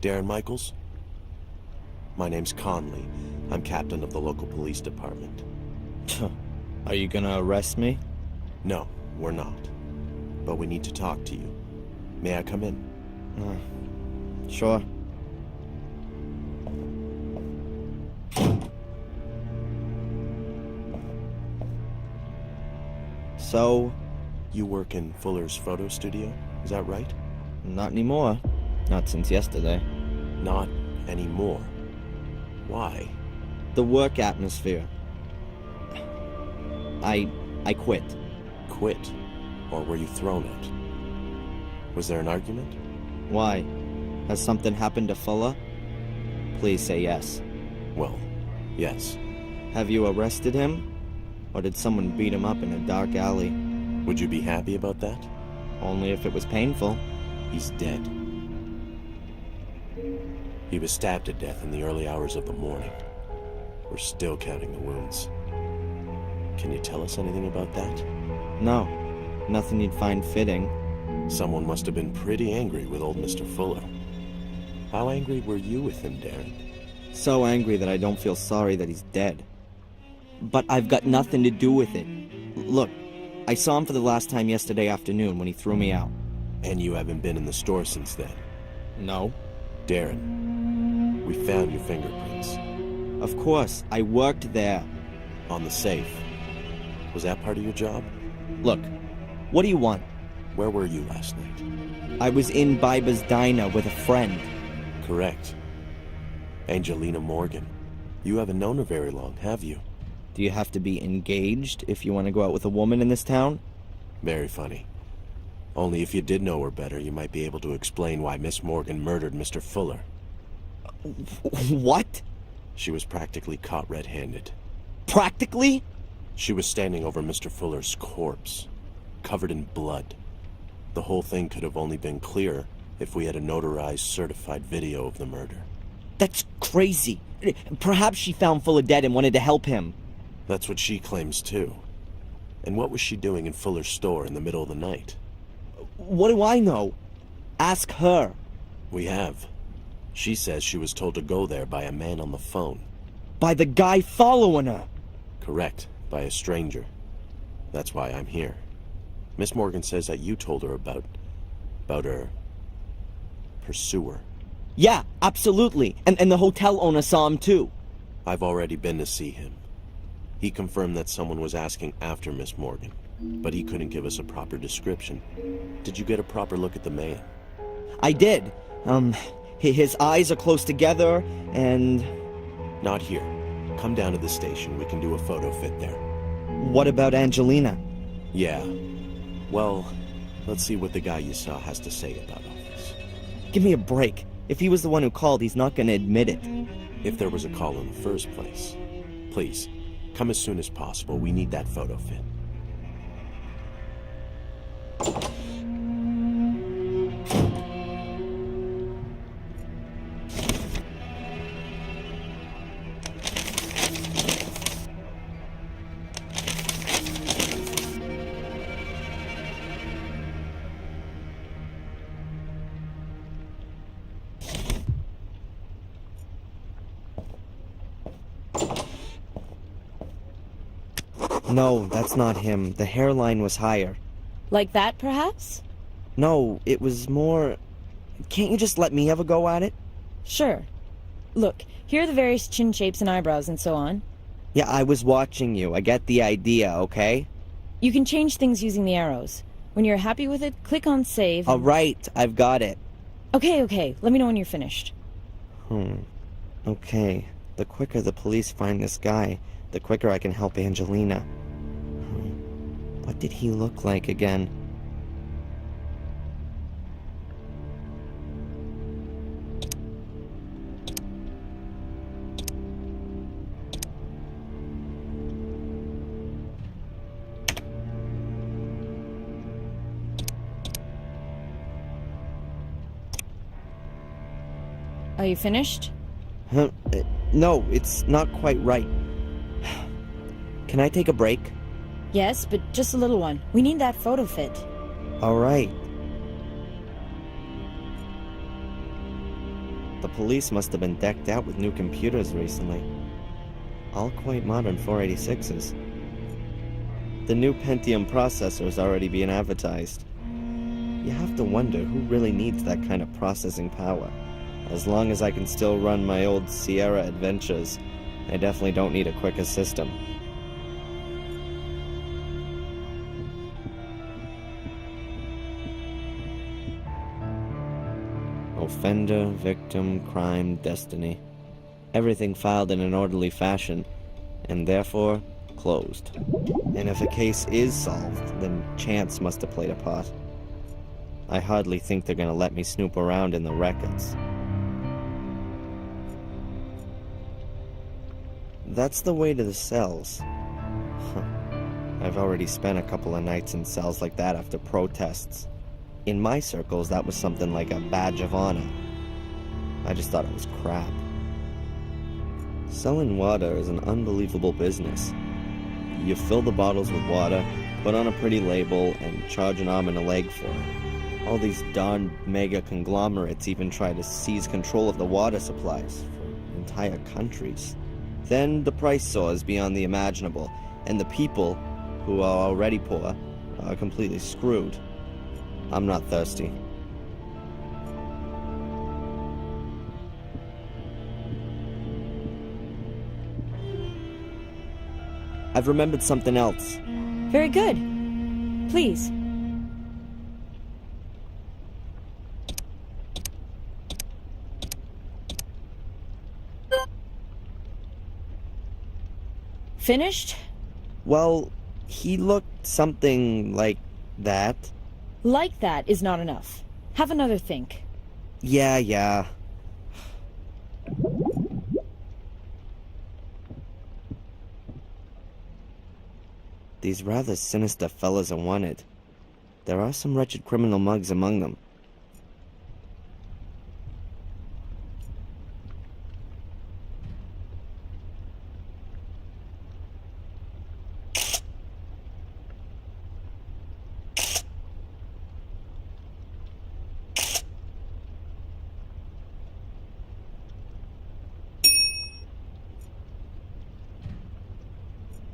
Darrin Michaels? My name's Conley. I'm captain of the local police department. Are you gonna arrest me? No, we're not. But we need to talk to you. May I come in? Sure. So, You work in Fuller's photo studio, is that right? not anymore. Not since yesterday. Not anymore. Why? The work atmosphere. I quit. Quit? Or were you thrown out? Was there an argument? Why? Has something happened to Fuller? Please say yes. Well, yes. Have you arrested him? Or did someone beat him up in a dark alley? Would you be happy about that? Only if it was painful. He's dead. He was stabbed to death in the early hours of the morning. We're still counting the wounds. Can you tell us anything about that? No. Nothing you'd find fitting. Someone must have been pretty angry with old Mr. Fuller. How angry were you with him, Darrin? So angry that I don't feel sorry that he's dead. But I've got nothing to do with it. Look, I saw him for the last time yesterday afternoon when he threw me out. And you haven't been in the store since then? No. Darrin, we found your fingerprints. Of course, I worked there. On the safe. Was that part of your job? Look, what do you want? Where were you last night? I was in Biba's diner with a friend. Correct. Angelina Morgan. You haven't known her very long, have you? Do you have to be engaged if you want to go out with a woman in this town? Very funny. Only if you did know her better, you might be able to explain why Miss Morgan murdered Mr. Fuller. What? She was practically caught red-handed. Practically? She was standing over Mr. Fuller's corpse, covered in blood. The whole thing could have only been clearer if we had a notarized, certified video of the murder. That's crazy. Perhaps she found Fuller dead and wanted to help him. That's what she claims, too. And what was she doing in Fuller's store in the middle of the night? What do I know? Ask her. We have. She says she was told to go there by a man on the phone. By the guy following her. Correct, by a stranger. That's why I'm here. Miss Morgan says that you told her about her pursuer. Yeah, absolutely. And the hotel owner saw him too. I've already been to see him. He confirmed that someone was asking after Miss Morgan, but he couldn't give us a proper description. Did you get a proper look at the man? I did. His eyes are close together, and... Not here. Come down to the station. We can do a photo fit there. What about Angelina? Yeah. Well, let's see what the guy you saw has to say about all this. Give me a break. If he was the one who called, he's not gonna admit it. If there was a call in the first place. Please, come as soon as possible. We need that photo fit. No, that's not him. The hairline was higher. Like that, perhaps? No, it was more... Can't you just let me have a go at it? Sure. Look, here are the various chin shapes and eyebrows and so on. Yeah, I was watching you. I get the idea, okay? You can change things using the arrows. When you're happy with it, click on save. All right, I've got it. Okay. Let me know when you're finished. Okay. The quicker the police find this guy, the quicker I can help Angelina. What did he look like again? Are you finished? No, it's not quite right. Can I take a break? Yes, but just a little one. We need that photo fit. All right. police must have been decked out with new computers recently. All quite modern 486s. The new Pentium processor is already being advertised. You have to wonder who really needs that kind of processing power. As long as I can still run my old Sierra adventures, I definitely don't need a quicker system. Offender, victim, crime, destiny. Everything filed in an orderly fashion, and therefore, closed. And if a case is solved, then chance must have played a part. I hardly think they're gonna let me snoop around in the records. That's the way to the cells. I've already spent a couple of nights in cells like that after protests. In my circles, that was something like a badge of honor. I just thought it was crap. Selling water is an unbelievable business. You fill the bottles with water, put on a pretty label, and charge an arm and a leg for it. All these darn mega conglomerates even try to seize control of the water supplies for entire countries. Then the price soars beyond the imaginable, and the people, who are already poor, are completely screwed. I'm not thirsty. I've remembered something else. Very good. Please. Finished? Well, he looked something like that. Like that is not enough. Have another think. Yeah. These rather sinister fellas are wanted. There are some wretched criminal mugs among them.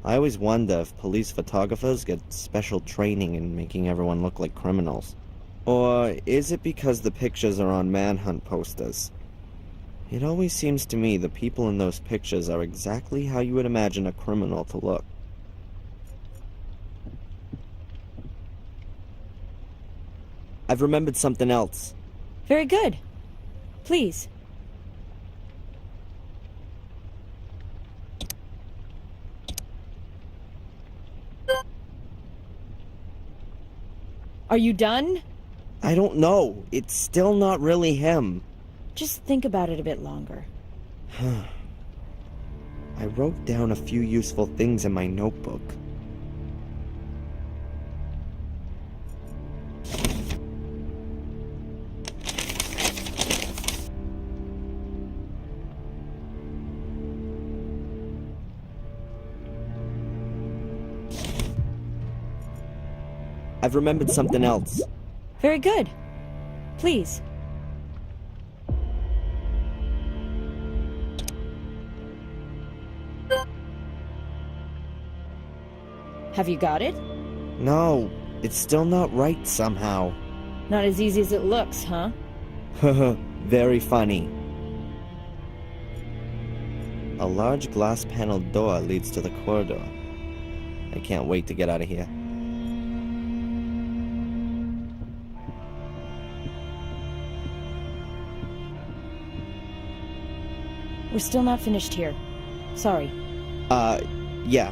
I always wonder if police photographers get special training in making everyone look like criminals. Or is it because the pictures are on manhunt posters? It always seems to me the people in those pictures are exactly how you would imagine a criminal to look. I've remembered something else. Very good. Please. Are you done? I don't know. It's still not really him. Just think about it a bit longer. I wrote down a few useful things in my notebook. I've remembered something else. Very good. Please. Have you got it? No, it's still not right somehow. Not as easy as it looks, huh? Very funny. A large glass-paneled door leads to the corridor. I can't wait to get out of here. We're still not finished here. Sorry. Yeah.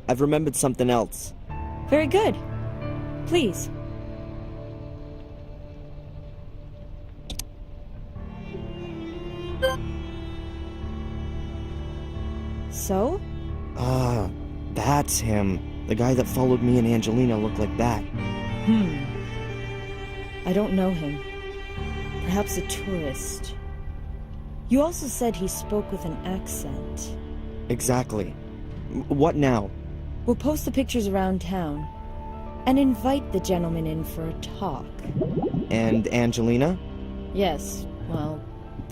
I've remembered something else. Very good. Please. So? That's him. The guy that followed me and Angelina looked like that. I don't know him. Perhaps a tourist. You also said he spoke with an accent. Exactly. What now? We'll post the pictures around town and invite the gentleman in for a talk. And Angelina? Yes, well,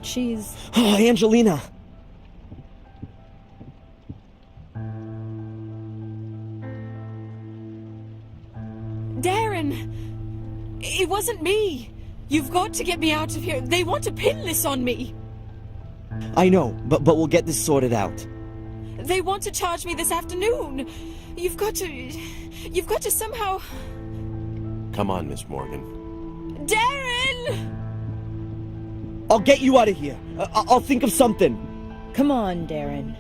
she's... Oh, Angelina! Darrin! It wasn't me! You've got to get me out of here. They want to pin this on me. I know, but we'll get this sorted out. They want to charge me this afternoon. You've got to somehow... Come on, Miss Morgan. Darrin! I'll get you out of here. I'll think of something. Come on, Darrin.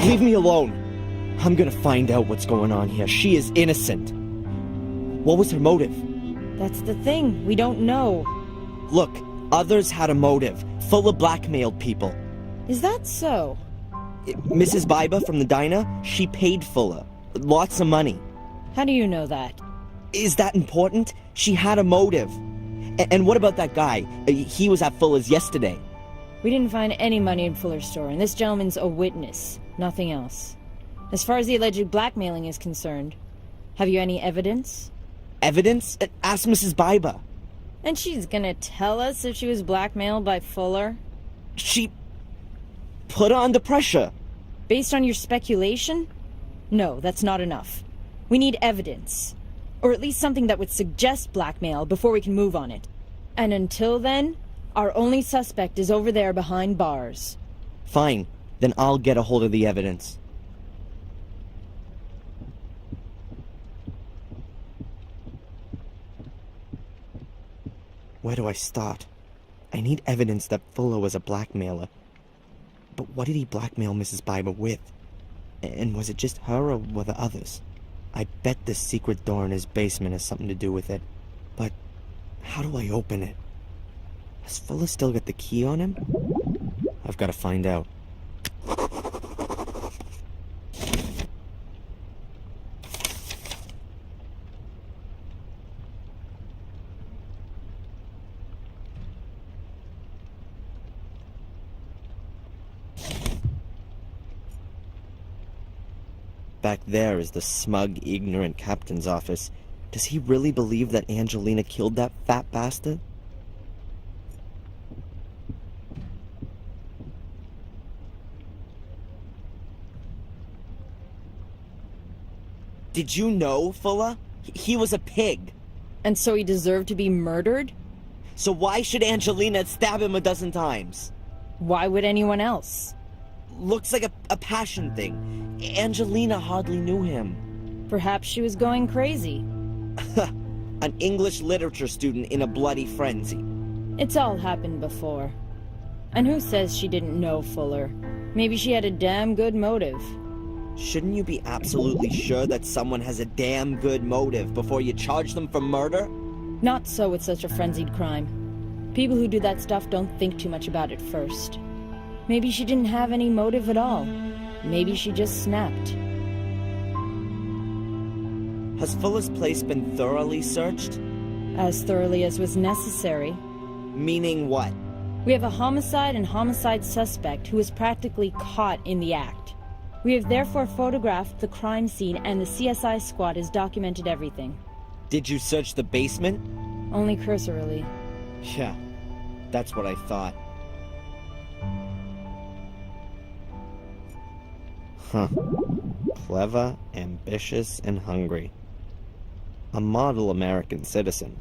Leave me alone. I'm gonna find out what's going on here. She is innocent. What was her motive? That's the thing. We don't know. Look, others had a motive. Fuller blackmailed people. Is that so? Mrs. Biber from the diner, she paid Fuller. Lots of money. How do you know that? Is that important? She had a motive. And what about that guy? He was at Fuller's yesterday. We didn't find any money in Fuller's store, and this gentleman's a witness. Nothing else. As far as the alleged blackmailing is concerned, have you any evidence? Evidence? Ask Mrs. Biber. And she's gonna tell us if she was blackmailed by Fuller? She put her under pressure. Based on your speculation? No, that's not enough. We need evidence. Or at least something that would suggest blackmail before we can move on it. And until then, our only suspect is over there behind bars. Fine. Then I'll get a hold of the evidence. Where do I start? I need evidence that Fuller was a blackmailer. But what did he blackmail Mrs. Biber with? And was it just her or were there others? I bet the secret door in his basement has something to do with it. But how do I open it? Has Fuller still got the key on him? I've got to find out. Back there is the smug, ignorant captain's office. Does he really believe that Angelina killed that fat bastard? Did you know, Fuller? He was a pig. And so he deserved to be murdered? So why should Angelina stab him a dozen times? Why would anyone else? Looks like a passion thing. Angelina hardly knew him. Perhaps she was going crazy. An English literature student in a bloody frenzy. It's all happened before. And who says she didn't know Fuller? Maybe she had a damn good motive. Shouldn't you be absolutely sure that someone has a damn good motive before you charge them for murder? Not so with such a frenzied crime. People who do that stuff don't think too much about it first. Maybe she didn't have any motive at all. Maybe she just snapped. Has Fuller's place been thoroughly searched? As thoroughly as was necessary. Meaning what? We have a homicide and homicide suspect who was practically caught in the act. We have therefore photographed the crime scene, and the CSI squad has documented everything. Did you search the basement? Only cursorily. Yeah, that's what I thought. Huh. Clever, ambitious, and hungry. A model American citizen.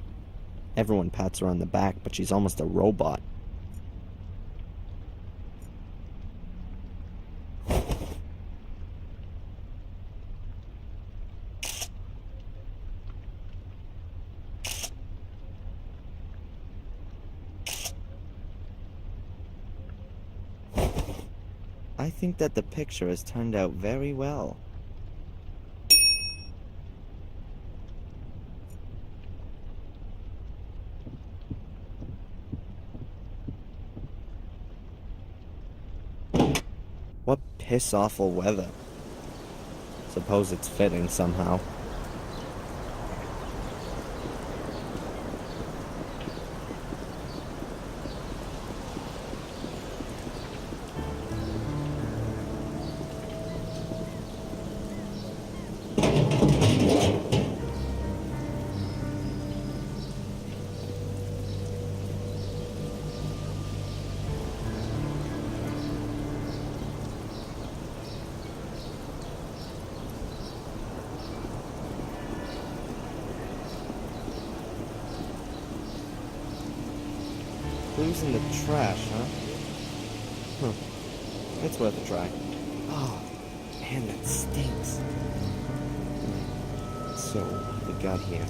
Everyone pats her on the back, but she's almost a robot. I think that the picture has turned out very well. What piss-awful weather. Suppose it's fitting somehow. Clues in the trash, huh? It's worth a try. Oh, man, that stinks. So, what we got here?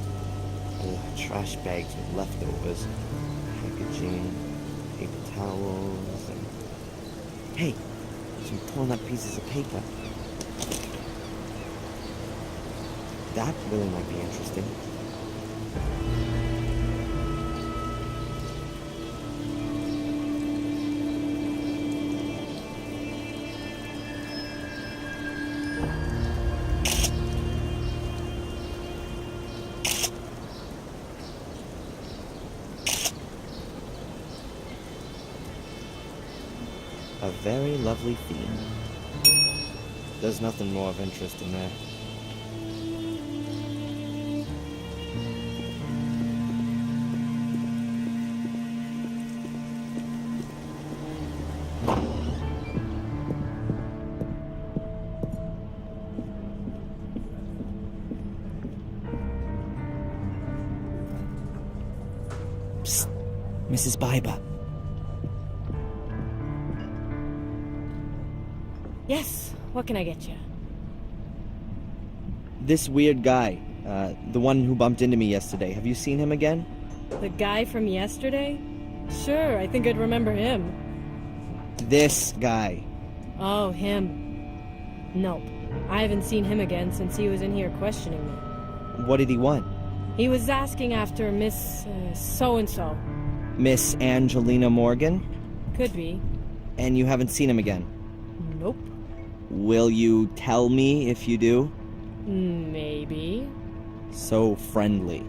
Trash bags with leftovers, packaging, paper towels, and... Hey, some torn up pieces of paper. That really might be interesting. A very lovely theme. There's nothing more of interest in there. Psst, Mrs. Biber. Yes, what can I get you? This weird guy, the one who bumped into me yesterday, have you seen him again? The guy from yesterday? Sure, I think I'd remember him. This guy. Oh, him. Nope. I haven't seen him again since he was in here questioning me. What did he want? He was asking after Miss so-and-so. Miss Angelina Morgan? Could be. And you haven't seen him again? Nope. Will you tell me if you do? Maybe. So friendly.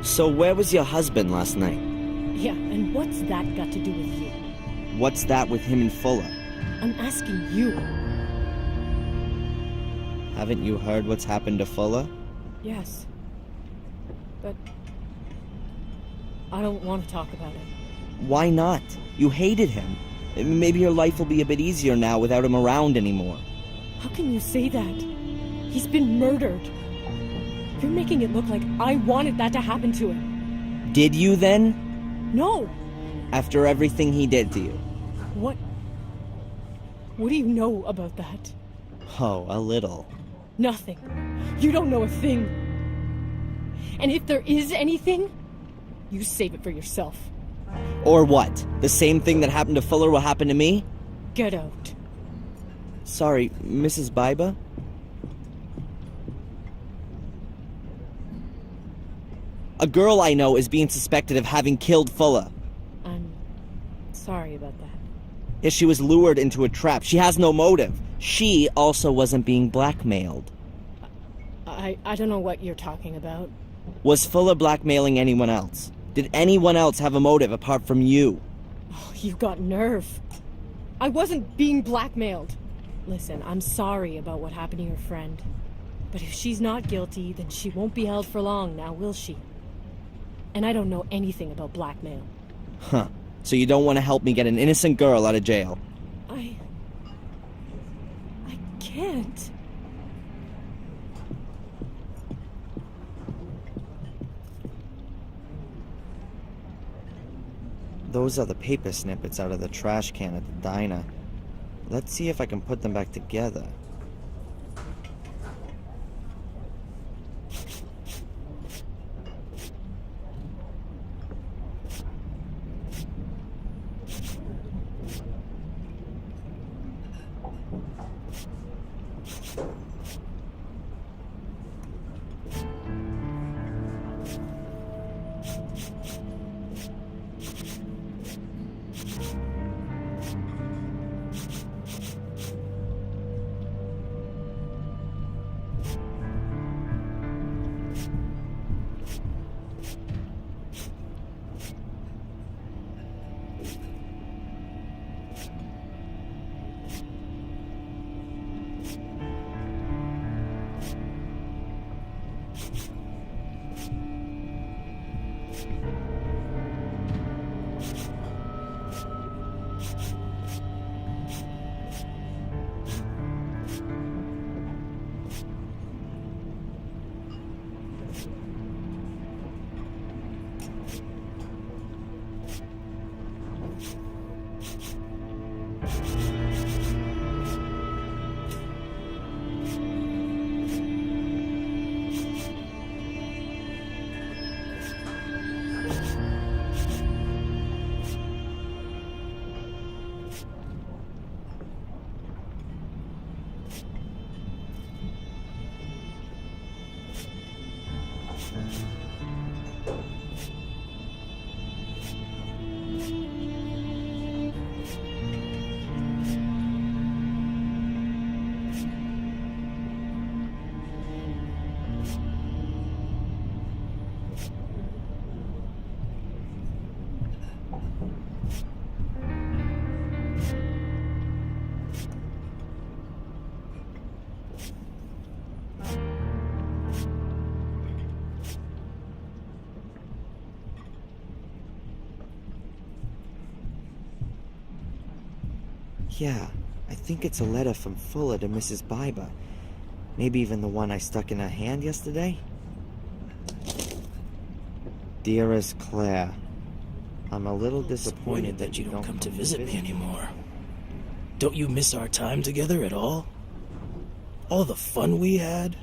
So where was your husband last night? Yeah, and what's that got to do with you? What's that with him and Fuller? I'm asking you. Haven't you heard what's happened to Fuller? Yes. But I don't want to talk about it. Why not? You hated him. Maybe your life will be a bit easier now without him around anymore. How can you say that? He's been murdered. You're making it look like I wanted that to happen to him. Did you then? No! After everything he did to you? What do you know about that? Oh, a little. Nothing. You don't know a thing. And if there is anything, you save it for yourself. Or what? The same thing that happened to Fuller will happen to me? Get out. Sorry, Mrs. Biber? A girl I know is being suspected of having killed Fuller. I'm sorry about that. If she was lured into a trap, she has no motive. She also wasn't being blackmailed. I don't know what you're talking about. Was Fuller blackmailing anyone else? Did anyone else have a motive apart from you? Oh, you got nerve. I wasn't being blackmailed. Listen, I'm sorry about what happened to your friend. But if she's not guilty, then she won't be held for long now, will she? And I don't know anything about blackmail. Huh. So you don't want to help me get an innocent girl out of jail? I can't. Those are the paper snippets out of the trash can at the diner. Let's see if I can put them back together. Yeah, I think it's a letter from Fuller to Mrs. Biber. Maybe even the one I stuck in her hand yesterday? Dearest Claire, I'm a little disappointed that you don't come to visit me anymore. Don't you miss our time together at all? All the fun we had?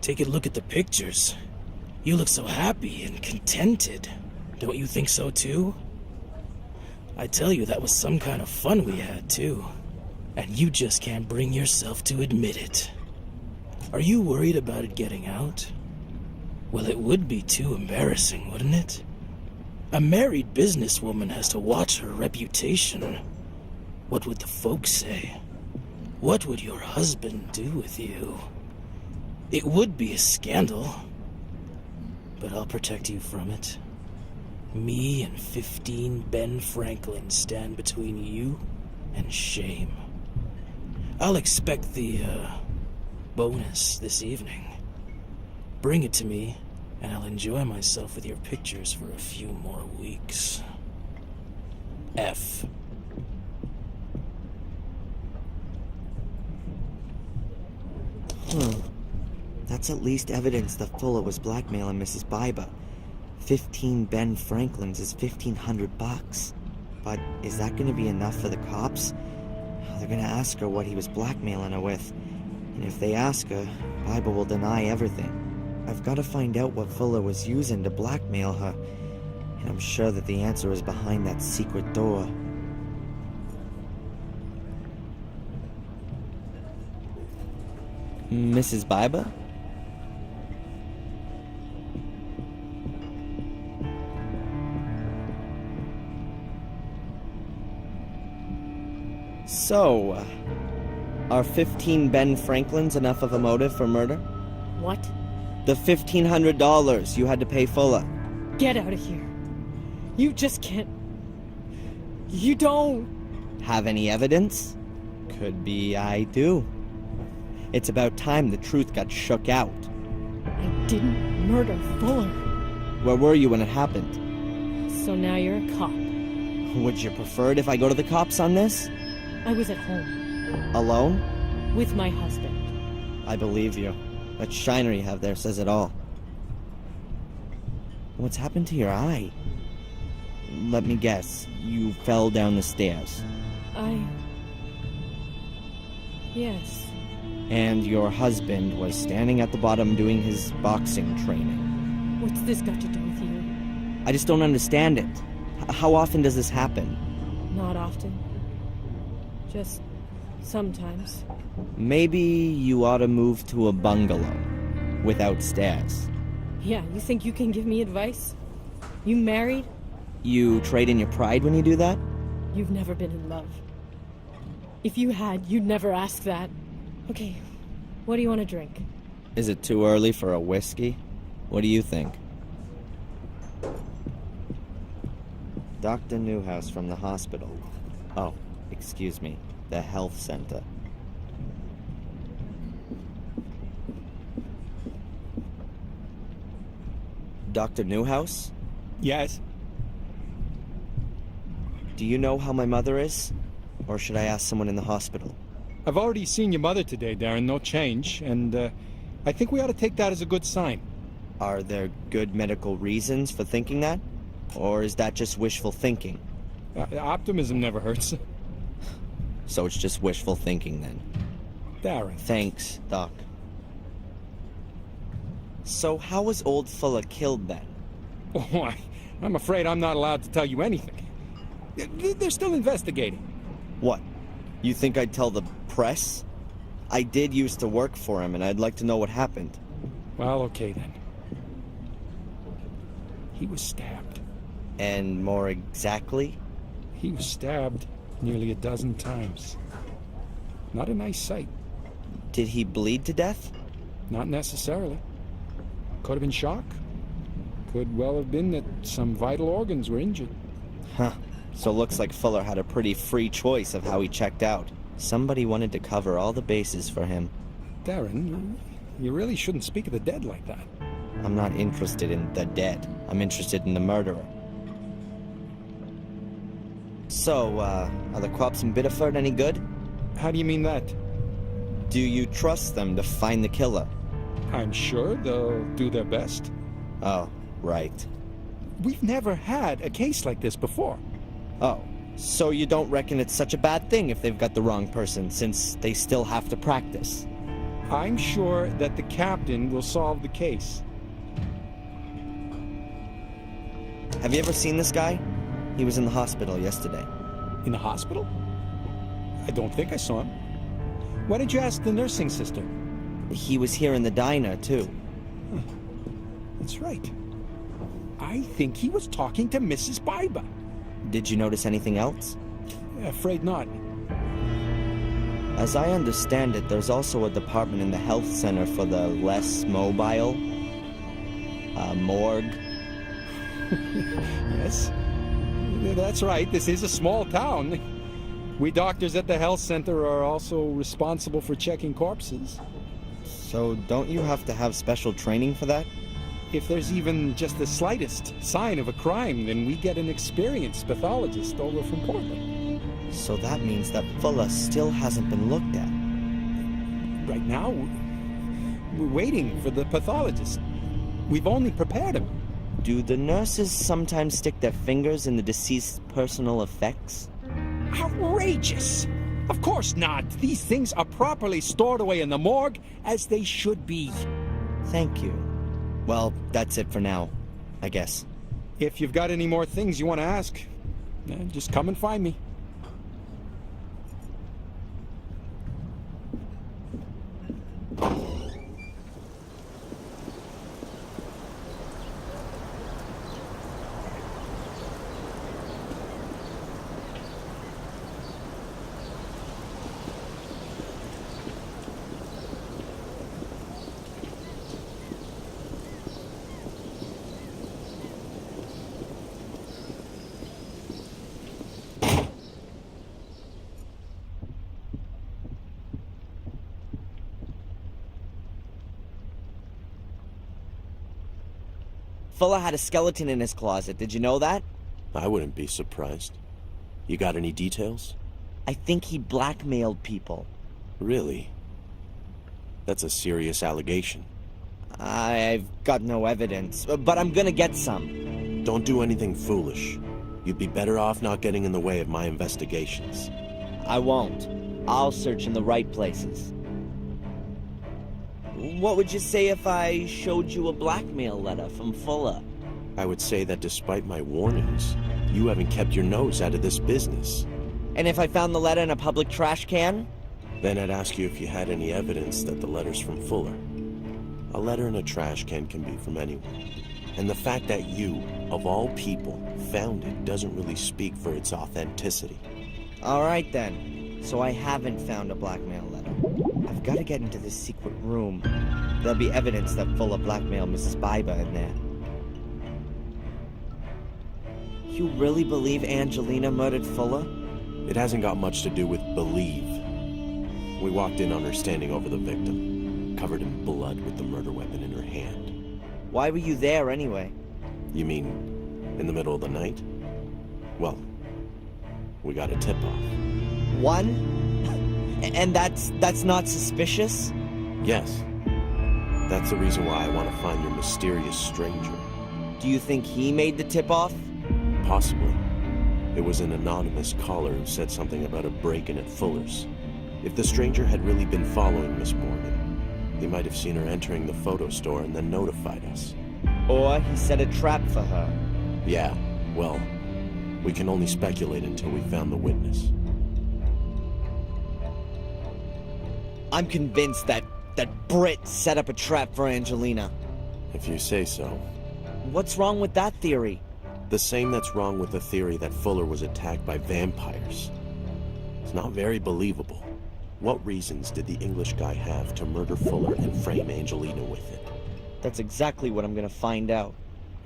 Take a look at the pictures. You look so happy and contented. Don't you think so too? I tell you, that was some kind of fun we had too. And you just can't bring yourself to admit it. Are you worried about it getting out? Well, it would be too embarrassing, wouldn't it? A married businesswoman has to watch her reputation. What would the folks say? What would your husband do with you? It would be a scandal. But I'll protect you from it. Me and 15 Ben Franklin stand between you and shame. I'll expect the, bonus this evening. Bring it to me, and I'll enjoy myself with your pictures for a few more weeks. F. That's at least evidence that Fuller was blackmailing Mrs. Biber. 15 Ben Franklins is $1,500. But is that going to be enough for the cops? They're going to ask her what he was blackmailing her with. And if they ask her, Biber will deny everything. I've got to find out what Fuller was using to blackmail her. And I'm sure that the answer is behind that secret door. Mrs. Biber? So, are 15 Ben Franklins enough of a motive for murder? What? The $1,500 you had to pay Fuller. Get out of here. You just can't... You don't... Have any evidence? Could be I do. It's about time the truth got shook out. I didn't murder Fuller. Where were you when it happened? So now you're a cop. Would you prefer it if I go to the cops on this? I was at home. Alone? With my husband. I believe you. That shiner you have there says it all. What's happened to your eye? Let me guess. You fell down the stairs. Yes. And your husband was standing at the bottom doing his boxing training. What's this got to do with you? I just don't understand it. How often does this happen? Not often. Just sometimes. Maybe you ought to move to a bungalow without stairs. Yeah, you think you can give me advice? You married? You trade in your pride when you do that? You've never been in love. If you had, you'd never ask that. Okay, what do you want to drink? Is it too early for a whiskey? What do you think? Dr. Newhouse from the hospital. Oh, excuse me, the health center. Dr. Newhouse? Yes? Do you know how my mother is? Or should I ask someone in the hospital? I've already seen your mother today, Darrin. No change. And, I think we ought to take that as a good sign. Are there good medical reasons for thinking that? Or is that just wishful thinking? Optimism never hurts. So it's just wishful thinking then. Darrin. Thanks, Doc. So how was old Fuller killed then? Oh, I'm afraid I'm not allowed to tell you anything. They're still investigating. What? You think I'd tell the press? I did used to work for him, and I'd like to know what happened. Well, okay then. He was stabbed. And more exactly? He was stabbed nearly a dozen times. Not a nice sight. Did he bleed to death? Not necessarily. Could have been shock. Could well have been that some vital organs were injured. Huh. So looks like Fuller had a pretty free choice of how he checked out. Somebody wanted to cover all the bases for him. Darrin, you really shouldn't speak of the dead like that. I'm not interested in the dead. I'm interested in the murderer. So, are the cops in Biddeford any good? How do you mean that? Do you trust them to find the killer? I'm sure they'll do their best. Oh, right. We've never had a case like this before. Oh, so you don't reckon it's such a bad thing if they've got the wrong person, since they still have to practice? I'm sure that the captain will solve the case. Have you ever seen this guy? He was in the hospital yesterday. In the hospital? I don't think I saw him. Why did you ask the nursing sister? He was here in the diner, too. That's right. I think he was talking to Mrs. Biba. Did you notice anything else? Afraid not. As I understand it, there's also a department in the health center for the less mobile. Morgue. Yes. That's right. This is a small town. We doctors at the health center are also responsible for checking corpses. So don't you have to have special training for that? If there's even just the slightest sign of a crime, then we get an experienced pathologist over from Portland. So that means that Fuller still hasn't been looked at. Right now, we're waiting for the pathologist. We've only prepared him. Do the nurses sometimes stick their fingers in the deceased's personal effects? Outrageous! Of course not. These things are properly stored away in the morgue, as they should be. Thank you. Well, that's it for now, I guess. If you've got any more things you want to ask, just come and find me. Fuller had a skeleton in his closet, did you know that? I wouldn't be surprised. You got any details? I think he blackmailed people. Really? That's a serious allegation. I've got no evidence, but I'm gonna get some. Don't do anything foolish. You'd be better off not getting in the way of my investigations. I won't. I'll search in the right places. What would you say if I showed you a blackmail letter from Fuller? I would say that despite my warnings, you haven't kept your nose out of this business. And if I found the letter in a public trash can? Then I'd ask you if you had any evidence that the letter's from Fuller. A letter in a trash can be from anyone. And the fact that you, of all people, found it doesn't really speak for its authenticity. Alright then. So I haven't found a blackmail letter. I've got to get into this secret room. There'll be evidence that Fuller blackmailed Mrs. Biba in there. You really believe Angelina murdered Fuller? It hasn't got much to do with believe. We walked in on her standing over the victim, covered in blood with the murder weapon in her hand. Why were you there anyway? You mean, in the middle of the night? Well, we got a tip-off. One? And that's not suspicious? Yes. That's the reason why I want to find your mysterious stranger. Do you think he made the tip-off? Possibly. It was an anonymous caller who said something about a break-in at Fuller's. If the stranger had really been following Miss Morgan, he might have seen her entering the photo store and then notified us. Or he set a trap for her. Yeah, well, we can only speculate until we found the witness. I'm convinced that Britt set up a trap for Angelina. If you say so. What's wrong with that theory? The same that's wrong with the theory that Fuller was attacked by vampires. It's not very believable. What reasons did the English guy have to murder Fuller and frame Angelina with it? That's exactly what I'm gonna find out.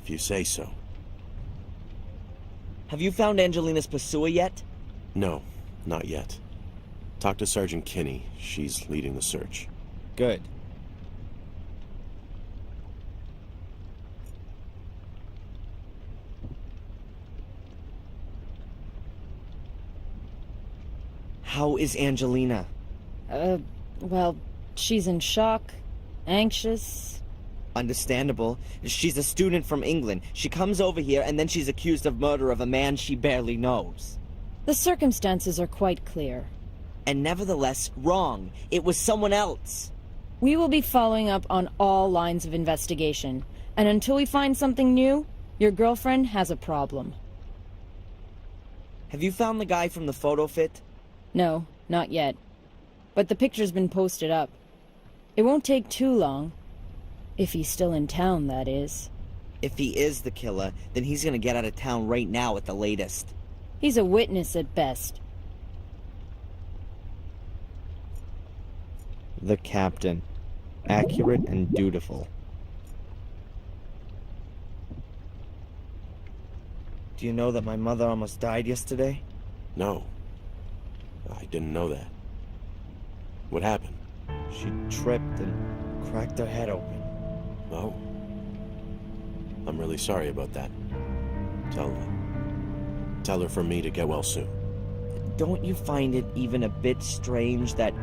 If you say so. Have you found Angelina's pursuer yet? No, not yet. Talk to Sergeant Kinney. She's leading the search. Good. How is Angelina? Well, she's in shock, anxious. Understandable. She's a student from England. She comes over here and then she's accused of murder of a man she barely knows. The circumstances are quite clear. And nevertheless, wrong. It was someone else. We will be following up on all lines of investigation. And until we find something new, your girlfriend has a problem. Have you found the guy from the photo fit? No, not yet. But the picture's been posted up. It won't take too long. If he's still in town, that is. If he is the killer, then he's gonna get out of town right now at the latest. He's a witness at best. The captain. Accurate and dutiful. Do you know that my mother almost died yesterday? No. I didn't know that. What happened? She tripped and cracked her head open. Oh. I'm really sorry about that. Tell her for me to get well soon. Don't you find it even a bit strange that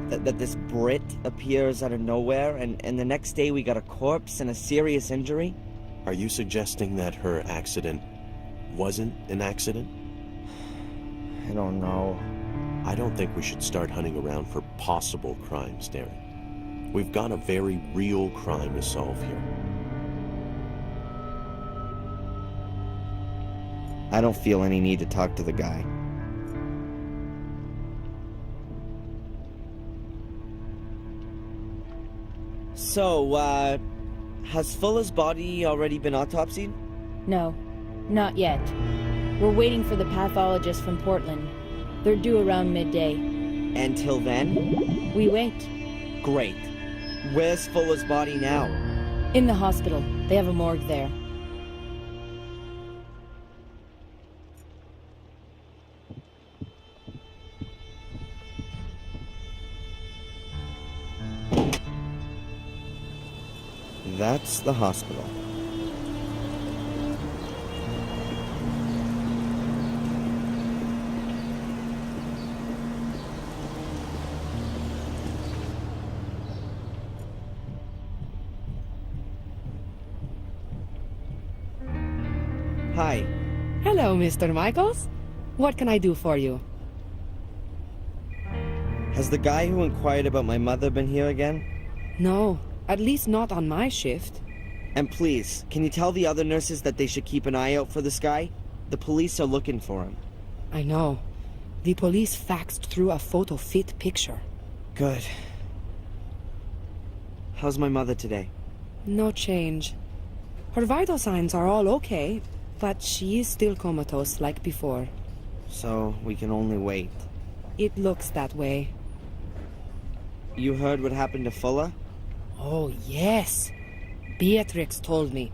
this Brit appears out of nowhere and the next day we got a corpse and a serious injury? Are you suggesting that her accident wasn't an accident? I don't know. I don't think we should start hunting around for possible crimes, Darrin. We've got a very real crime to solve here. I don't feel any need to talk to the guy. So, has Fuller's body already been autopsied? No, not yet. We're waiting for the pathologist from Portland. They're due around midday. Until then? We wait. Great. Where's Fuller's body now? In the hospital. They have a morgue there. That's the hospital. Hi. Hello, Mr. Michaels. What can I do for you? Has the guy who inquired about my mother been here again? No, at least not on my shift. And please, can you tell the other nurses that they should keep an eye out for this guy? The police are looking for him. I know. The police faxed through a photo fit picture. Good. How's my mother today? No change. Her vital signs are all okay, but she is still comatose like before. So, we can only wait. It looks that way. You heard what happened to Fuller? Oh, yes. Beatrix told me.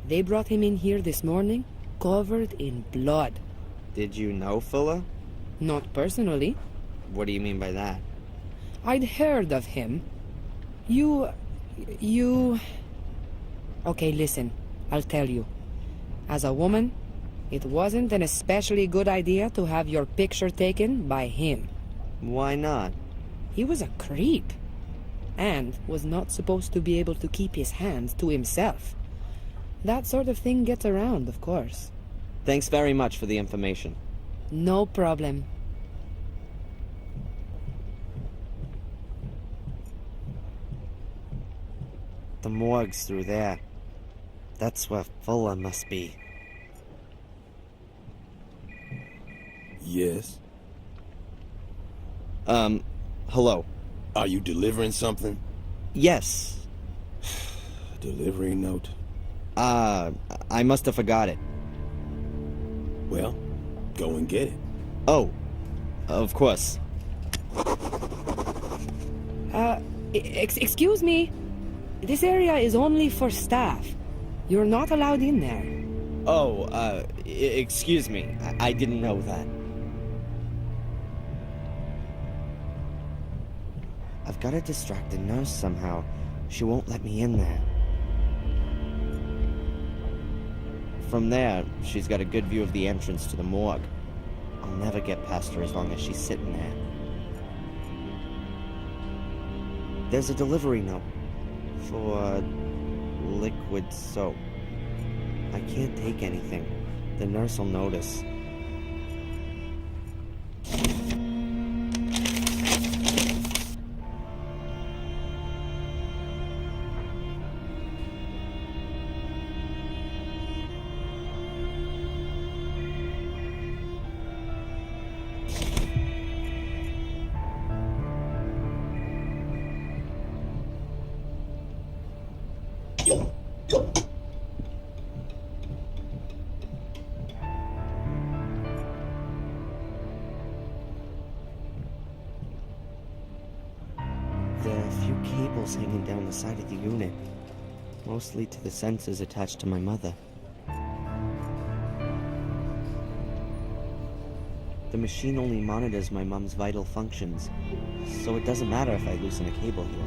They brought him in here this morning, covered in blood. Did you know Fuller? Not personally. What do you mean by that? I'd heard of him. You... Okay, listen. I'll tell you. As a woman, it wasn't an especially good idea to have your picture taken by him. Why not? He was a creep. And was not supposed to be able to keep his hands to himself. That sort of thing gets around, of course. Thanks very much for the information. No problem. The morgue's through there. That's where Fuller must be. Yes. Hello. Are you delivering something? Yes. Delivery note? I must have forgot it. Well, go and get it. Oh, of course. Excuse me. This area is only for staff. You're not allowed in there. Oh, excuse me. I didn't know that. I've got to distract the nurse somehow. She won't let me in there. From there, she's got a good view of the entrance to the morgue. I'll never get past her as long as she's sitting there. There's a delivery note for liquid soap. I can't take anything. The nurse will notice. There are a few cables hanging down the side of the unit, mostly to the sensors attached to my mother. The machine only monitors my mom's vital functions, so it doesn't matter if I loosen a cable here.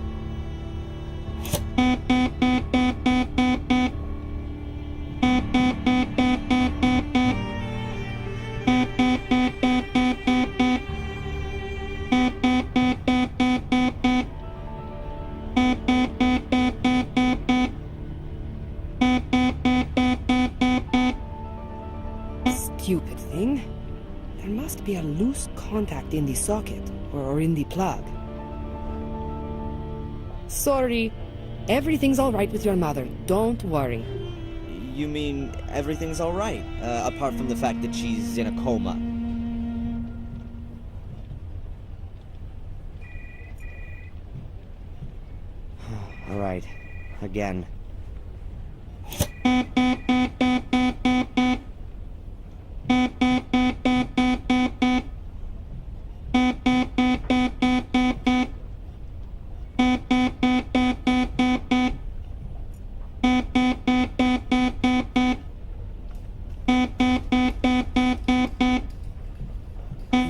Stupid thing. There must be a loose contact in the socket, or in the plug. Sorry. Everything's alright with your mother. Don't worry. You mean everything's alright, apart from the fact that she's in a coma? Alright. Again.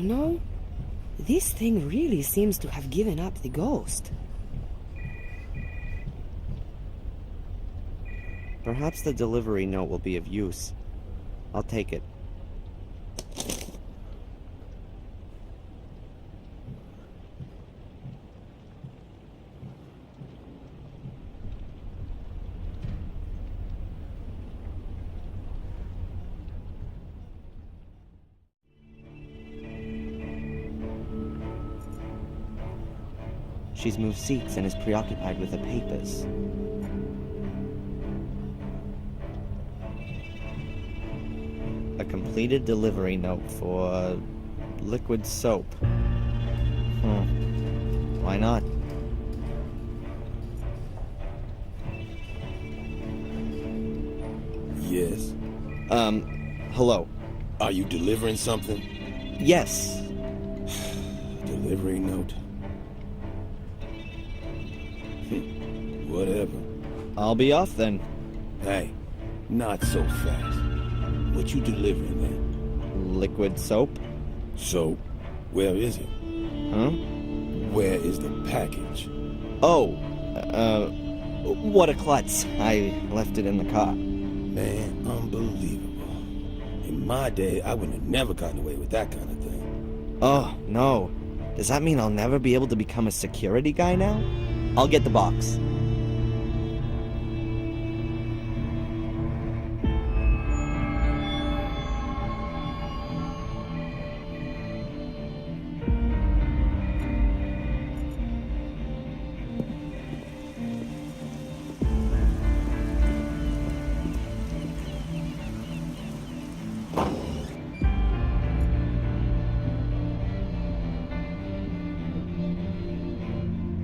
No, this thing really seems to have given up the ghost. Perhaps the delivery note will be of use. I'll take it. She's moved seats and is preoccupied with the papers. A completed delivery note for liquid soap. Why not? Yes. Hello. Are you delivering something? Yes. Delivery note. Whatever. I'll be off then. Hey, not so fast. What you delivering then? Liquid soap? So, where is it? Huh? Where is the package? Oh, what a klutz. I left it in the car. Man, unbelievable. In my day, I would have never gotten away with that kind of thing. Oh, no. Does that mean I'll never be able to become a security guy now? I'll get the box.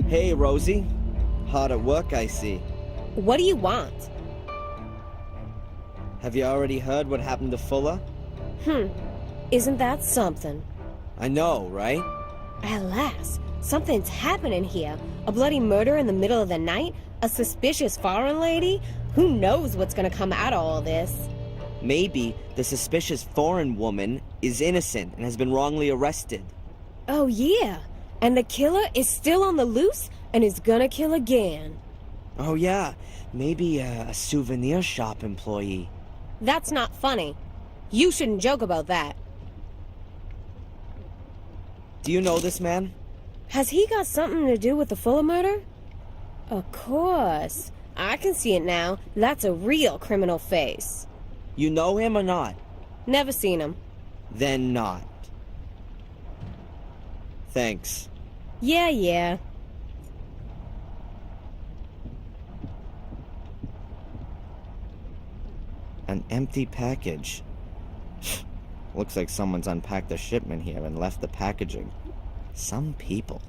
Hey, Rosie. Hard at work, I see. What do you want? Have you already heard what happened to Fuller? Isn't that something? I know, right? Alas, something's happening here. A bloody murder in the middle of the night? A suspicious foreign lady? Who knows what's gonna come out of all this? Maybe the suspicious foreign woman is innocent and has been wrongly arrested. Oh yeah, and the killer is still on the loose and is gonna kill again. Oh yeah, maybe a souvenir shop employee. That's not funny. You shouldn't joke about that. Do you know this man? Has he got something to do with the Fuller murder? Of course. I can see it now. That's a real criminal face. You know him or not? Never seen him. Then not. Thanks. Yeah. An empty package. Looks like someone's unpacked the shipment here and left the packaging. Some people.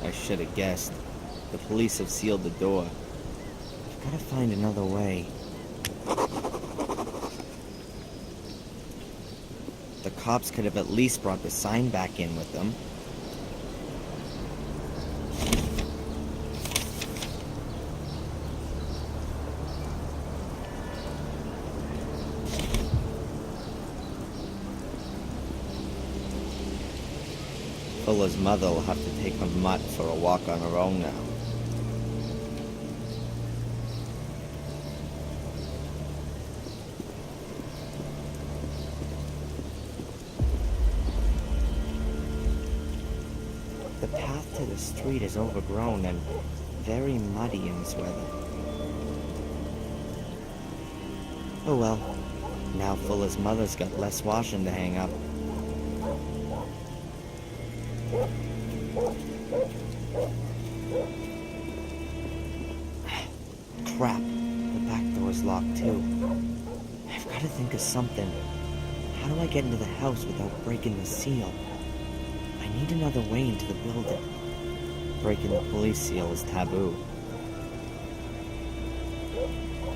I should have guessed. The police have sealed the door. I've got to find another way. The cops could have at least brought the sign back in with them. Fuller's mother will have to take a mutt for a walk on her own now. The path to the street is overgrown and very muddy in this weather. Oh well, now Fuller's mother's got less washing to hang up. Crap, the back door's locked too. I've got to think of something. How do I get into the house without breaking the seal? I need another way into the building. Breaking the police seal is taboo.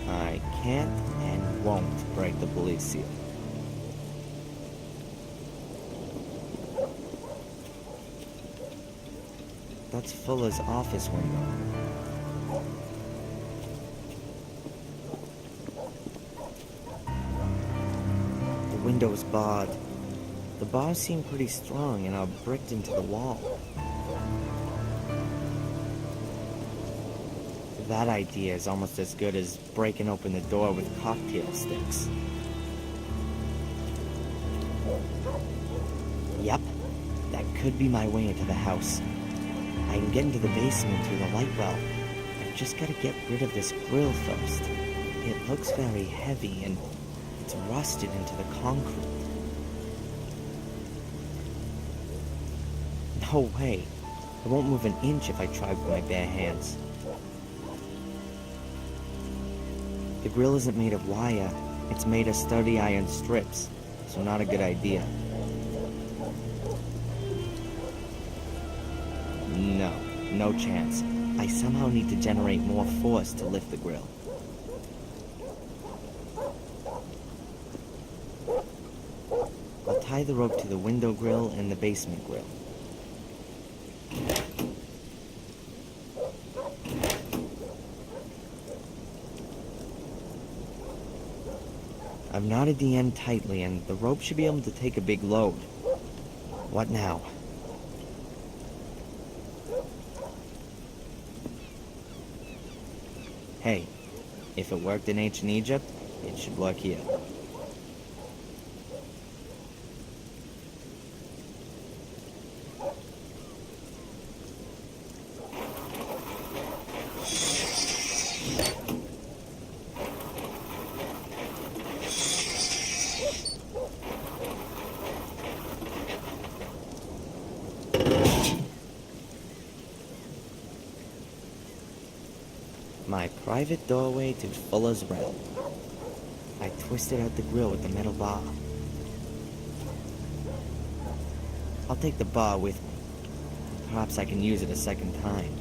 I can't and won't break the police seal. That's Fuller's office window. The window's barred. The bars seem pretty strong and are bricked into the wall. That idea is almost as good as breaking open the door with cocktail sticks. Yep, that could be my way into the house. I can get into the basement through the light well. I've just got to get rid of this grill first. It looks very heavy and it's rusted into the concrete. No way. I won't move an inch if I try with my bare hands. The grill isn't made of wire. It's made of sturdy iron strips, so not a good idea. No chance. I somehow need to generate more force to lift the grill. I'll tie the rope to the window grill and the basement grill. I've knotted the end tightly and the rope should be able to take a big load. What now? Hey, if it worked in ancient Egypt, it should work here. My private doorway to Fuller's realm. I twisted out the grill with the metal bar. I'll take the bar with me. Perhaps I can use it a second time.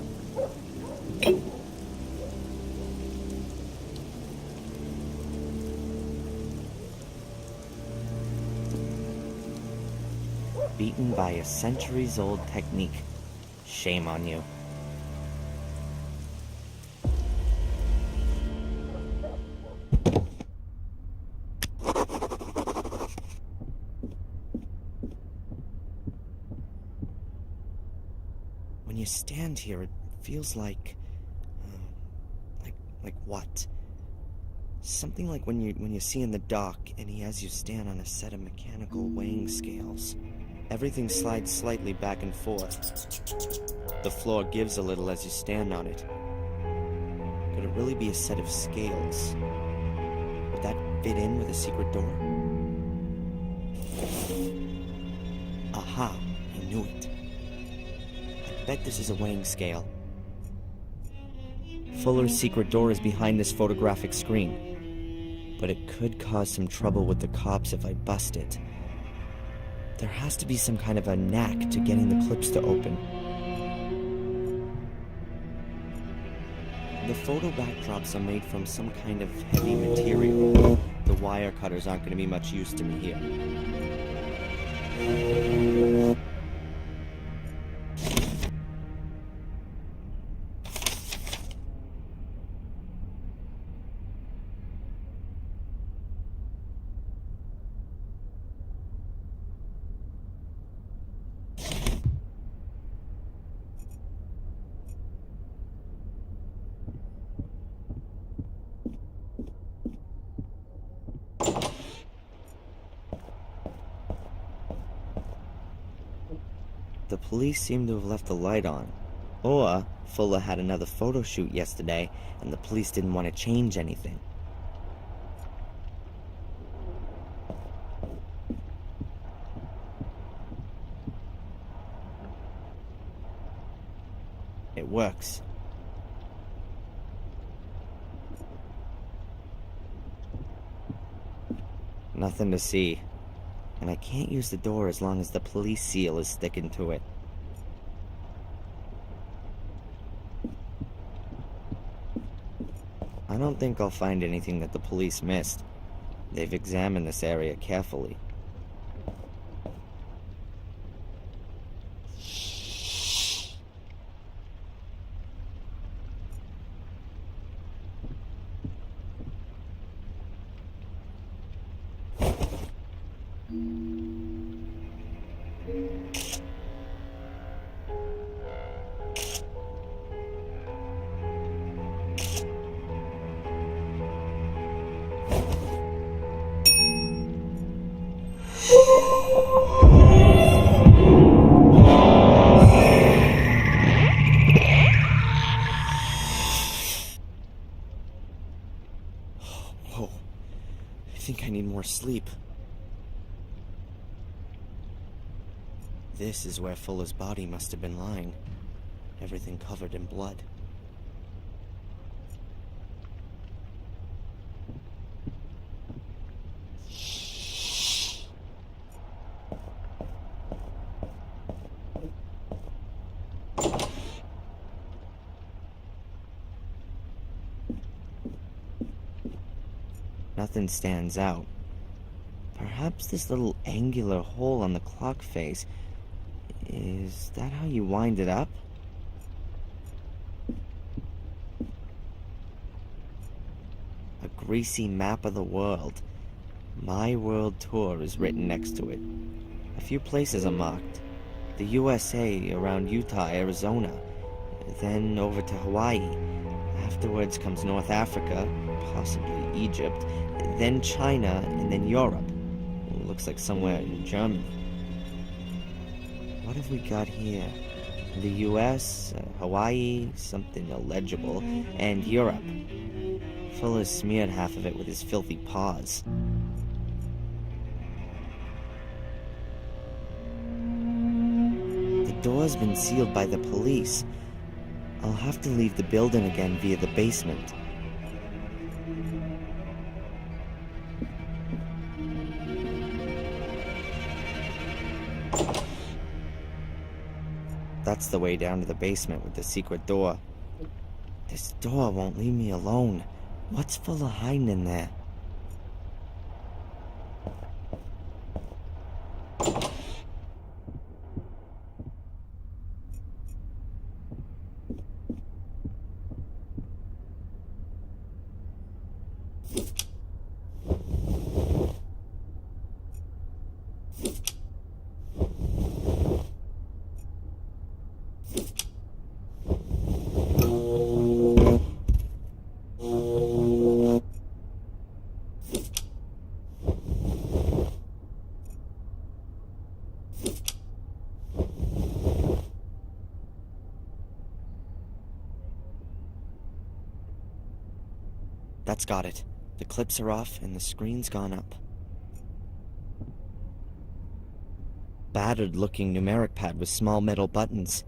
Beaten by a centuries-old technique. Shame on you. When you stand here, it feels like what? Something like when you see in the dock and he has you stand on a set of mechanical weighing scales. Everything slides slightly back and forth. The floor gives a little as you stand on it. Could it really be a set of scales? Would that fit in with a secret door? Aha, I knew it. I bet this is a weighing scale. Fuller's secret door is behind this photographic screen, but it could cause some trouble with the cops if I bust it. There has to be some kind of a knack to getting the clips to open. The photo backdrops are made from some kind of heavy material. The wire cutters aren't going to be much use to me here. The police seem to have left the light on. Or Fuller had another photo shoot yesterday, and the police didn't want to change anything. It works. Nothing to see. And I can't use the door as long as the police seal is sticking to it. I don't think I'll find anything that the police missed. They've examined this area carefully. Whoa. I think I need more sleep. This is where Fuller's body must have been lying. Everything covered in blood. Nothing stands out. Perhaps this little angular hole on the clock face. Is that how you wind it up? A greasy map of the world. My World Tour is written next to it. A few places are marked. The USA around Utah, Arizona. Then over to Hawaii. Afterwards comes North Africa, possibly Egypt. Then China, and then Europe. It looks like somewhere in Germany. What have we got here? The US, Hawaii, something illegible, and Europe. Fuller smeared half of it with his filthy paws. The door's been sealed by the police. I'll have to leave the building again via the basement. That's the way down to the basement with the secret door. This door won't leave me alone. What's Fuller hiding in there? That's got it. The clips are off and the screen's gone up. Battered-looking numeric pad with small metal buttons.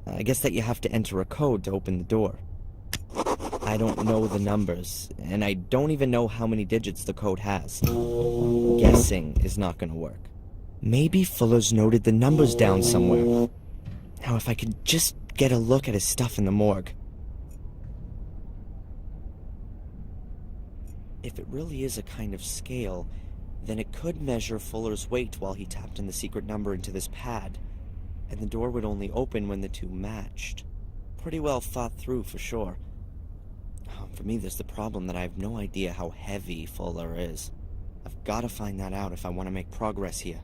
I guess that you have to enter a code to open the door. I don't know the numbers, and I don't even know how many digits the code has. Guessing is not gonna work. Maybe Fuller's noted the numbers down somewhere. Now, if I could just get a look at his stuff in the morgue. If it really is a kind of scale, then it could measure Fuller's weight while he tapped in the secret number into this pad, and the door would only open when the two matched. Pretty well thought through, for sure. For me, there's the problem that I have no idea how heavy Fuller is. I've got to find that out if I want to make progress here.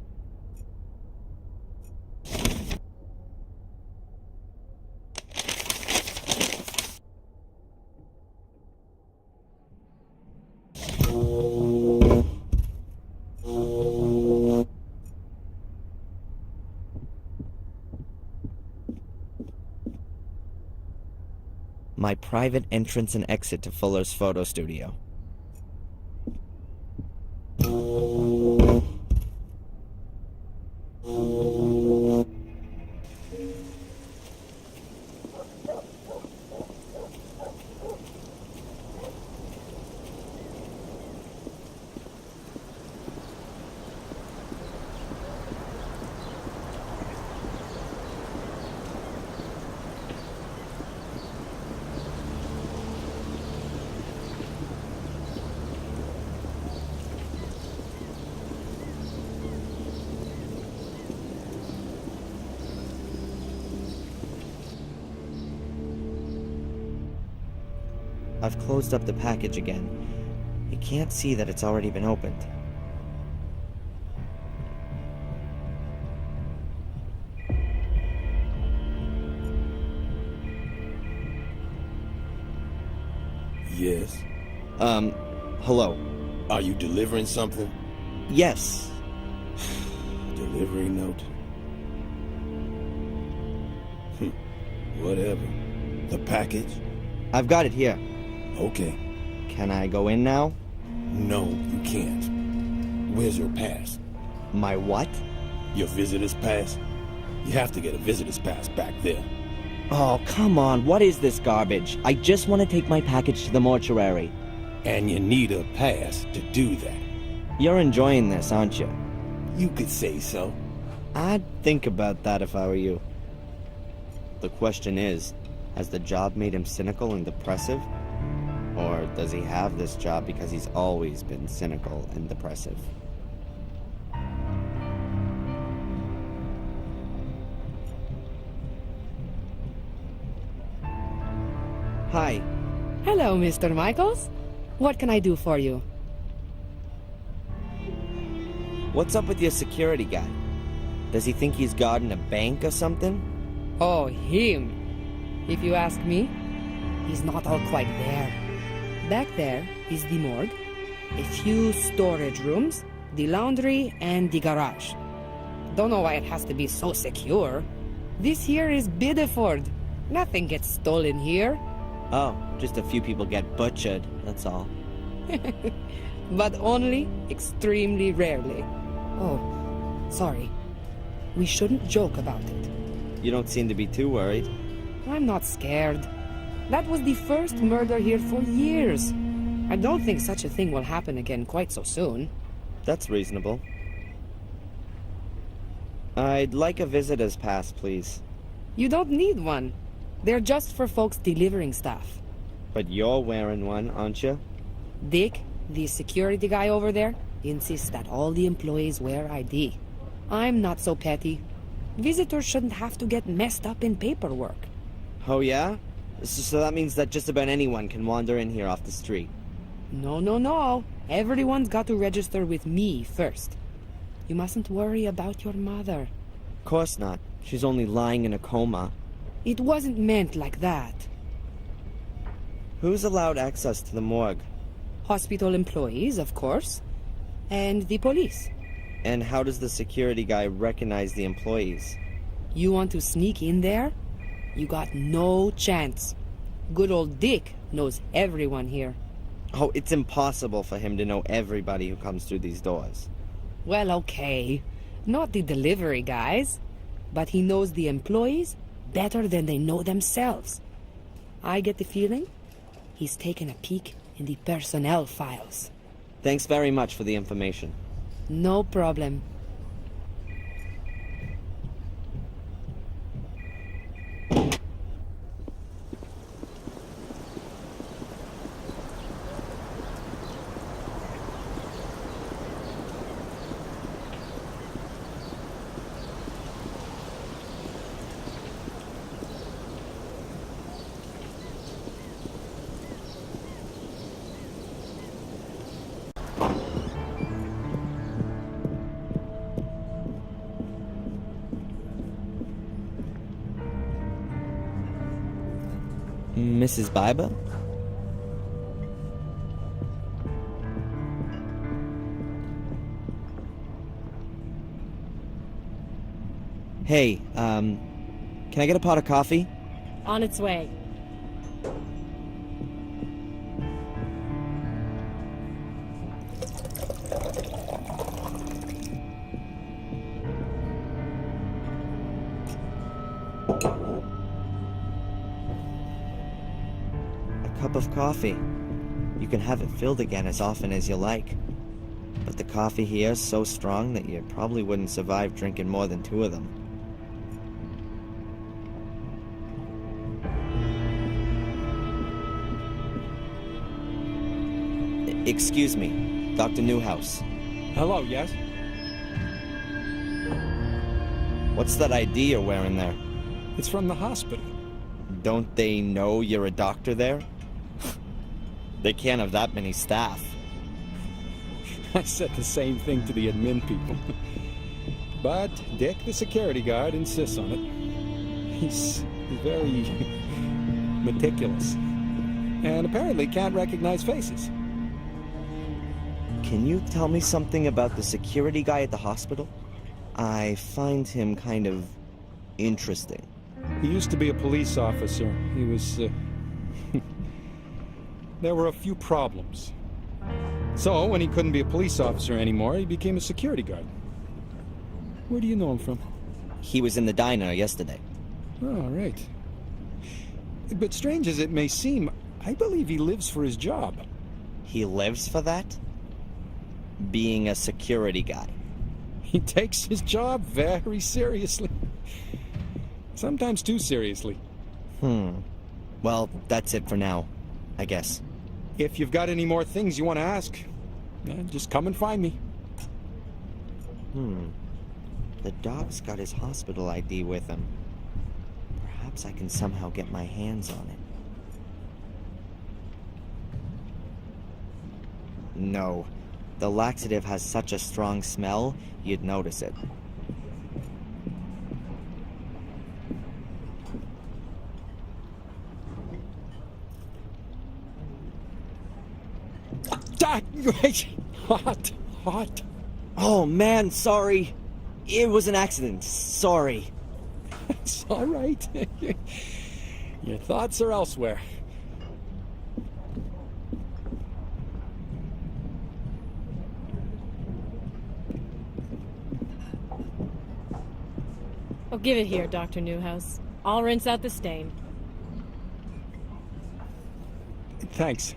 My private entrance and exit to Fuller's photo studio. I've closed up the package again. You can't see that it's already been opened. Yes. Hello. Are you delivering something? Yes. Delivery note? Whatever. The package? I've got it here. Okay. Can I go in now? No, you can't. Where's your pass? My what? Your visitor's pass? You have to get a visitor's pass back there. Oh, come on. What is this garbage? I just want to take my package to the mortuary. And you need a pass to do that. You're enjoying this, aren't you? You could say so. I'd think about that if I were you. The question is, has the job made him cynical and depressive? Or does he have this job because he's always been cynical and depressive? Hi. Hello, Mr. Michaels. What can I do for you? What's up with your security guy? Does he think he's guarding a bank or something? Oh, him. If you ask me, he's not all quite there. Back there is the morgue, a few storage rooms, the laundry, and the garage. Don't know why it has to be so secure. This here is Bideford. Nothing gets stolen here. Oh, just a few people get butchered, that's all. But only extremely rarely. Oh, sorry. We shouldn't joke about it. You don't seem to be too worried. I'm not scared. That was the first murder here for years. I don't think such a thing will happen again quite so soon. That's reasonable. I'd like a visitor's pass, please. You don't need one. They're just for folks delivering stuff. But you're wearing one, aren't you? Dick, the security guy over there, insists that all the employees wear ID. I'm not so petty. Visitors shouldn't have to get messed up in paperwork. Oh, yeah? So that means that just about anyone can wander in here off the street. No, no, no. Everyone's got to register with me first. You mustn't worry about your mother. Of course not. She's only lying in a coma. It wasn't meant like that. Who's allowed access to the morgue? Hospital employees, of course. And the police. And how does the security guy recognize the employees? You want to sneak in there? You got no chance. Good old Dick knows everyone here. Oh, it's impossible for him to know everybody who comes through these doors. Well, okay. Not the delivery guys. But he knows the employees better than they know themselves. I get the feeling he's taken a peek in the personnel files. Thanks very much for the information. No problem. Mrs. Biber? Hey, can I get a pot of coffee? On its way. Cup of coffee. You can have it filled again as often as you like. But the coffee here is so strong that you probably wouldn't survive drinking more than 2 of them. Excuse me, Dr. Newhouse. Hello, yes? What's that ID you're wearing there? It's from the hospital. Don't they know you're a doctor there? They can't have that many staff. I said the same thing to the admin people. But Dick, the security guard, insists on it. He's very meticulous. And apparently can't recognize faces. Can you tell me something about the security guy at the hospital? I find him kind of interesting. He used to be a police officer. He was, There were a few problems. So, when he couldn't be a police officer anymore, he became a security guard. Where do you know him from? He was in the diner yesterday. Oh, right. But strange as it may seem, I believe he lives for his job. He lives for that? Being a security guy. He takes his job very seriously. Sometimes too seriously. Well, that's it for now, I guess. If you've got any more things you want to ask, just come and find me. The dog's got his hospital ID with him. Perhaps I can somehow get my hands on it. No. The laxative has such a strong smell, you'd notice it. Hot. Oh man, sorry. It was an accident. Sorry. It's all right. Your thoughts are elsewhere. Oh, give it here, Dr. Newhouse. I'll rinse out the stain. Thanks.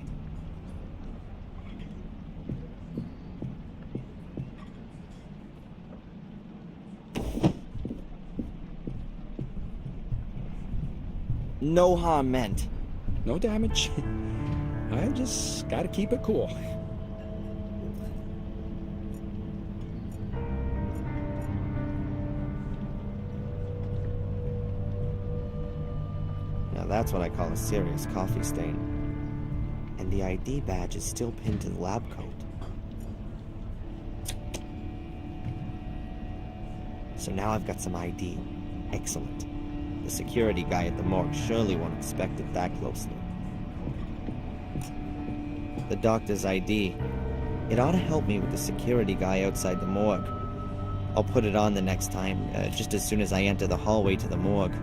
No harm meant. No damage. I just gotta keep it cool. Now that's what I call a serious coffee stain. And the ID badge is still pinned to the lab coat. So now I've got some ID. Excellent. The security guy at the morgue surely won't inspect it that closely. The doctor's ID. It ought to help me with the security guy outside the morgue. I'll put it on the next time, just as soon as I enter the hallway to the morgue.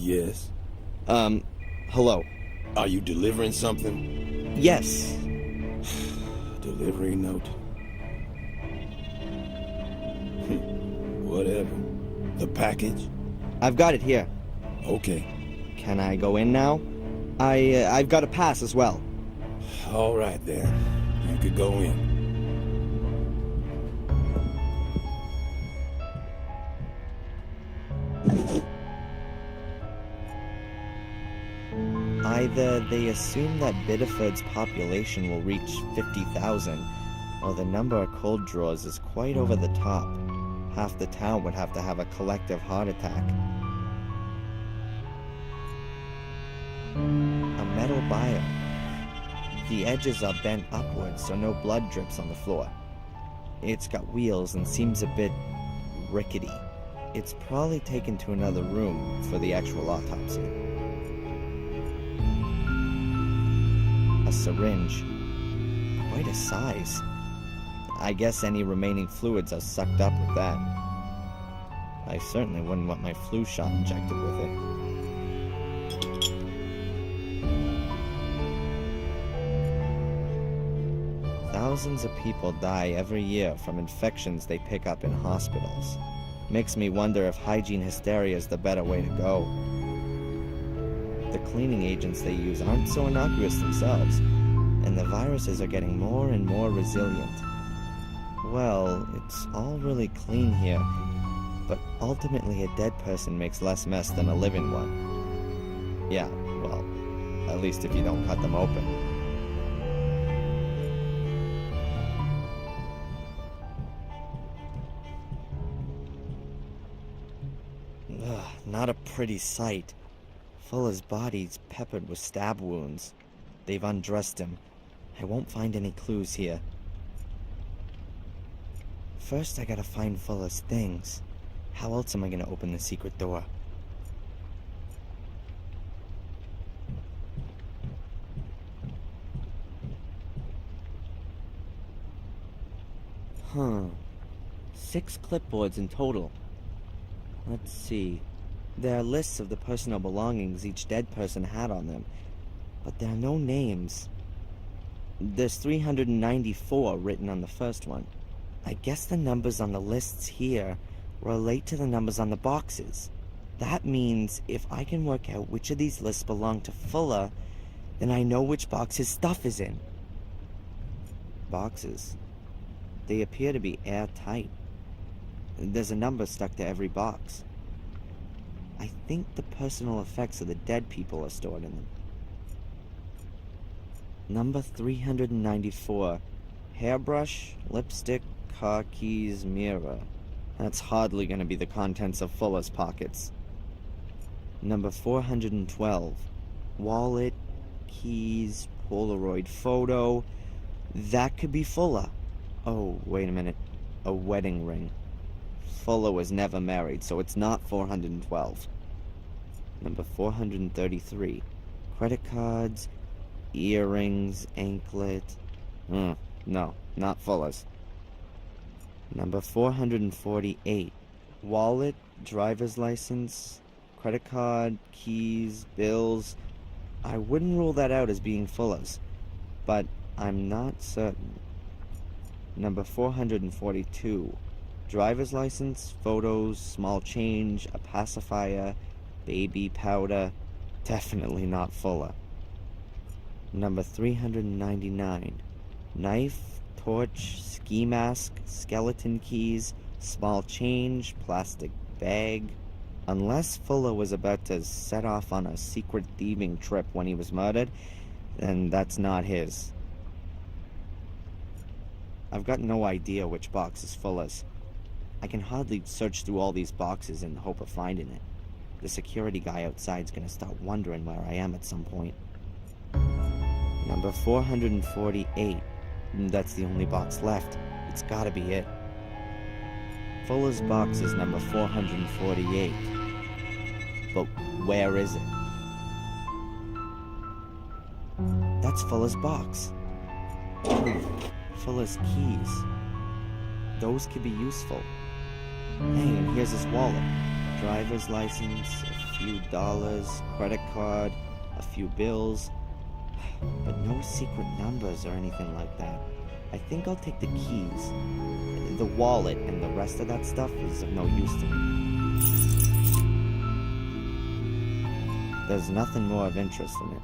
Yes. Hello. Are you delivering something? Yes. Delivery note. Whatever. The package? I've got it here. Okay. Can I go in now? I've got a pass as well. All right then. You could go in. Either they assume that Biddeford's population will reach 50,000, or the number of cold drawers is quite over the top. Half the town would have to have a collective heart attack. A metal biome. The edges are bent upwards so no blood drips on the floor. It's got wheels and seems a bit rickety. It's probably taken to another room for the actual autopsy. A syringe. Quite a size. I guess any remaining fluids are sucked up with that. I certainly wouldn't want my flu shot injected with it. Thousands of people die every year from infections they pick up in hospitals. Makes me wonder if hygiene hysteria is the better way to go. The cleaning agents they use aren't so innocuous themselves, and the viruses are getting more and more resilient. Well, it's all really clean here, but ultimately a dead person makes less mess than a living one. Yeah, well, at least if you don't cut them open. Ugh, not a pretty sight. Fuller's body's peppered with stab wounds. They've undressed him. I won't find any clues here. First, I gotta find Fuller's things. How else am I gonna open the secret door? Huh. 6 clipboards in total. Let's see. There are lists of the personal belongings each dead person had on them, but there are no names. There's 394 written on the first one. I guess the numbers on the lists here relate to the numbers on the boxes. That means if I can work out which of these lists belong to Fuller, then I know which box his stuff is in. Boxes. They appear to be airtight. There's a number stuck to every box. I think the personal effects of the dead people are stored in them. Number 394. Hairbrush, lipstick, car keys, mirror. That's hardly going to be the contents of Fuller's pockets. Number 412. Wallet, keys, Polaroid photo. That could be Fuller. Oh, wait a minute. A wedding ring. Fuller was never married, so it's not 412. Number 433. Credit cards, earrings, anklet. No, not Fuller's. Number 448. Wallet, driver's license, credit card, keys, bills. I wouldn't rule that out as being Fuller's, but I'm not certain. Number 442. Driver's license, photos, small change, a pacifier, baby powder. Definitely not Fuller. Number 399. Knife, torch, ski mask, skeleton keys, small change, plastic bag. Unless Fuller was about to set off on a secret thieving trip when he was murdered, then that's not his. I've got no idea which box is Fuller's. I can hardly search through all these boxes in the hope of finding it. The security guy outside's gonna start wondering where I am at some point. Number 448. That's the only box left. It's gotta be it. Fuller's box is number 448. But where is it? That's Fuller's box. Fuller's keys. Those could be useful. Hey, and here's his wallet. Driver's license, a few dollars, credit card, a few bills. But no secret numbers or anything like that. I think I'll take the keys. The wallet and the rest of that stuff is of no use to me. There's nothing more of interest in it.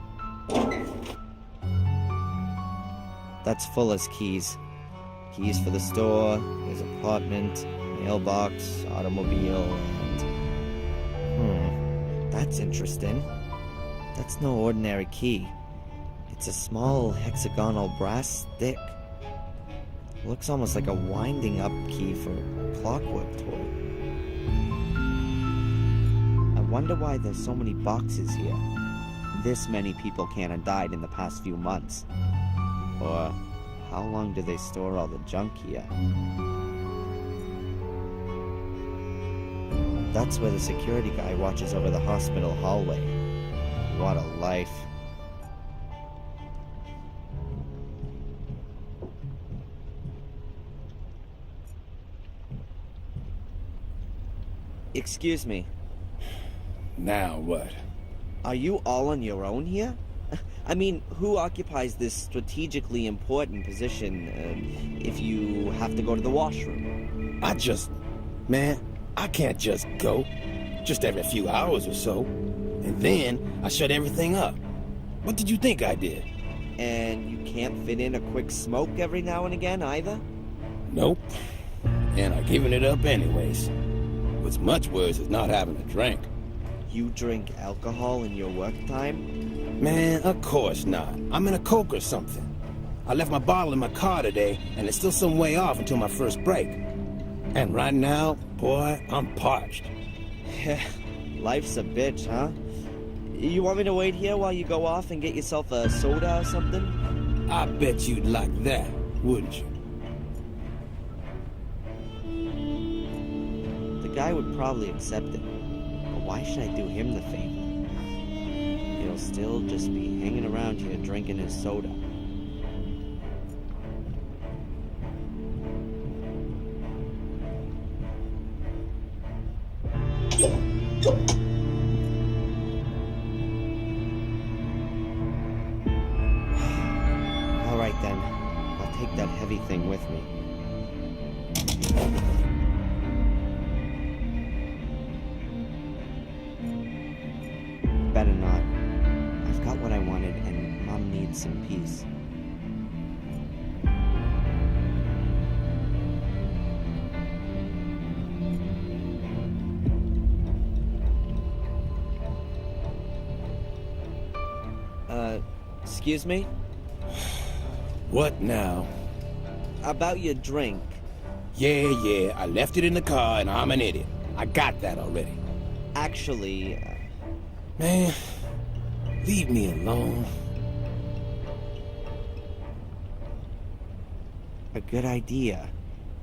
That's Fuller's keys. Keys for the store, his apartment, mailbox, automobile, and... that's interesting. That's no ordinary key. It's a small hexagonal brass stick. Looks almost like a winding up key for a clockwork toy. I wonder why there's so many boxes here. This many people can't have died in the past few months. Or how long do they store all the junk here? That's where the security guy watches over the hospital hallway. What a life. Excuse me. Now what? Are you all on your own here? I mean, who occupies this strategically important position if you have to go to the washroom? Man, I can't just go. Just every few hours or so. And then I shut everything up. What did you think I did? And you can't fit in a quick smoke every now and again either? Nope. And I've given it up anyways. What's much worse is not having a drink. You drink alcohol in your work time? Man, of course not. I'm in a Coke or something. I left my bottle in my car today, and it's still some way off until my first break. And right now, boy, I'm parched. Yeah, life's a bitch, huh? You want me to wait here while you go off and get yourself a soda or something? I bet you'd like that, wouldn't you? The guy would probably accept it. But why should I do him the favor? He'll still just be hanging around here drinking his soda. Alright then, I'll take that heavy thing with me. Better not. I've got what I wanted and Mom needs some peace. Excuse me? What now? About your drink. Yeah, I left it in the car and I'm an idiot. I got that already. Actually, Man, leave me alone. a good idea.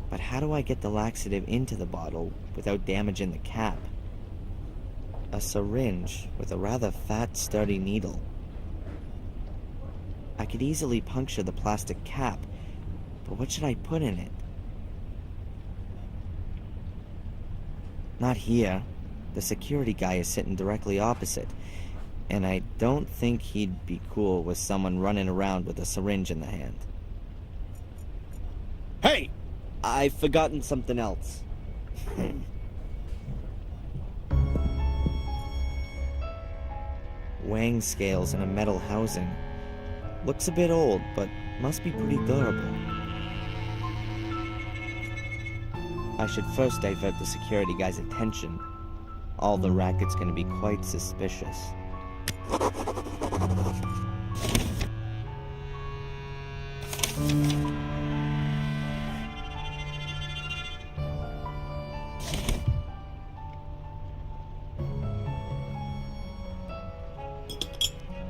But how do I get the laxative into the bottle without damaging the cap? A syringe with a rather fat, sturdy needle. I could easily puncture the plastic cap, but what should I put in it? Not here. The security guy is sitting directly opposite. And I don't think he'd be cool with someone running around with a syringe in the hand. Hey! I've forgotten something else. Weighing scales in a metal housing. Looks a bit old, but must be pretty durable. I should first divert the security guy's attention. All the racket's gonna be quite suspicious.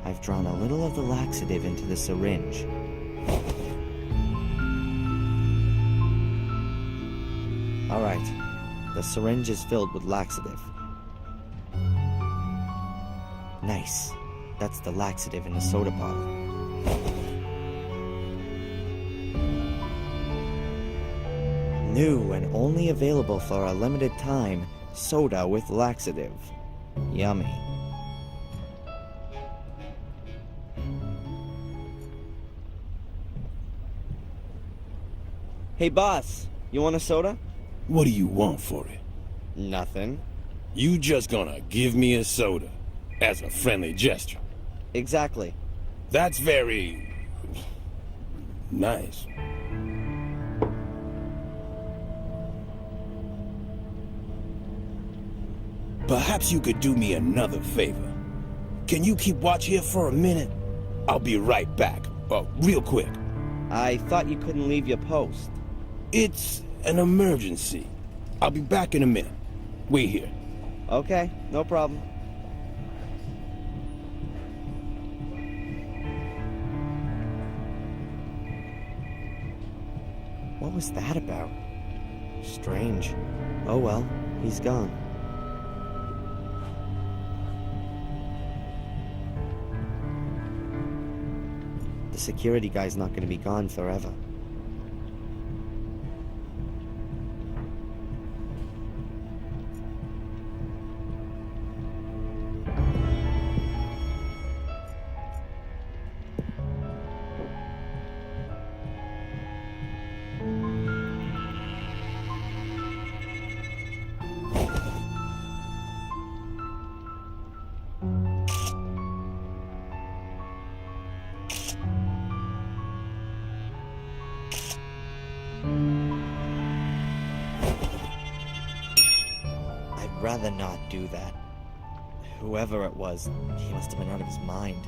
I've drawn a little of the laxative into the syringe. Alright, the syringe is filled with laxative. Nice. That's the laxative in the soda bottle. New and only available for a limited time, soda with laxative. Yummy. Hey boss, you want a soda? What do you want for it? Nothing. You just gonna give me a soda as a friendly gesture? Exactly. That's very... nice. Perhaps you could do me another favor. Can you keep watch here for a minute? I'll be right back. Real quick. I thought you couldn't leave your post. It's an emergency. I'll be back in a minute. Wait here. Okay, no problem. What was that about? Strange. Oh well, he's gone. The security guy's not gonna be gone forever. I'd rather not do that. Whoever it was, he must have been out of his mind.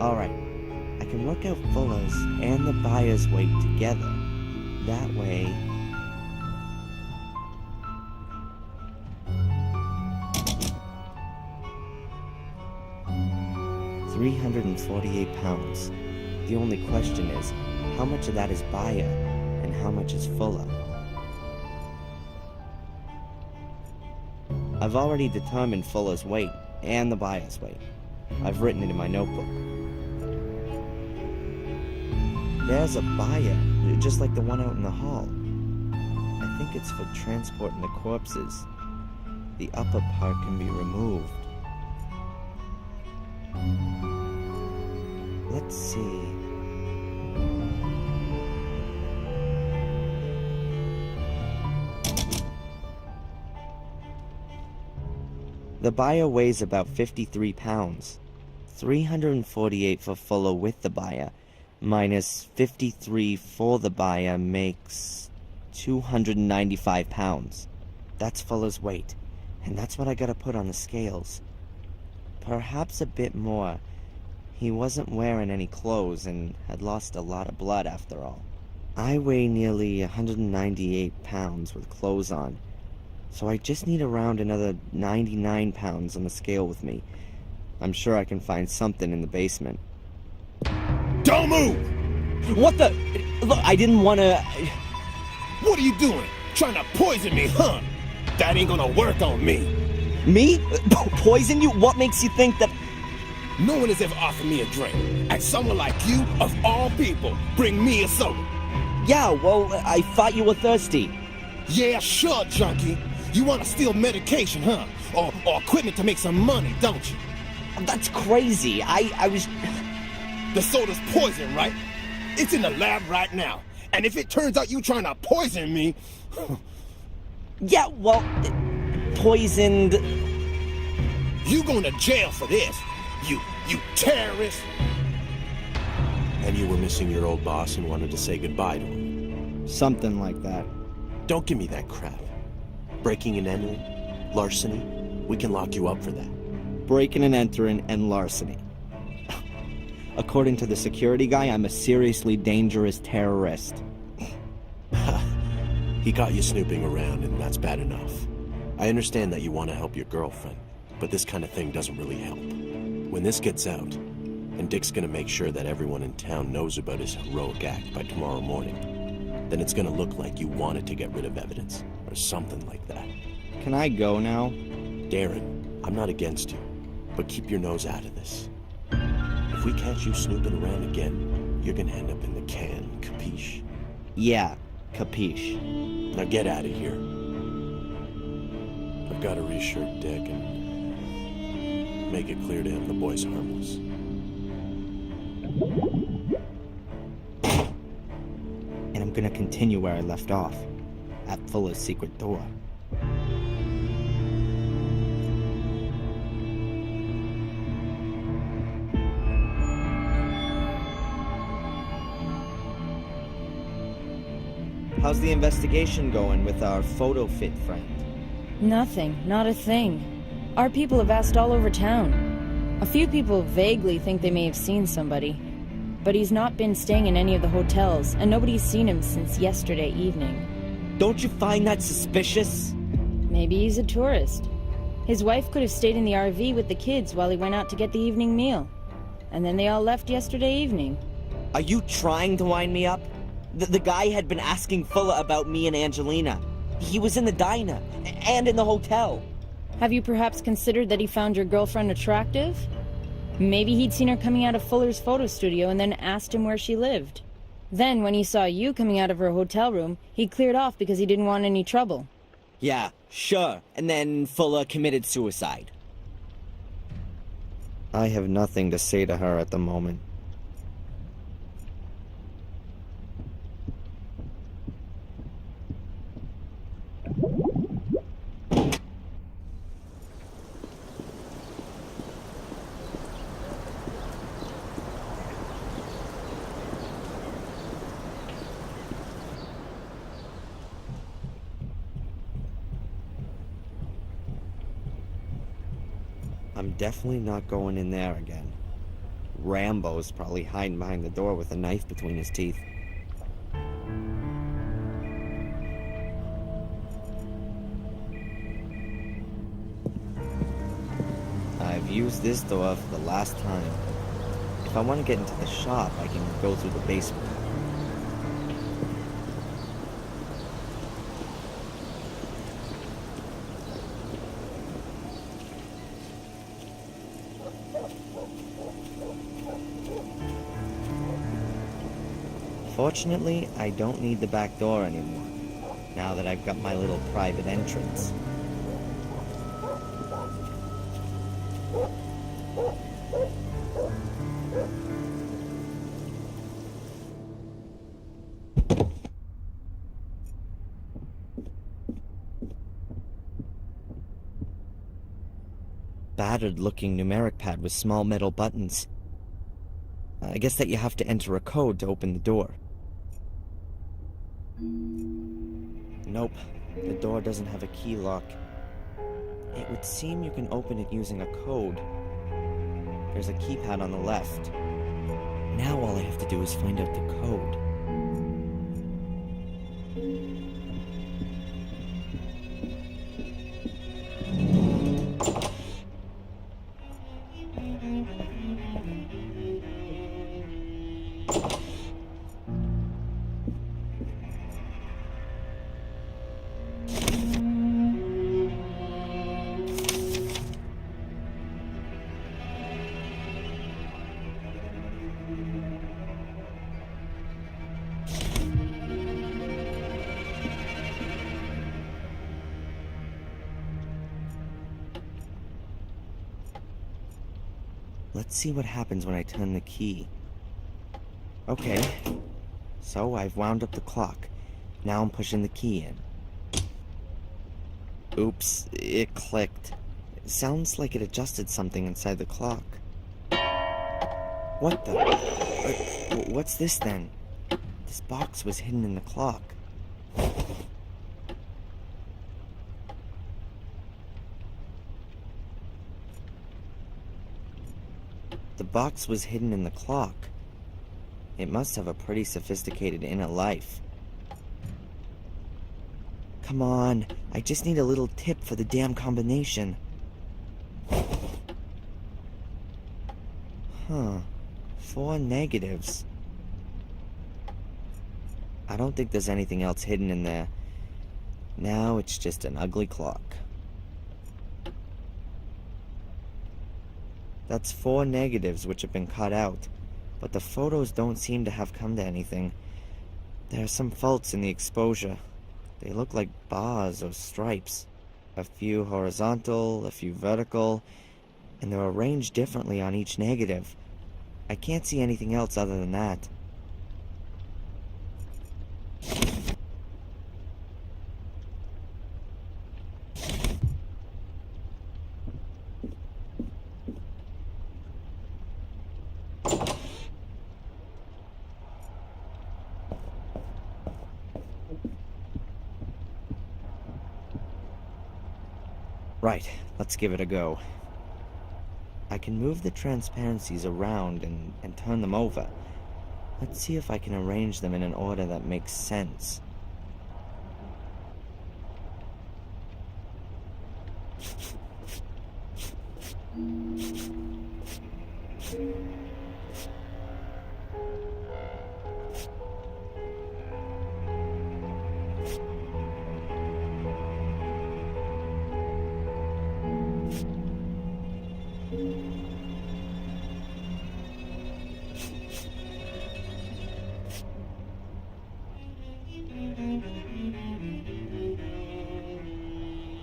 Alright, I can work out Fuller's and the buyer's weight together. That way... £348. The only question is, how much of that is buyer and how much is Fuller? I've already determined Fuller's weight and the buyer's weight. I've written it in my notebook. There's a buyer, just like the one out in the hall. I think it's for transporting the corpses. The upper part can be removed. Let's see. The buyer weighs about 53 pounds. 348 for Fuller with the buyer, minus 53 for the buyer makes 295 pounds. That's Fuller's weight, and that's what I gotta put on the scales. Perhaps a bit more. He wasn't wearing any clothes and had lost a lot of blood after all. I weigh nearly 198 pounds with clothes on, so I just need around another 99 pounds on the scale with me. I'm sure I can find something in the basement. Don't move! What the? Look, I didn't want to... What are you doing? Trying to poison me, huh? That ain't gonna work on me. Me? Poison you? What makes you think that... No one has ever offered me a drink. And someone like you, of all people, bring me a soda. Yeah, well, I thought you were thirsty. Yeah, sure, junkie. You want to steal medication, huh? Or equipment to make some money, don't you? That's crazy. I was... The soda's poison, right? It's in the lab right now. And if it turns out you trying to poison me... Yeah, well, poisoned... You going to jail for this, you terrorist. And you were missing your old boss and wanted to say goodbye to him. Something like that. Don't give me that crap. Breaking and entering, larceny, we can lock you up for that. Breaking and entering and larceny. According to the security guy, I'm a seriously dangerous terrorist. He caught you snooping around, and that's bad enough. I understand that you want to help your girlfriend, but this kind of thing doesn't really help. When this gets out, and Dick's gonna make sure that everyone in town knows about his heroic act by tomorrow morning, then it's gonna look like you wanted to get rid of evidence, or something like that. Can I go now? Darrin, I'm not against you, but keep your nose out of this. If we catch you snooping around again, you're gonna end up in the can, capiche? Yeah, capiche. Now get out of here. I've got to reassure Dick and make it clear to him the boy's harmless. And I'm gonna continue where I left off, at Fuller's secret door. How's the investigation going with our photo fit friend? Nothing, not a thing. Our people have asked all over town. A few people vaguely think they may have seen somebody, but he's not been staying in any of the hotels, and nobody's seen him since yesterday evening. Don't you find that suspicious? Maybe he's a tourist. His wife could have stayed in the RV with the kids while he went out to get the evening meal. And then they all left yesterday evening. Are you trying to wind me up? The guy had been asking Fuller about me and Angelina. He was in the diner, and in the hotel. Have you perhaps considered that he found your girlfriend attractive? Maybe he'd seen her coming out of Fuller's photo studio and then asked him where she lived. Then, when he saw you coming out of her hotel room, he cleared off because he didn't want any trouble. Yeah, sure. And then Fuller committed suicide. I have nothing to say to her at the moment. I'm definitely not going in there again. Rambo's probably hiding behind the door with a knife between his teeth. I've used this door for the last time. If I want to get into the shop, I can go through the basement. Fortunately, I don't need the back door anymore, now that I've got my little private entrance. Battered-looking numeric pad with small metal buttons. I guess that you have to enter a code to open the door. Nope, the door doesn't have a key lock. It would seem you can open it using a code. There's a keypad on the left. Now all I have to do is find out the code. Let's see what happens when I turn the key. Okay. So I've wound up the clock. Now I'm pushing the key in. Oops, it clicked. It sounds like it adjusted something inside the clock. What the? What's this then? This box was hidden in the clock. The box was hidden in the clock. It must have a pretty sophisticated inner life. Come on, I just need a little tip for the damn combination. Huh. 4 negatives. I don't think there's anything else hidden in there. Now it's just an ugly clock. That's 4 negatives which have been cut out, but the photos don't seem to have come to anything. There are some faults in the exposure. They look like bars or stripes. A few horizontal, a few vertical, and they're arranged differently on each negative. I can't see anything else other than that. Right, let's give it a go. I can move the transparencies around and turn them over. Let's see if I can arrange them in an order that makes sense.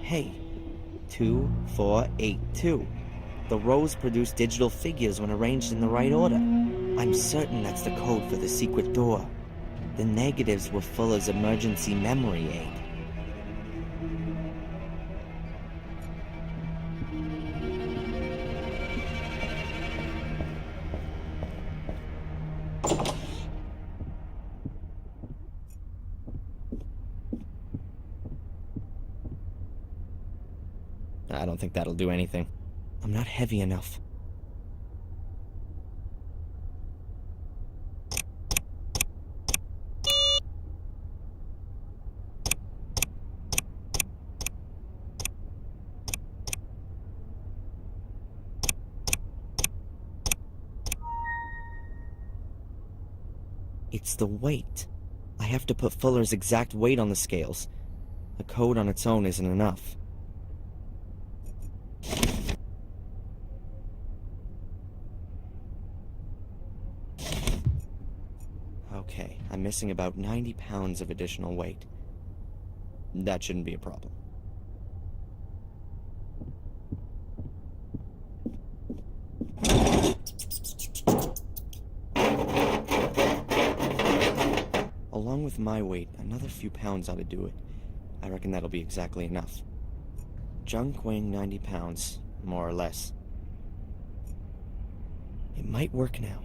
Hey, 2, 4, 8, 2. The rows produce digital figures when arranged in the right order. I'm certain that's the code for the secret door. The negatives were Fuller's emergency memory aid. I don't think that'll do anything. I'm not heavy enough. It's the weight. I have to put Fuller's exact weight on the scales. The code on its own isn't enough. Okay, I'm missing about 90 pounds of additional weight. That shouldn't be a problem. Along with my weight, another few pounds ought to do it. I reckon that'll be exactly enough. Junk weighing 90 pounds, more or less. It might work now.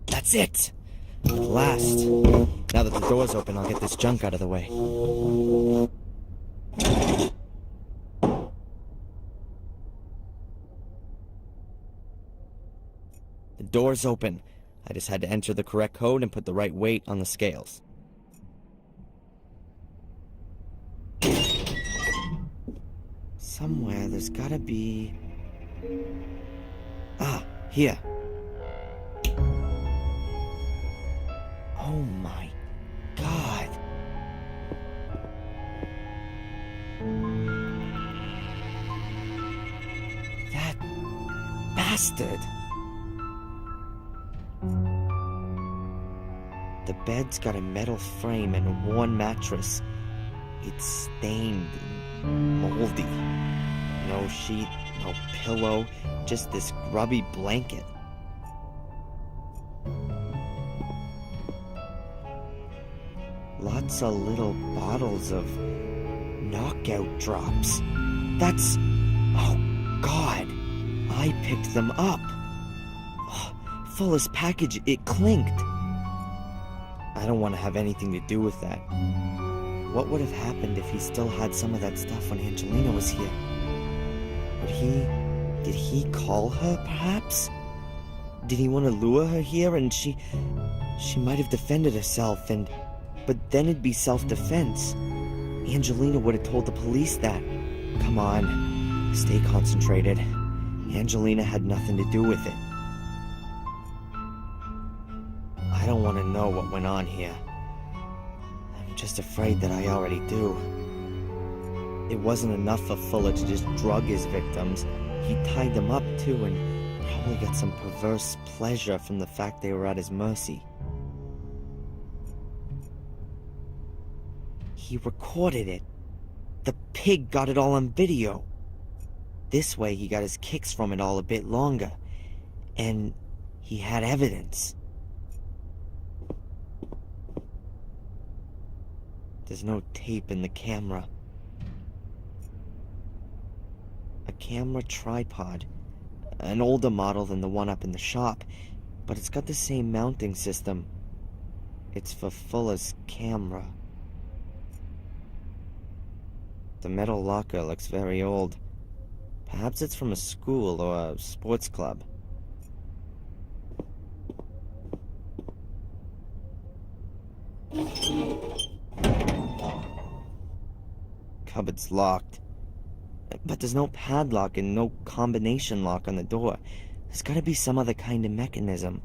That's it! At last. Now that the door's open, I'll get this junk out of the way. The door's open. I just had to enter the correct code and put the right weight on the scales. Somewhere there's gotta be... Ah, here. Oh my God. That bastard. The bed's got a metal frame and a worn mattress. It's stained and moldy. No sheet, no pillow, just this grubby blanket. Lots of little bottles of knockout drops. That's... oh, God. I picked them up. Oh, Fuller's package, it clinked. I don't want to have anything to do with that. What would have happened if he still had some of that stuff when Angelina was here? Did he call her, perhaps? Did he want to lure her here and she might have defended herself but then it'd be self-defense. Angelina would have told the police that. Come on, stay concentrated. Angelina had nothing to do with it. I don't want to know what went on here. I'm just afraid that I already do. It wasn't enough for Fuller to just drug his victims. He tied them up too and probably got some perverse pleasure from the fact they were at his mercy. He recorded it. The pig got it all on video. This way he got his kicks from it all a bit longer. And he had evidence. There's no tape in the camera. A camera tripod. An older model than the one up in the shop, but it's got the same mounting system. It's for Fuller's camera. The metal locker looks very old. Perhaps it's from a school or a sports club. Cupboard's locked. But there's no padlock and no combination lock on the door. There's gotta be some other kind of mechanism.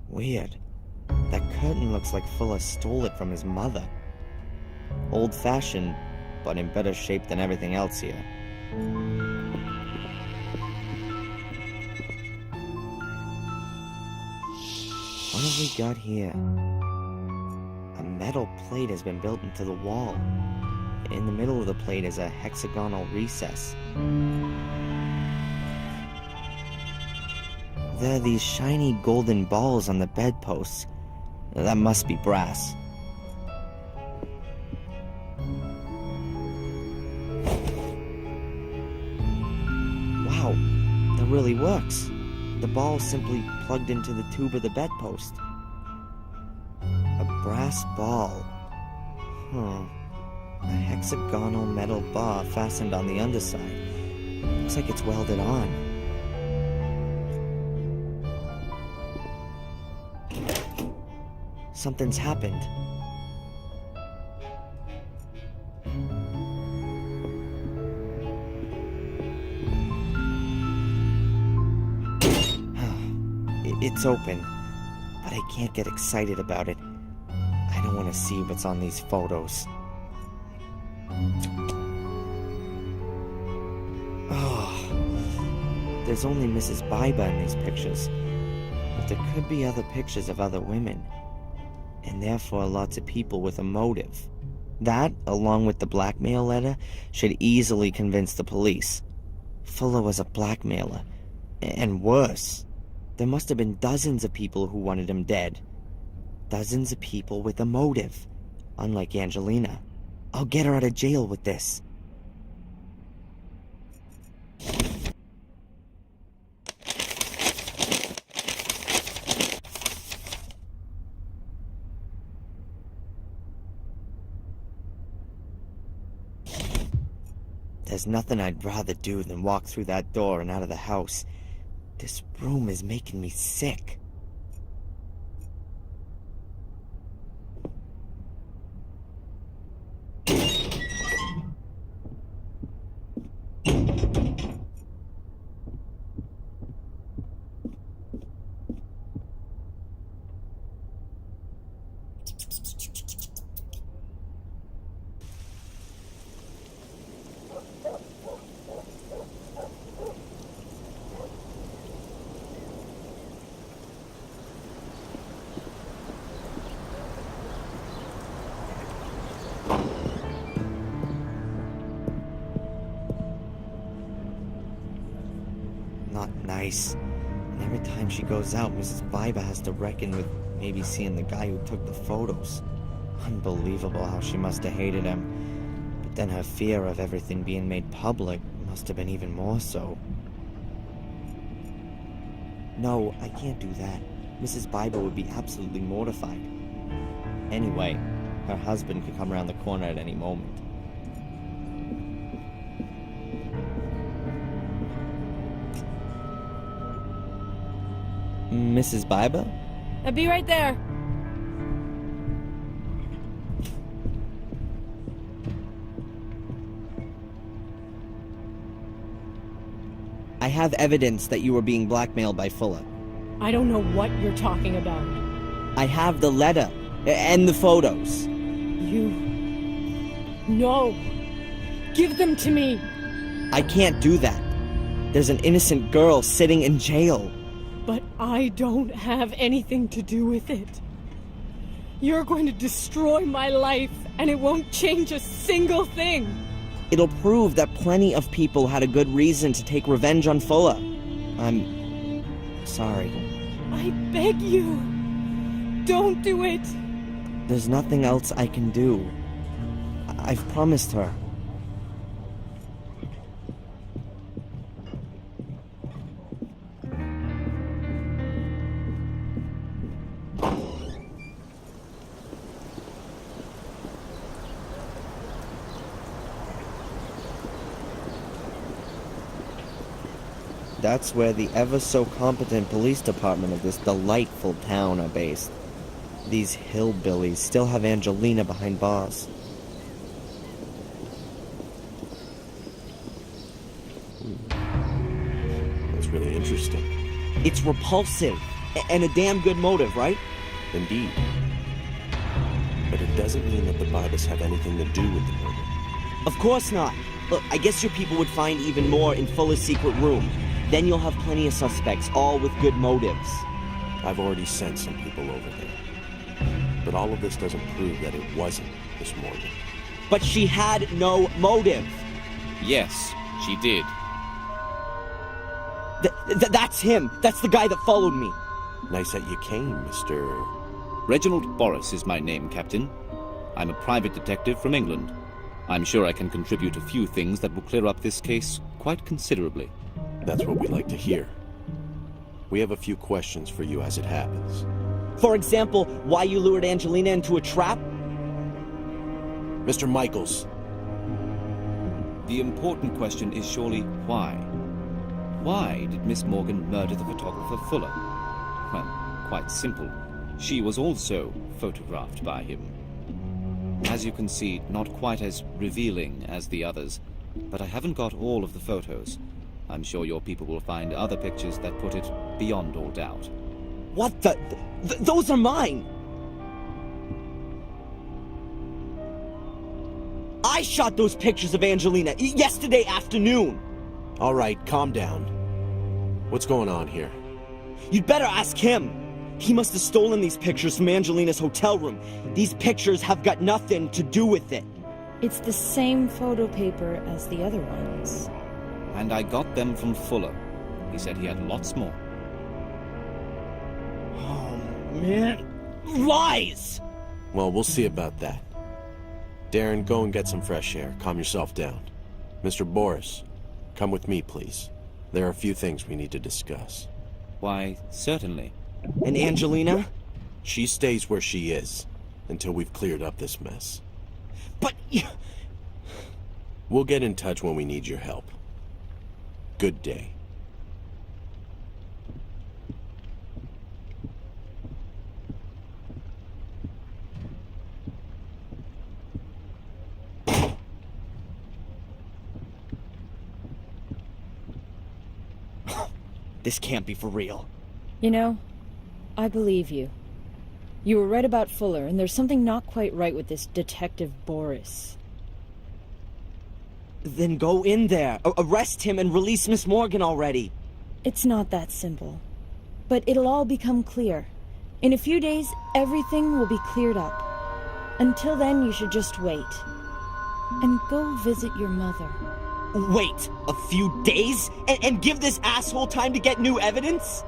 Weird. That curtain looks like Fuller stole it from his mother. Old-fashioned, but in better shape than everything else here. What have we got here? A metal plate has been built into the wall. In the middle of the plate is a hexagonal recess. There are these shiny golden balls on the bedposts. That must be brass. Wow, that really works. The ball simply plugged into the tube of the bedpost. A brass ball. A hexagonal metal bar fastened on the underside. Looks like it's welded on. Something's happened. It's open, but I can't get excited about it. I don't want to see what's on these photos. There's only Mrs. Biba in these pictures, but there could be other pictures of other women. And therefore lots of people with a motive. That, along with the blackmail letter, should easily convince the police. Fuller was a blackmailer. And worse, there must have been dozens of people who wanted him dead. Dozens of people with a motive. Unlike Angelina. I'll get her out of jail with this. There's nothing I'd rather do than walk through that door and out of the house. This room is making me sick. Not nice. And every time she goes out, Mrs. Biba has to reckon with maybe seeing the guy who took the photos. Unbelievable how she must have hated him. But then her fear of everything being made public must have been even more so. No, I can't do that. Mrs. Biba would be absolutely mortified. Anyway, her husband could come around the corner at any moment. Mrs. Biba? I'll be right there. I have evidence that you were being blackmailed by Fuller. I don't know what you're talking about. I have the letter and the photos. You... No. Give them to me. I can't do that. There's an innocent girl sitting in jail. But I don't have anything to do with it. You're going to destroy my life, and it won't change a single thing. It'll prove that plenty of people had a good reason to take revenge on Fuller. I'm sorry. I beg you. Don't do it. There's nothing else I can do. I've promised her. That's where the ever-so-competent police department of this delightful town are based. These hillbillies still have Angelina behind bars. That's really interesting. It's repulsive, and a damn good motive, right? Indeed. But it doesn't mean that the Bibas have anything to do with the murder. Of course not. Look, I guess your people would find even more in Fuller's secret room. Then you'll have plenty of suspects, all with good motives. I've already sent some people over there. But all of this doesn't prove that it wasn't Miss Morgan. But she had no motive. Yes, she did. That's him. That's the guy that followed me. Nice that you came, Mr. Reginald Borris is my name, Captain. I'm a private detective from England. I'm sure I can contribute a few things that will clear up this case quite considerably. That's what we like to hear. We have a few questions for you as it happens. For example, why you lured Angelina into a trap? Mr. Michaels. The important question is surely why? Why did Miss Morgan murder the photographer Fuller? Well, quite simple. She was also photographed by him. As you can see, not quite as revealing as the others, but I haven't got all of the photos. I'm sure your people will find other pictures that put it beyond all doubt. What the... those are mine! I shot those pictures of Angelina yesterday afternoon! All right, calm down. What's going on here? You'd better ask him! He must have stolen these pictures from Angelina's hotel room. These pictures have got nothing to do with it. It's the same photo paper as the other ones. And I got them from Fuller. He said he had lots more. Oh, man. Lies! Well, we'll see about that. Darrin, go and get some fresh air. Calm yourself down. Mr. Borris, come with me, please. There are a few things we need to discuss. Why, certainly. And Angelina? She stays where she is until we've cleared up this mess. But... We'll get in touch when we need your help. Good day. This can't be for real. You know, I believe you. You were right about Fuller, and there's something not quite right with this Detective Borris. Then go in there, arrest him, and release Miss Morgan already. It's not that simple. But it'll all become clear. In a few days, everything will be cleared up. Until then, you should just wait. And go visit your mother. Wait a few days? And give this asshole time to get new evidence?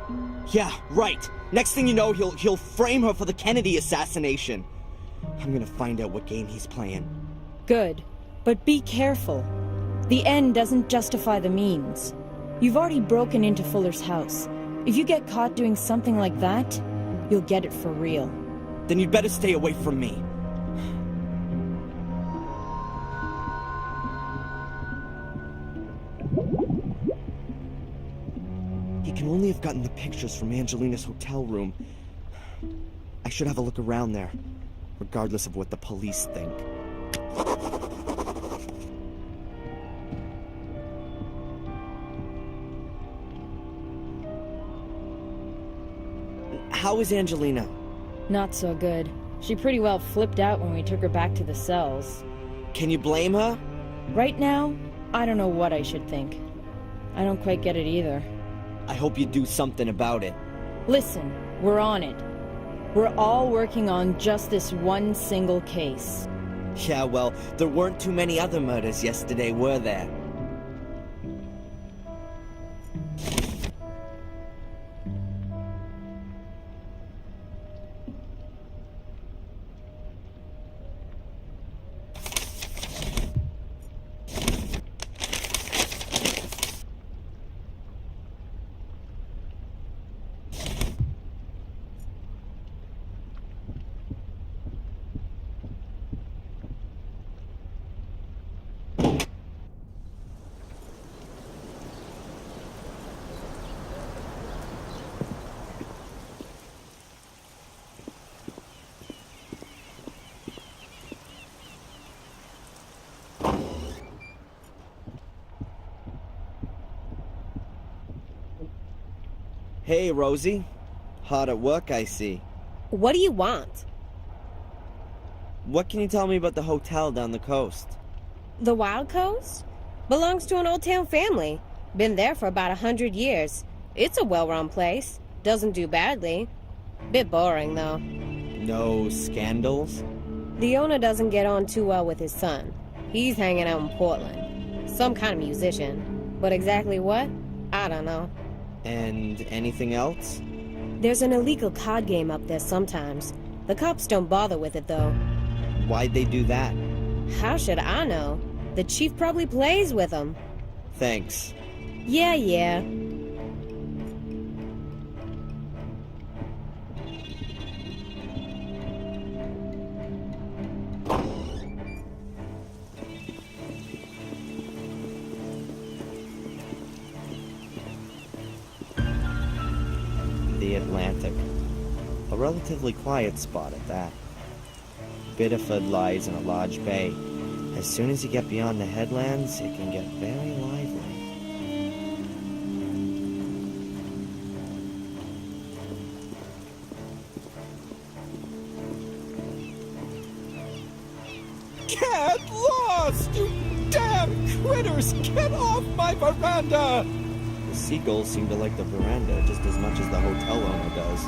Yeah, right. Next thing you know, he'll frame her for the Kennedy assassination. I'm gonna find out what game he's playing. Good. But be careful. The end doesn't justify the means. You've already broken into Fuller's house. If you get caught doing something like that, you'll get it for real. Then you'd better stay away from me. He can only have gotten the pictures from Angelina's hotel room. I should have a look around there, regardless of what the police think. How is Angelina? Not so good. She pretty well flipped out when we took her back to the cells. Can you blame her? Right now, I don't know what I should think. I don't quite get it either. I hope you do something about it. Listen, we're on it. We're all working on just this one single case. Yeah, well, there weren't too many other murders yesterday, were there? Hey, Rosie. Hard at work, I see. What do you want? What can you tell me about the hotel down the coast? The Wild Coast? Belongs to an old town family. Been there for about 100 years. It's a well-run place. Doesn't do badly. Bit boring, though. No scandals? The owner doesn't get on too well with his son. He's hanging out in Portland. Some kind of musician. But exactly what? I don't know. And anything else? There's an illegal card game up there sometimes. The cops don't bother with it, though. Why'd they do that? How should I know? The chief probably plays with them. Thanks. Yeah. The Atlantic. A relatively quiet spot at that. Biddeford lies in a large bay. As soon as you get beyond the headlands, it can get very lively. Get lost, you damn critters! Get off my veranda! The seagulls seem to like the veranda just as much as the hotel owner does.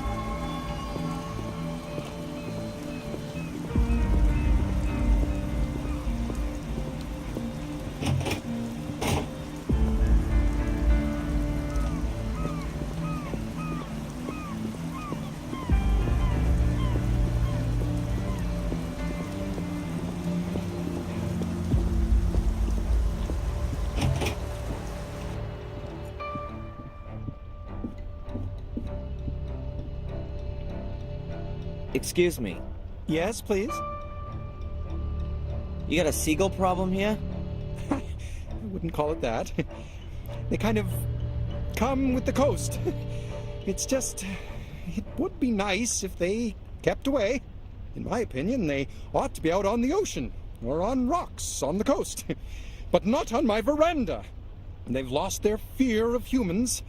Excuse me. Yes, please? You got a seagull problem here? I wouldn't call it that. They kind of come with the coast. It's just... it would be nice if they kept away. In my opinion, they ought to be out on the ocean, or on rocks on the coast. But not on my veranda. And they've lost their fear of humans,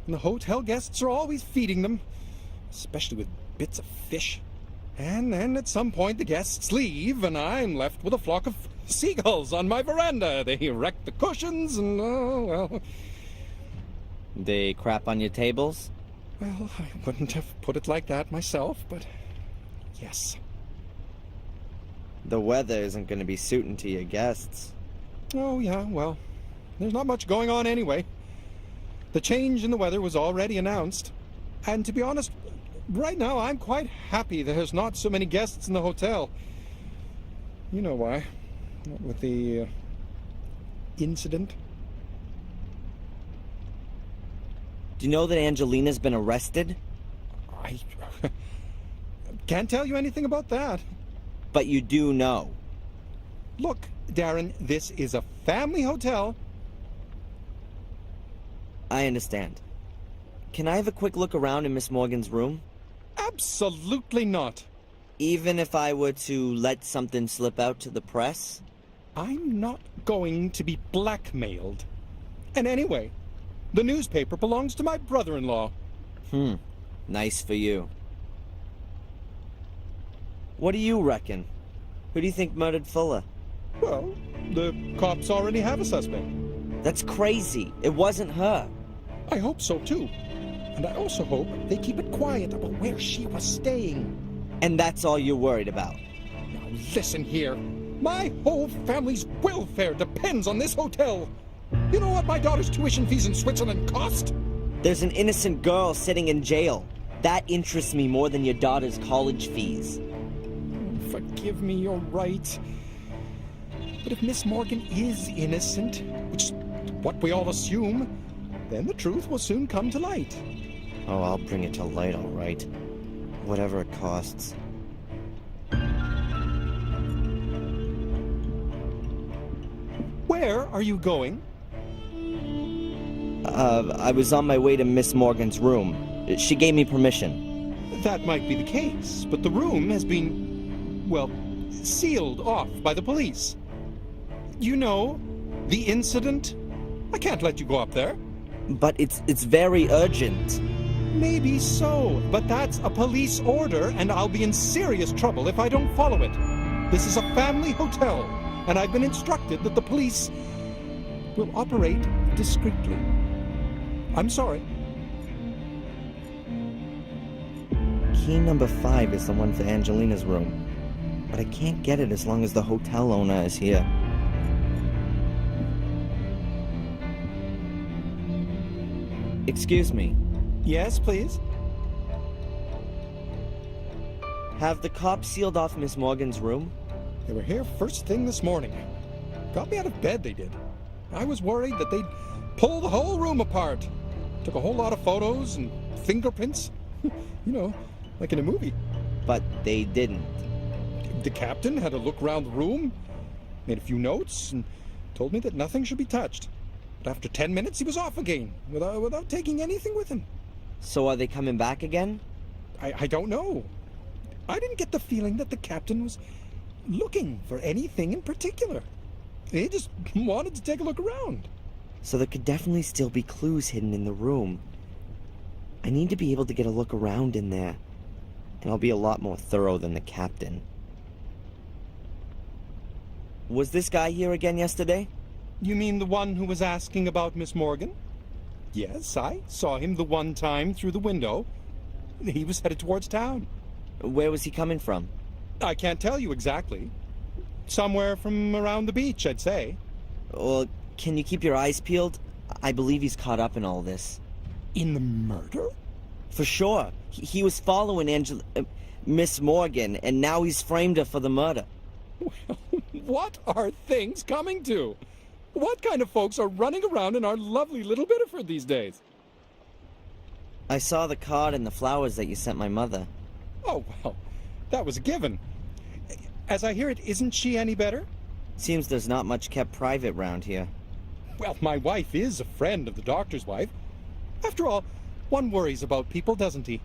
and the hotel guests are always feeding them, especially with bits of fish. And then at some point the guests leave, and I'm left with a flock of seagulls on my veranda. They wreck the cushions, and, well... They crap on your tables? Well, I wouldn't have put it like that myself, but yes. The weather isn't going to be suiting to your guests. Oh, yeah, well, there's not much going on anyway. The change in the weather was already announced. And to be honest, right now I'm quite happy there's not so many guests in the hotel. You know why. With the incident. Do you know that Angelina's been arrested? I can't tell you anything about that. But you do know. Look, Darrin, this is a family hotel. I understand. Can I have a quick look around in Miss Morgan's room? Absolutely not. Even if I were to let something slip out to the press? I'm not going to be blackmailed. And anyway, the newspaper belongs to my brother-in-law. Nice for you. What do you reckon? Who do you think murdered Fuller? Well, the cops already have a suspect. That's crazy. It wasn't her. I hope so, too. And I also hope they keep it quiet about where she was staying. And that's all you're worried about? Now listen here. My whole family's welfare depends on this hotel. You know what my daughter's tuition fees in Switzerland cost? There's an innocent girl sitting in jail. That interests me more than your daughter's college fees. Forgive me, you're right. But if Miss Morgan is innocent, which is what we all assume, then the truth will soon come to light. Oh, I'll bring it to light, all right. Whatever it costs. Where are you going? I was on my way to Miss Morgan's room. She gave me permission. That might be the case, but the room has been, well, sealed off by the police. You know, the incident? I can't let you go up there. But it's very urgent. Maybe so, but that's a police order, and I'll be in serious trouble if I don't follow it. This is a family hotel, and I've been instructed that the police will operate discreetly. I'm sorry. Key number 5 is the one for Angelina's room. But I can't get it as long as the hotel owner is here. Excuse me. Yes, please? Have the cops sealed off Miss Morgan's room? They were here first thing this morning. Got me out of bed, they did. I was worried that they'd pull the whole room apart. Took a whole lot of photos and fingerprints. You know, like in a movie. But they didn't. The captain had a look around the room, made a few notes, and told me that nothing should be touched. But after 10 minutes, he was off again, without taking anything with him. So are they coming back again? I don't know. I didn't get the feeling that the captain was looking for anything in particular. He just wanted to take a look around. So there could definitely still be clues hidden in the room. I need to be able to get a look around in there. And I'll be a lot more thorough than the captain. Was this guy here again yesterday? You mean the one who was asking about Miss Morgan? Yes, I saw him the one time through the window. He was headed towards town. Where was he coming from? I can't tell you exactly. Somewhere from around the beach, I'd say. Well, can you keep your eyes peeled? I believe he's caught up in all this. In the murder? For sure. He was following Miss Morgan, and now he's framed her for the murder. Well, what are things coming to? What kind of folks are running around in our lovely little Biddeford these days? I saw the card and the flowers that you sent my mother. Oh, well, that was a given. As I hear it, isn't she any better? Seems there's not much kept private round here. Well, my wife is a friend of the doctor's wife. After all, one worries about people, doesn't he?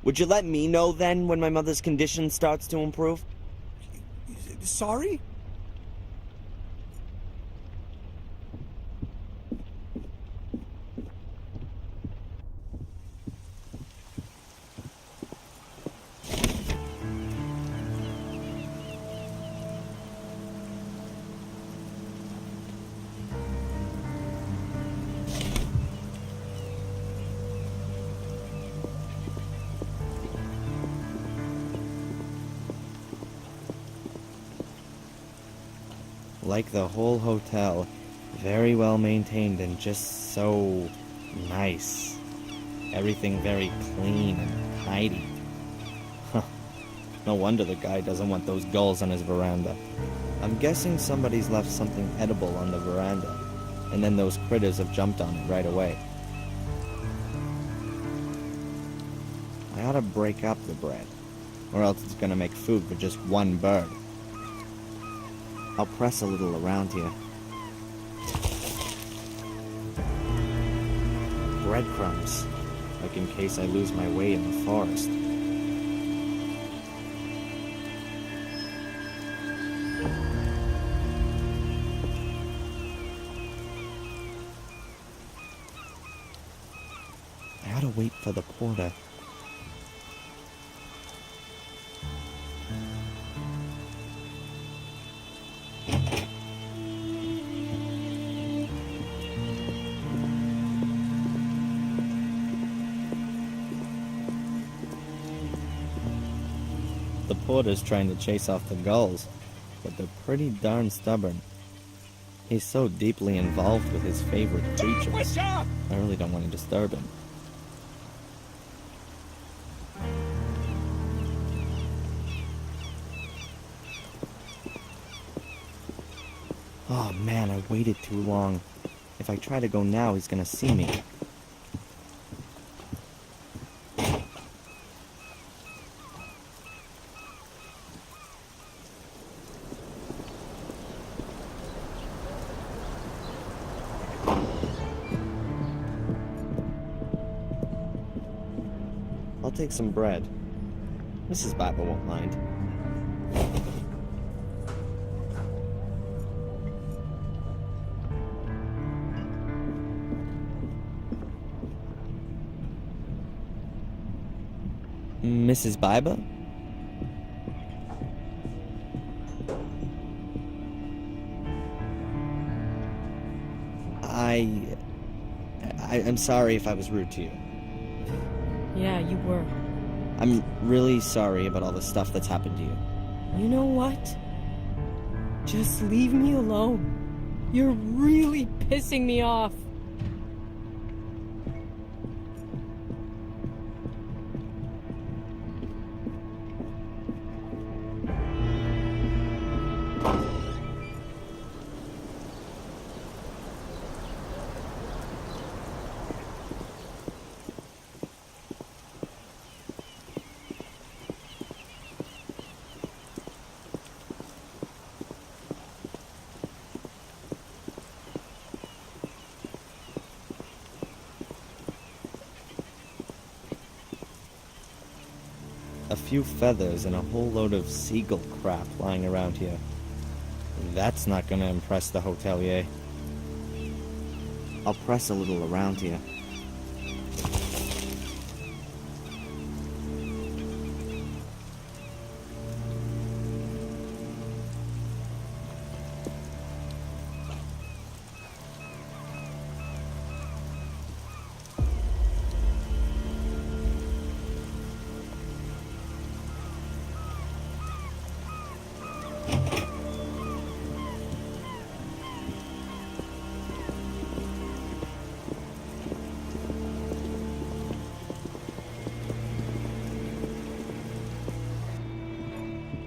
Would you let me know then when my mother's condition starts to improve? Sorry? Like the whole hotel, very well maintained and just so nice. Everything very clean and tidy. Huh. No wonder the guy doesn't want those gulls on his veranda. I'm guessing somebody's left something edible on the veranda, and then those critters have jumped on it right away. I ought to break up the bread, or else it's gonna make food for just one bird. I'll press a little around here. Breadcrumbs, like in case I lose my way in the forest. I ought to wait for the porter. The porter's trying to chase off the gulls, but they're pretty darn stubborn. He's so deeply involved with his favorite creatures. I really don't want to disturb him. Oh man, I waited too long. If I try to go now, he's gonna see me. I'll take some bread. Mrs. Bible won't mind. Mrs. Bible? I'm sorry if I was rude to you. Yeah, you were. I'm really sorry about all the stuff that's happened to you. You know what? Just leave me alone. You're really pissing me off. A few feathers and a whole load of seagull crap lying around here. That's not gonna impress the hotelier. I'll press a little around here.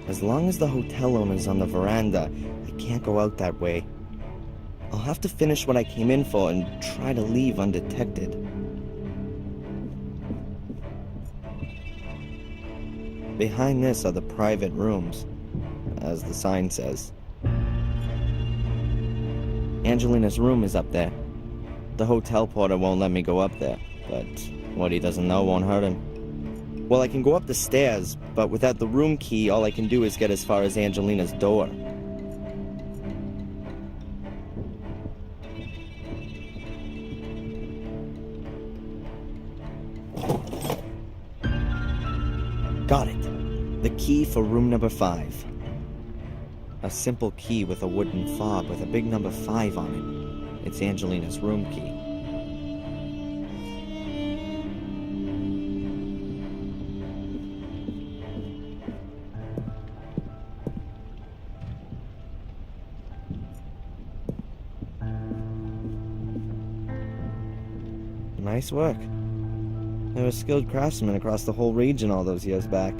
As long as the hotel owner's on the veranda, I can't go out that way. I'll have to finish what I came in for and try to leave undetected. Behind this are the private rooms, as the sign says. Angelina's room is up there. The hotel porter won't let me go up there, but what he doesn't know won't hurt him. Well, I can go up the stairs, but without the room key, all I can do is get as far as Angelina's door. Got it. The key for room number 5. A simple key with a wooden fob with a big number 5 on it. It's Angelina's room key. Nice work. There were skilled craftsmen across the whole region all those years back.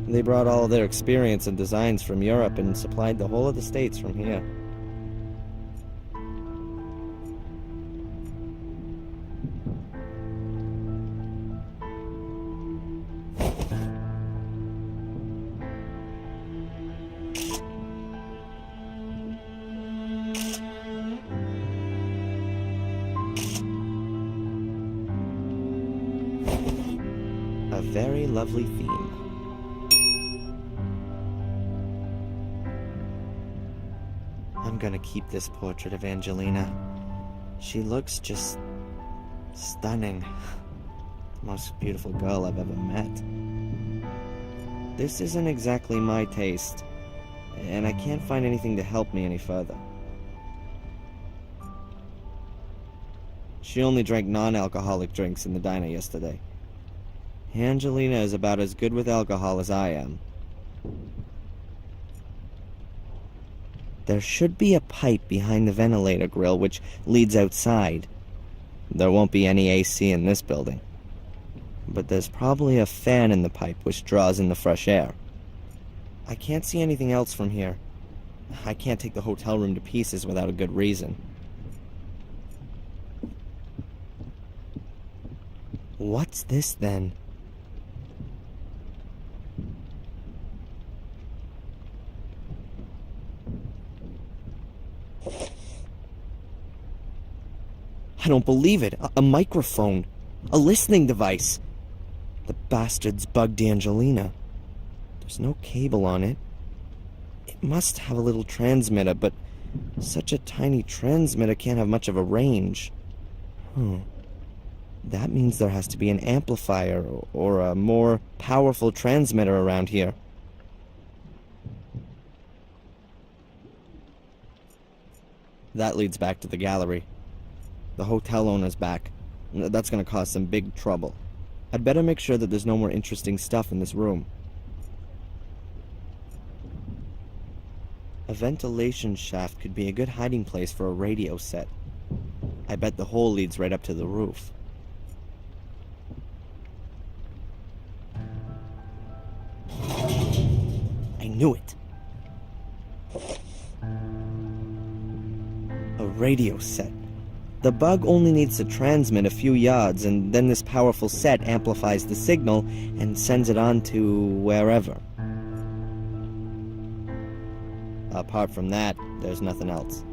They brought all their experience and designs from Europe and supplied the whole of the states from here. A very lovely theme. I'm gonna keep this portrait of Angelina. She looks just stunning. The most beautiful girl I've ever met. This isn't exactly my taste, and I can't find anything to help me any further. She only drank non-alcoholic drinks in the diner yesterday. Angelina is about as good with alcohol as I am. There should be a pipe behind the ventilator grill which leads outside. There won't be any AC in this building. But there's probably a fan in the pipe which draws in the fresh air. I can't see anything else from here. I can't take the hotel room to pieces without a good reason. What's this then? I don't believe it. A microphone. A listening device. The bastards bugged Angelina. There's no cable on it. It must have a little transmitter, but such a tiny transmitter can't have much of a range. That means there has to be an amplifier or a more powerful transmitter around here. That leads back to the gallery. The hotel owner's back. That's gonna cause some big trouble. I'd better make sure that there's no more interesting stuff in this room. A ventilation shaft could be a good hiding place for a radio set. I bet the hole leads right up to the roof. I knew it. A radio set. The bug only needs to transmit a few yards, and then this powerful set amplifies the signal and sends it on to wherever. Apart from that, there's nothing else.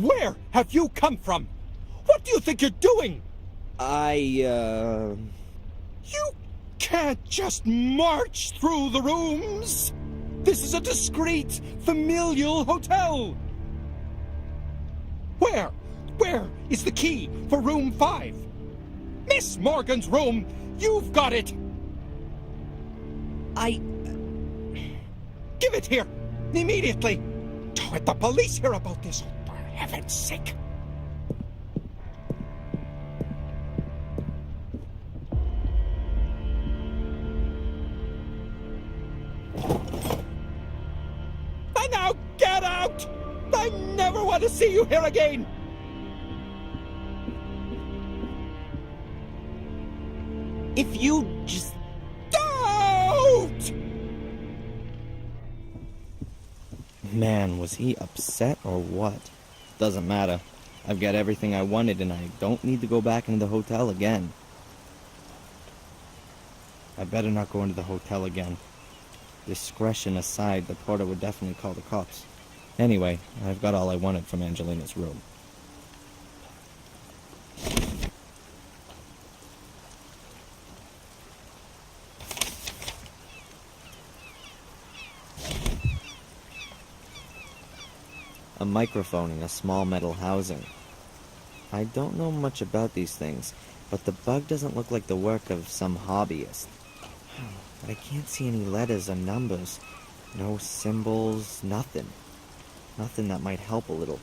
Where have you come from? What do you think you're doing? You can't just march through the rooms. This is a discreet, familial hotel. Where is the key for room 5? Miss Morgan's room. You've got it. Give it here, immediately. Don't let the police hear about this, for heaven's sake. And now get out! I never want to see you here again! If you just... Don't! Man, was he upset or what? Doesn't matter. I've got everything I wanted and I don't need to go back into the hotel again. I better not go into the hotel again. Discretion aside, the porter would definitely call the cops. Anyway, I've got all I wanted from Angelina's room. A microphone in a small metal housing. I don't know much about these things, but the bug doesn't look like the work of some hobbyist. But I can't see any letters or numbers. No symbols, nothing. Nothing that might help a little.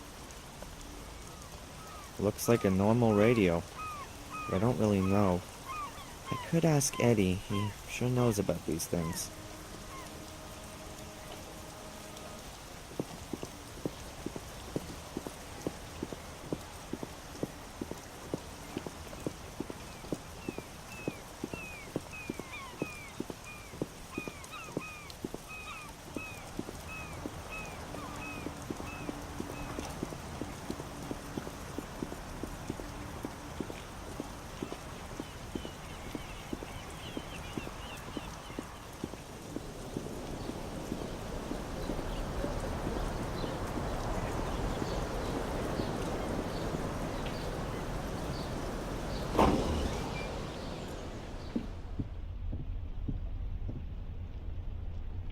Looks like a normal radio, but I don't really know. I could ask Eddie. He sure knows about these things.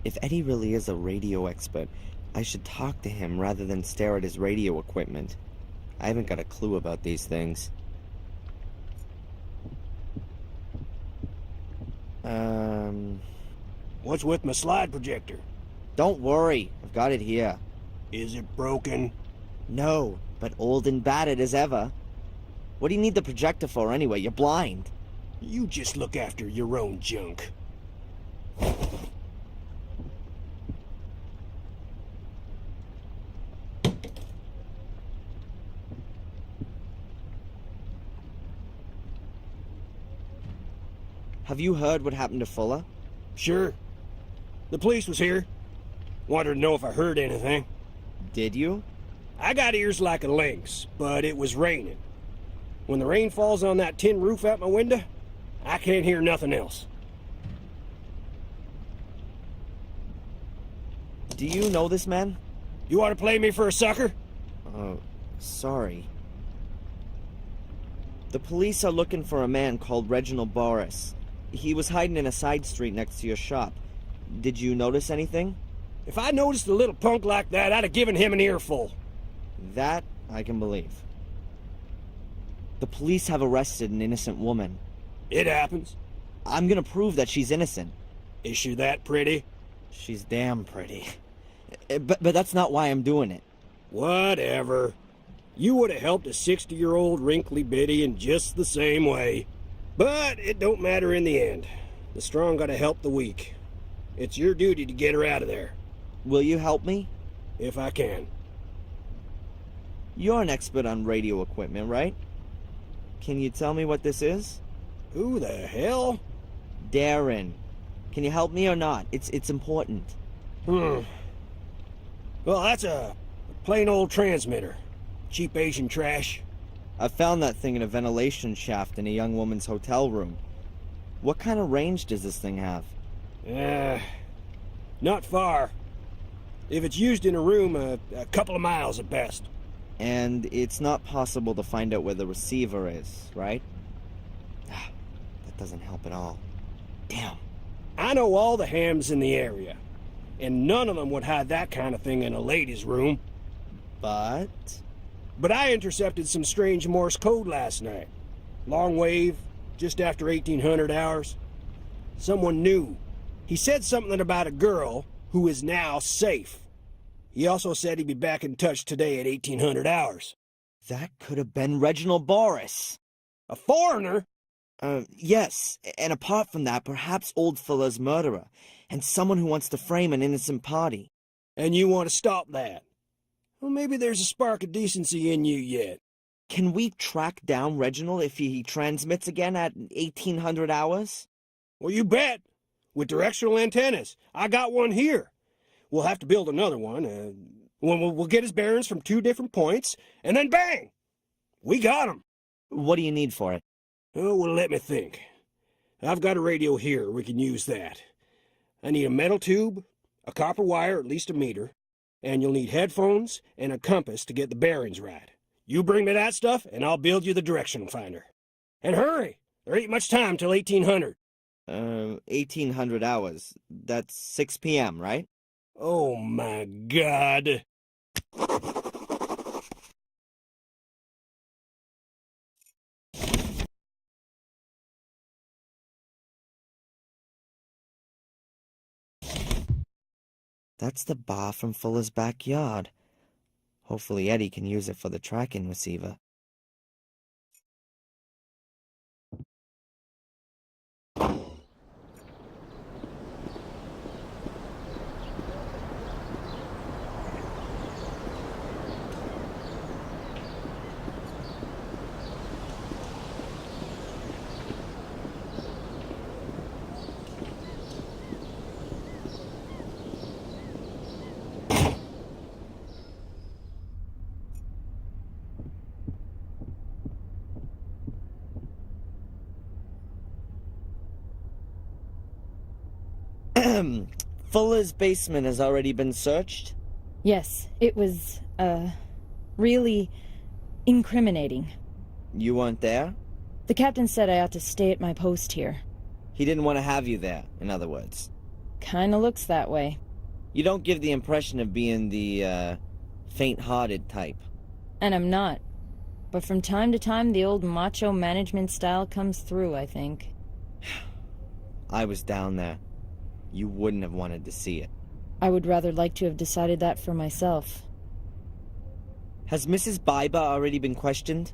If Eddie really is a radio expert, I should talk to him rather than stare at his radio equipment. I haven't got a clue about these things. What's with my slide projector? Don't worry, I've got it here. Is it broken? No, but old and battered as ever. What do you need the projector for anyway? You're blind. You just look after your own junk. Have you heard what happened to Fuller? Sure. The police was here. Wanted to know if I heard anything. Did you? I got ears like a lynx, but it was raining. When the rain falls on that tin roof out my window, I can't hear nothing else. Do you know this man? You want to play me for a sucker? Oh, sorry. The police are looking for a man called Reginald Borris. He was hiding in a side street next to your shop. Did you notice anything? If I noticed a little punk like that, I'd have given him an earful. That I can believe. The police have arrested an innocent woman. It happens. I'm gonna prove that she's innocent. Is she that pretty? She's damn pretty. But that's not why I'm doing it. Whatever. You would have helped a 60-year-old wrinkly biddy in just the same way. But it don't matter in the end. The strong gotta help the weak. It's your duty to get her out of there. Will you help me? If I can. You're an expert on radio equipment, right? Can you tell me what this is? Who the hell? Darrin. Can you help me or not? It's important. Well, that's a plain old transmitter. Cheap Asian trash. I found that thing in a ventilation shaft in a young woman's hotel room. What kind of range does this thing have? Not far. If it's used in a room, a couple of miles at best. And it's not possible to find out where the receiver is, right? That doesn't help at all. Damn. I know all the hams in the area, and none of them would hide that kind of thing in a ladies' room. But I intercepted some strange Morse code last night. Long wave, just after 1800 hours. Someone knew. He said something about a girl who is now safe. He also said he'd be back in touch today at 1800 hours. that could have been Reginald Borris. A foreigner? Yes, and apart from that, perhaps Old Fuller's murderer, and someone who wants to frame an innocent party. And you want to stop that? Well, maybe there's a spark of decency in you yet. Can we track down Reginald if he transmits again at 1800 hours? Well, you bet. With directional antennas. I got one here. We'll have to build another one. We'll get his bearings from 2 different points, and then bang! We got him. What do you need for it? Oh, well, let me think. I've got a radio here. We can use that. I need a metal tube, a copper wire, at least a meter, and you'll need headphones and a compass to get the bearings right. You bring me that stuff, and I'll build you the direction finder. And hurry! There ain't much time till 1800. 1800 hours. That's 6 p.m., right? Oh, my God. That's the bar from Fuller's backyard. Hopefully Eddie can use it for the tracking receiver. Fuller's basement has already been searched? Yes, it was, really incriminating. You weren't there? The captain said I ought to stay at my post here. He didn't want to have you there, in other words. Kinda looks that way. You don't give the impression of being the, faint-hearted type. And I'm not. But from time to time, the old macho management style comes through, I think. I was down there. You wouldn't have wanted to see it. I would rather like to have decided that for myself. Has Mrs. Biba already been questioned?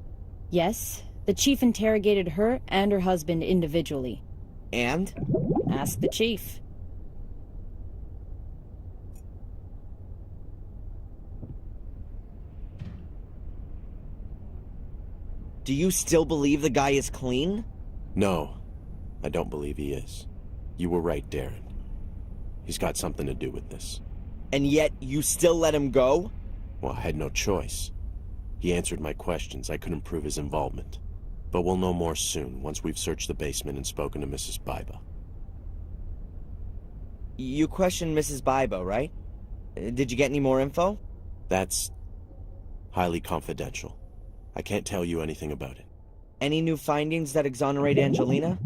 Yes, the chief interrogated her and her husband individually. And? Ask the chief. Do you still believe the guy is clean? No, I don't believe he is. You were right, Darrin. He's got something to do with this. And yet, you still let him go? Well, I had no choice. He answered my questions. I couldn't prove his involvement. But we'll know more soon, once we've searched the basement and spoken to Mrs. Biba. You questioned Mrs. Biba, right? Did you get any more info? That's highly confidential. I can't tell you anything about it. Any new findings that exonerate Angelina?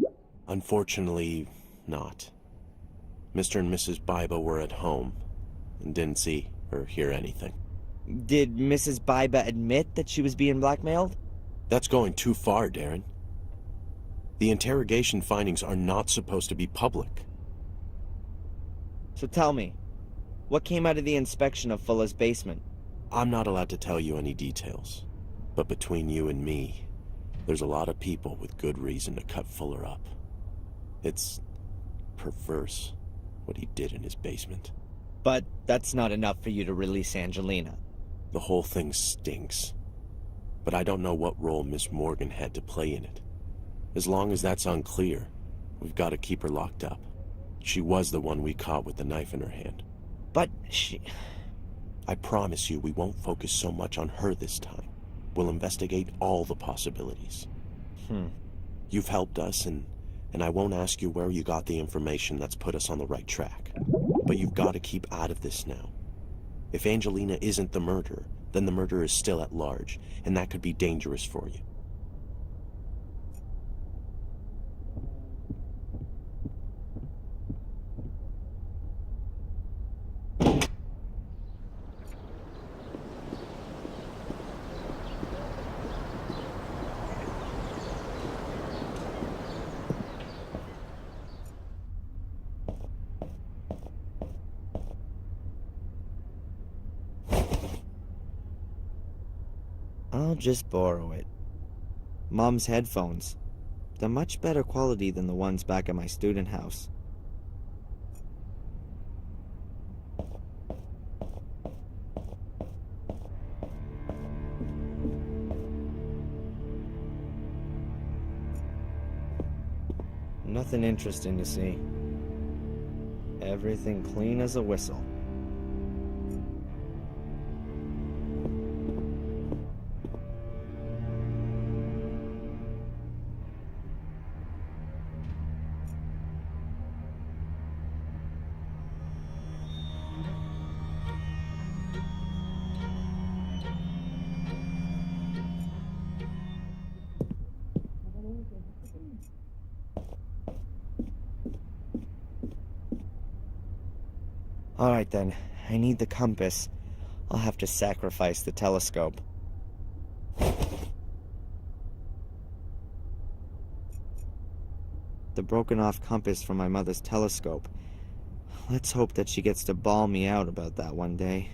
Unfortunately, not. Mr. and Mrs. Biba were at home and didn't see or hear anything. Did Mrs. Biba admit that she was being blackmailed? That's going too far, Darrin. The interrogation findings are not supposed to be public. So tell me, what came out of the inspection of Fuller's basement? I'm not allowed to tell you any details. But between you and me, there's a lot of people with good reason to cut Fuller up. It's perverse, what he did in his basement. But that's not enough for you to release Angelina. The whole thing stinks. But I don't know what role Miss Morgan had to play in it. As long as that's unclear, we've got to keep her locked up. She was the one we caught with the knife in her hand. But she... I promise you we won't focus so much on her this time. We'll investigate all the possibilities. You've helped us, and I won't ask you where you got the information that's put us on the right track. But you've got to keep out of this now. If Angelina isn't the murderer, then the murderer is still at large, and that could be dangerous for you. I'll just borrow it. Mom's headphones. They're much better quality than the ones back at my student house. Nothing interesting to see. Everything clean as a whistle. Alright then, I need the compass. I'll have to sacrifice the telescope. The broken off compass from my mother's telescope. Let's hope that she gets to bawl me out about that one day.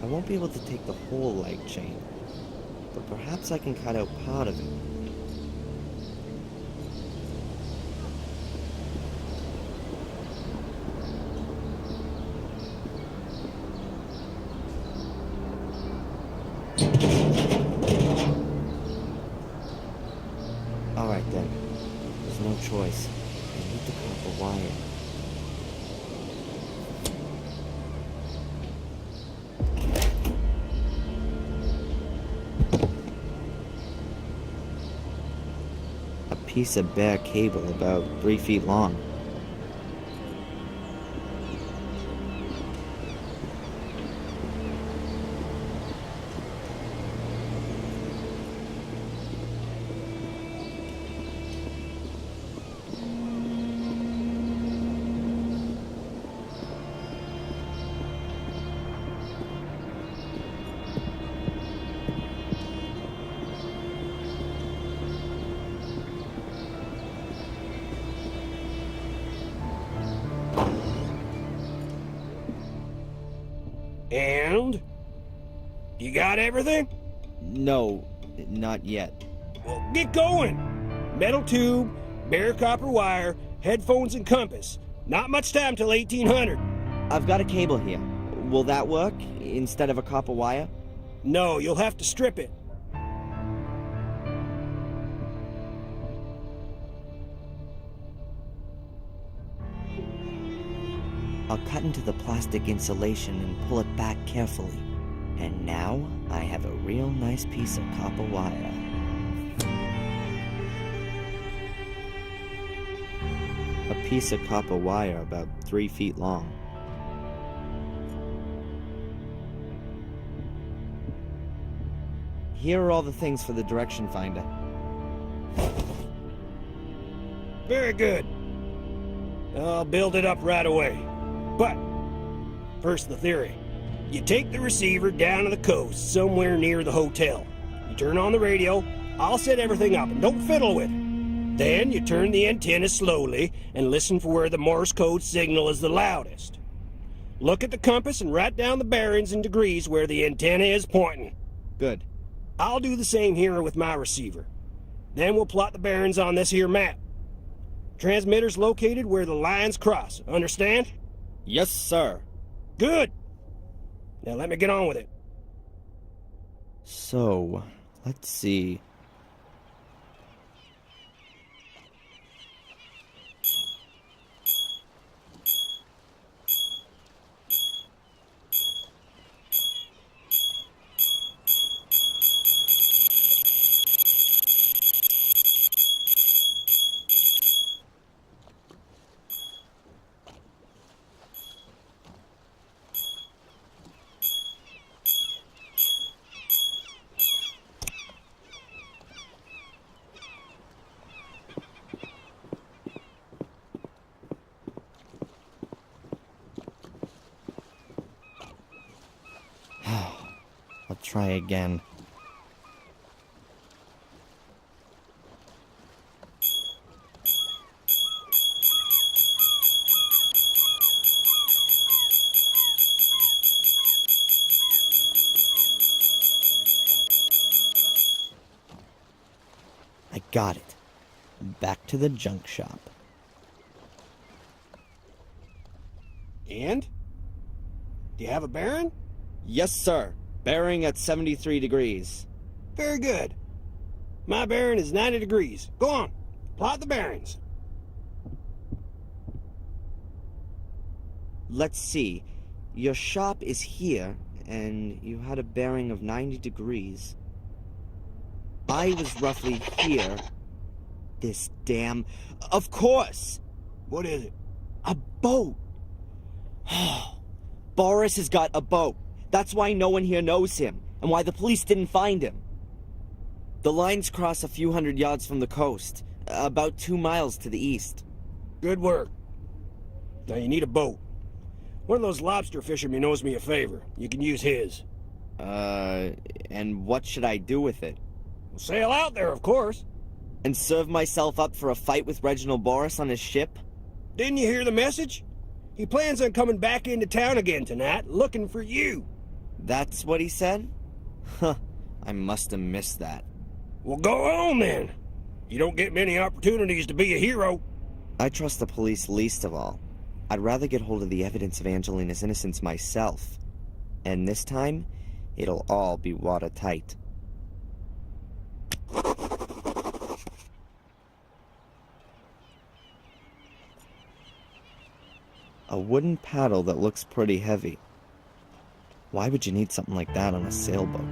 I won't be able to take the whole light chain, but perhaps I can cut out part of it. choice. I need the copper wire. A piece of bare cable about 3 feet long. And? You got everything? No, not yet. Well, get going. Metal tube, bare copper wire, headphones and compass. Not much time till 1800. I've got a cable here. Will that work instead of a copper wire? No, you'll have to strip it. I'll cut into the plastic insulation and pull it back carefully. And now I have a real nice piece of copper wire. A piece of copper wire about 3 feet long. Here are all the things for the direction finder. Very good. I'll build it up right away. But, first the theory. You take the receiver down to the coast, somewhere near the hotel. You turn on the radio, I'll set everything up, and don't fiddle with it. Then you turn the antenna slowly and listen for where the Morse code signal is the loudest. Look at the compass and write down the bearings and degrees where the antenna is pointing. Good. I'll do the same here with my receiver. Then we'll plot the bearings on this here map. Transmitter's located where the lines cross, understand? Yes, sir. Good. Now let me get on with it. So, let's see. I'll try again. I got it. Back to the junk shop. And? Do you have a bearing? Yes, sir. Bearing at 73 degrees. Very good. My bearing is 90 degrees. Go on. Plot the bearings. Let's see. Your shop is here, and you had a bearing of 90 degrees. I was roughly here. This damn... Of course! What is it? A boat! Borris has got a boat. That's why no one here knows him, and why the police didn't find him. The lines cross a few hundred yards from the coast, about 2 miles to the east. Good work. Now you need a boat. One of those lobster fishermen owes me a favor. You can use his. And what should I do with it? Sail out there, of course. And serve myself up for a fight with Reginald Borris on his ship? Didn't you hear the message? He plans on coming back into town again tonight, looking for you. That's what he said? Huh, I must have missed that. Well, go on then. You don't get many opportunities to be a hero. I trust the police least of all. I'd rather get hold of the evidence of Angelina's innocence myself. And this time, it'll all be watertight. A wooden paddle that looks pretty heavy. Why would you need something like that on a sailboat?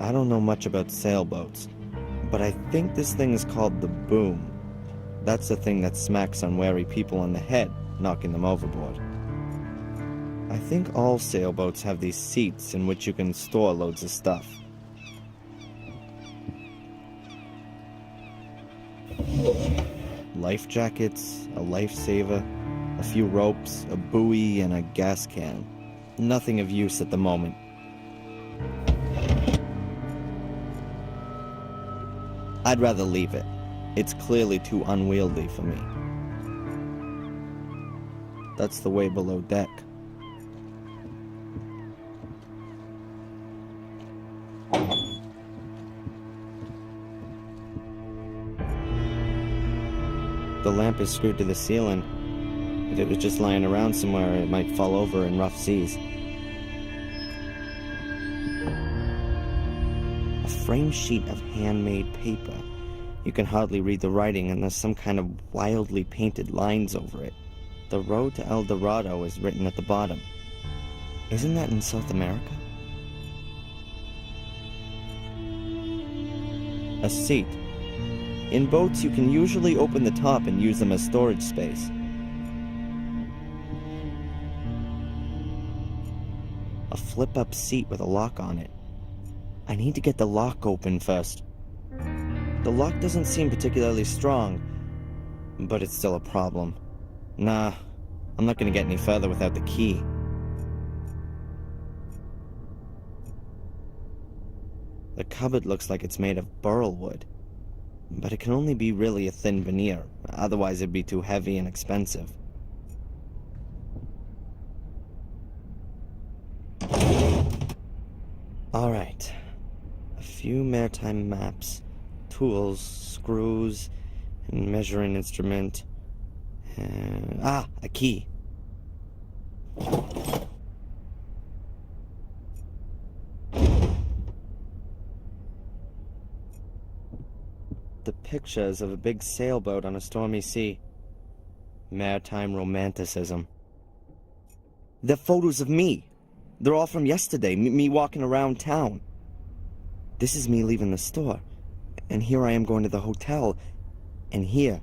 I don't know much about sailboats, but I think this thing is called the boom. That's the thing that smacks unwary people on the head, knocking them overboard. I think all sailboats have these seats in which you can store loads of stuff. Life jackets, a lifesaver, a few ropes, a buoy, and a gas can. Nothing of use at the moment. I'd rather leave it. It's clearly too unwieldy for me. That's the way below deck. The lamp is screwed to the ceiling. If it was just lying around somewhere, it might fall over in rough seas. A framed sheet of handmade paper. You can hardly read the writing, and there's some kind of wildly painted lines over it. The road to El Dorado is written at the bottom. Isn't that in South America? A seat. In boats, you can usually open the top and use them as storage space. A flip-up seat with a lock on it. I need to get the lock open first. The lock doesn't seem particularly strong, but it's still a problem. Nah, I'm not gonna get any further without the key. The cupboard looks like it's made of burl wood, but it can only be really a thin veneer, otherwise it'd be too heavy and expensive. Alright, a few maritime maps, tools, screws, and measuring instrument, and... a key. The pictures of a big sailboat on a stormy sea. Maritime romanticism. They're photos of me. They're all from yesterday, me walking around town. This is me leaving the store. And here I am going to the hotel. And here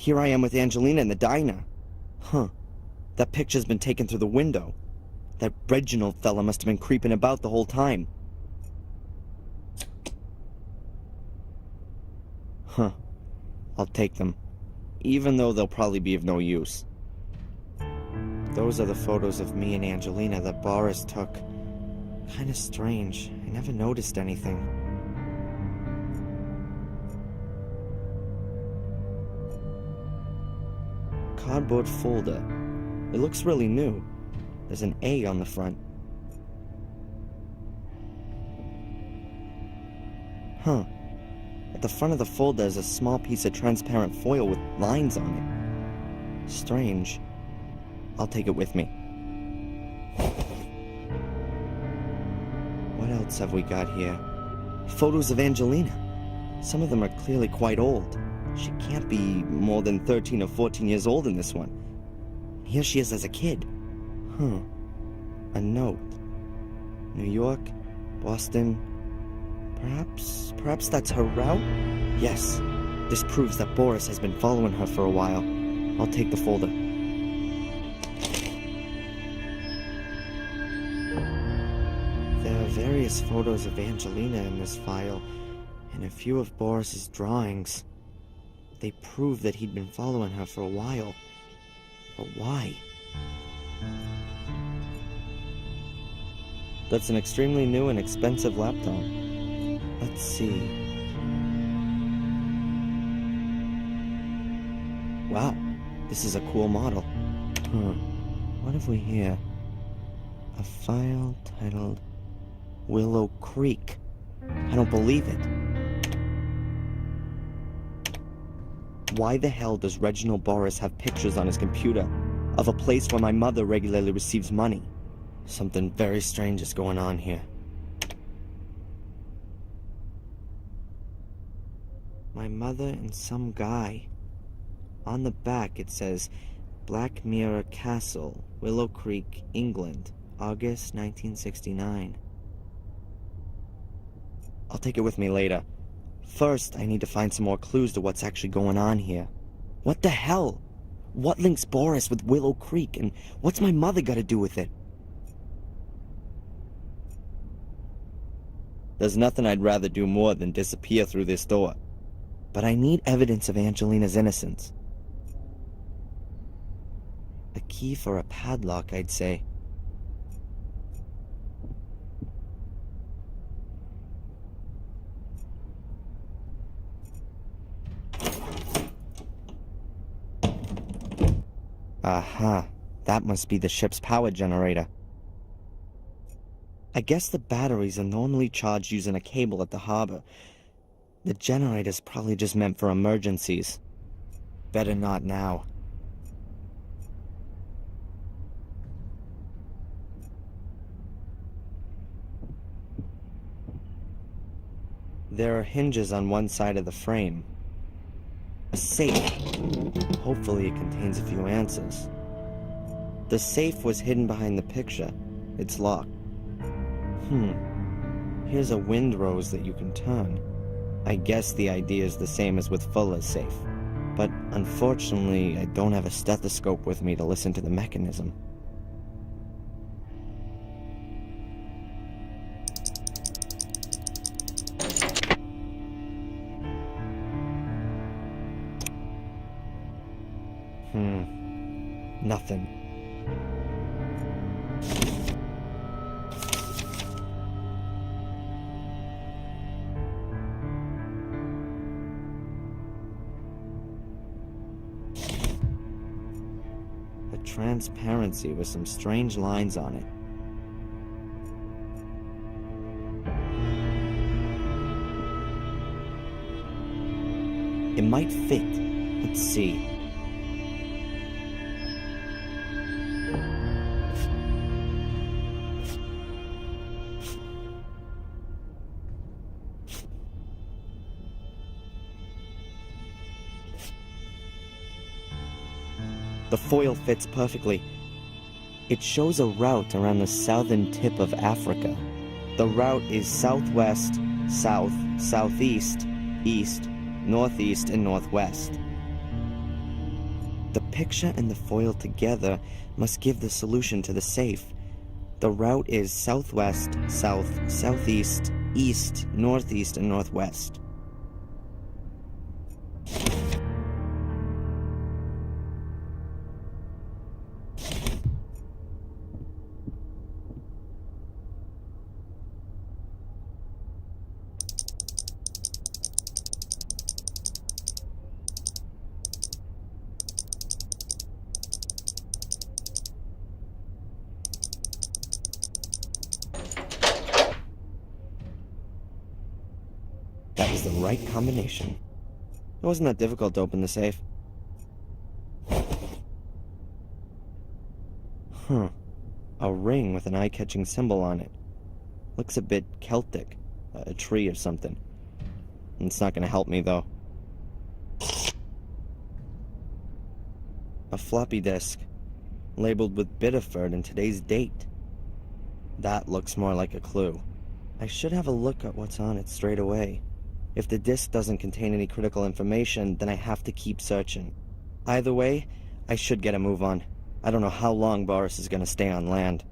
I am with Angelina in the diner. Huh. That picture's been taken through the window. That Reginald fella must have been creeping about the whole time. Huh. I'll take them. Even though they'll probably be of no use. Those are the photos of me and Angelina that Borris took. Kinda strange. I never noticed anything. Cardboard folder. It looks really new. There's an A on the front. Huh. At the front of the folder is a small piece of transparent foil with lines on it. Strange. I'll take it with me. What else have we got here? Photos of Angelina. Some of them are clearly quite old. She can't be more than 13 or 14 years old in this one. Here she is as a kid. Huh. A note. New York, Boston. Perhaps that's her route? Yes. This proves that Borris has been following her for a while. I'll take the folder. There are various photos of Angelina in this file, and a few of Borris's drawings. They prove that he'd been following her for a while. But why? That's an extremely new and expensive laptop. Let's see. Wow, this is a cool model. What have we here? A file titled Willow Creek. I don't believe it. Why the hell does Reginald Borris have pictures on his computer of a place where my mother regularly receives money? Something very strange is going on here. My mother and some guy. On the back it says, Black Mirror Castle, Willow Creek, England, August 1969. I'll take it with me later. First, I need to find some more clues to what's actually going on here. What the hell? What links Borris with Willow Creek, and what's my mother got to do with it? There's nothing I'd rather do more than disappear through this door. But I need evidence of Angelina's innocence. A key for a padlock, I'd say. Aha, that must be the ship's power generator. I guess the batteries are normally charged using a cable at the harbor. The generator's probably just meant for emergencies. Better not now. There are hinges on one side of the frame. A safe. Hopefully it contains a few answers. The safe was hidden behind the picture. It's locked. Here's a windrose that you can turn. I guess the idea is the same as with Fuller's safe. But unfortunately, I don't have a stethoscope with me to listen to the mechanism. Nothing. A transparency with some strange lines on it. It might fit. Let's see. The foil fits perfectly. It shows a route around the southern tip of Africa. The route is southwest, south, southeast, east, northeast, and northwest. The picture and the foil together must give the solution to the safe. The route is southwest, south, southeast, east, northeast, and northwest. That was the right combination. It wasn't that difficult to open the safe. A ring with an eye-catching symbol on it. Looks a bit Celtic. A tree or something. It's not gonna help me, though. A floppy disk. Labeled with Biddeford and today's date. That looks more like a clue. I should have a look at what's on it straight away. If the disk doesn't contain any critical information, then I have to keep searching. Either way, I should get a move on. I don't know how long Borris is gonna stay on land.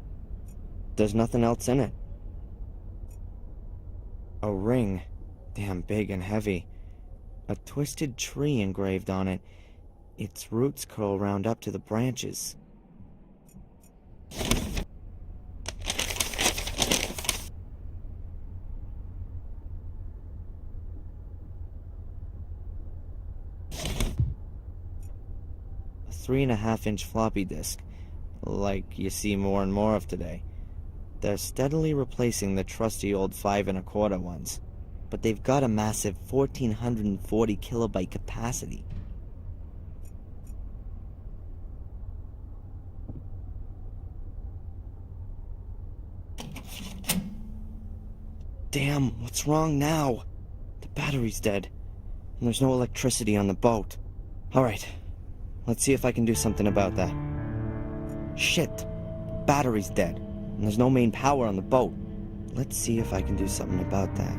There's nothing else in it. A ring. Damn big and heavy. A twisted tree engraved on it. Its roots curl round up to the branches. A 3.5-inch floppy disk, like you see more and more of today. They're steadily replacing the trusty old 5.25 ones, but they've got a massive 1,440 kilobyte capacity. Damn, what's wrong now? The battery's dead, and there's no electricity on the boat. Alright, Let's see if I can do something about that. Shit. Battery's dead, and there's no main power on the boat. Let's see if I can do something about that.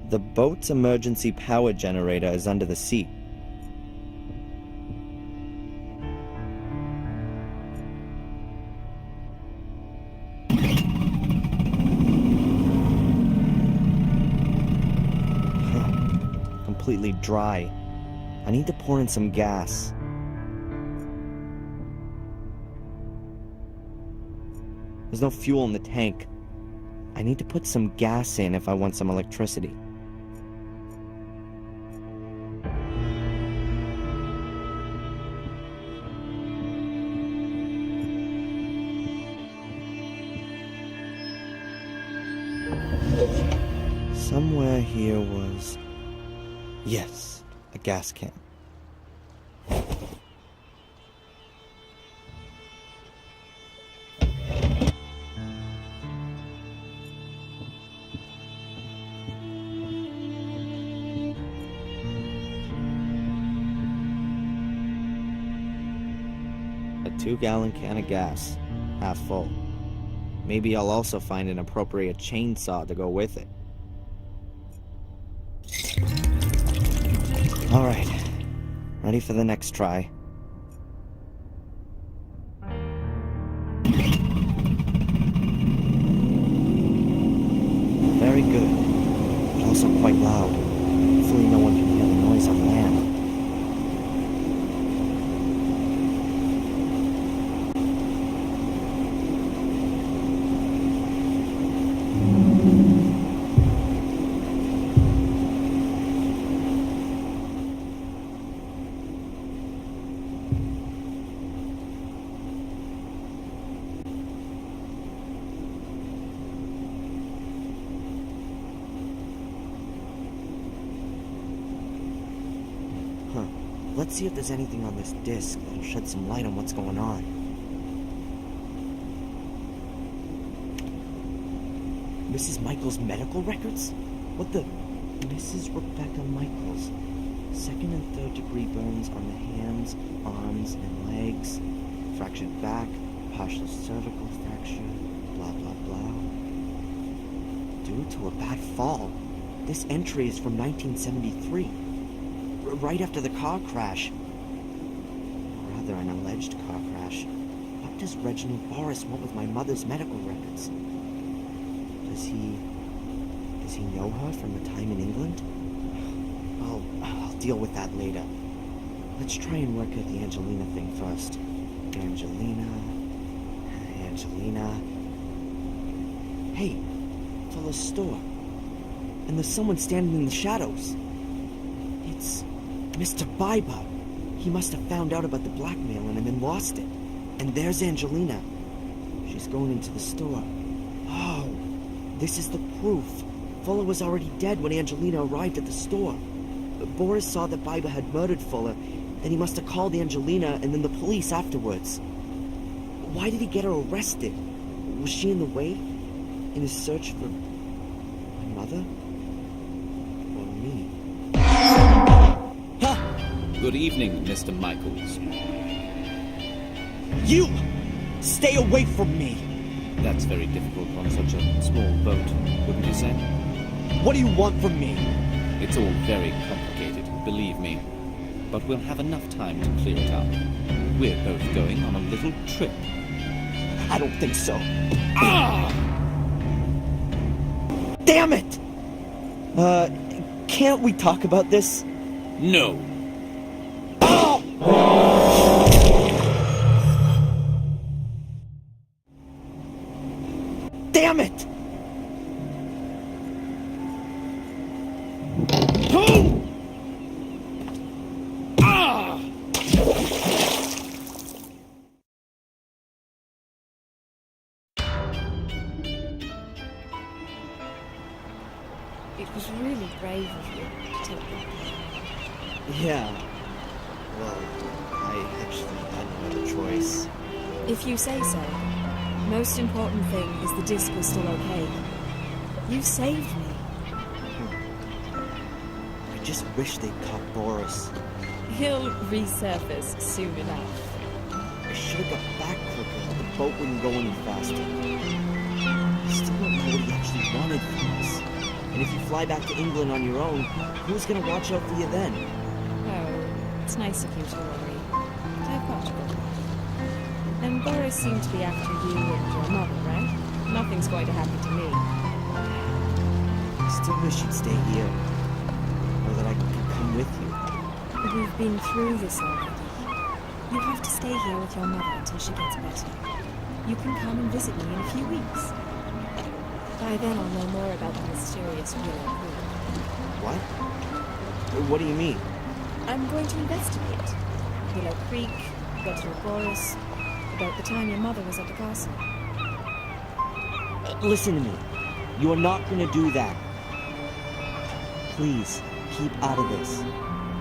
The boat's emergency power generator is under the seat. Completely dry. I need to pour in some gas. There's no fuel in the tank. I need to put some gas in if I want some electricity. Somewhere here was... Yes, a gas can. A 2-gallon can of gas, half full. Maybe I'll also find an appropriate chainsaw to go with it. Alright, ready for the next try. Very good, but also quite loud. Hopefully no one can hear the noise on land. Let's see if there's anything on this disc that'll shed some light on what's going on. Mrs. Michaels' medical records? What the... Mrs. Rebecca Michaels. 2nd and 3rd degree burns on the hands, arms, and legs. Fractured back, partial cervical fracture, blah blah blah. Due to a bad fall. This entry is from 1973. Right after the car crash. Or rather, an alleged car crash. What does Reginald Borris want with my mother's medical records? Does he know her from her time in England? Well, I'll deal with that later. Let's try and work out the Angelina thing first. Angelina. Hey, Fuller's store. And there's someone standing in the shadows. It's Mr. Biber. He must have found out about the blackmailing and then lost it. And there's Angelina. She's going into the store. Oh, this is the proof. Fuller was already dead when Angelina arrived at the store. Borris saw that Biber had murdered Fuller, then he must have called Angelina and then the police afterwards. Why did he get her arrested? Was she in the way? In his search for my mother? Or me? Good evening, Mr. Michaels. You! Stay away from me! That's very difficult on such a small boat, wouldn't you say? What do you want from me? It's all very complicated, believe me. But we'll have enough time to clear it up. We're both going on a little trip. I don't think so. Ah! Damn it! Can't we talk about this? No. Damn it! It was really brave of you to take that. Yeah. Well, I actually had no other choice. If you say so. Most important thing is the disc was still okay. You saved me. I just wish they'd caught Borris. He'll resurface soon enough. I should have got back quicker. The boat wouldn't go any faster. I still don't know what he actually wanted from us. And if you fly back to England on your own, who's gonna watch out for you then? Oh, it's nice of you to worry. But I've got to go. And Borris seemed to be after you and your mother, right? Nothing's going to happen to me. I still wish you'd stay here. Or that I could come with you. We've been through this already. You have to stay here with your mother until she gets better. You can come and visit me in a few weeks. By then I'll know more about the mysterious Willow Creek. What? What do you mean? I'm going to investigate. Willow Creek, Reginald Borris, about the time your mother was at the castle. Listen to me. You are not going to do that. Please, keep out of this.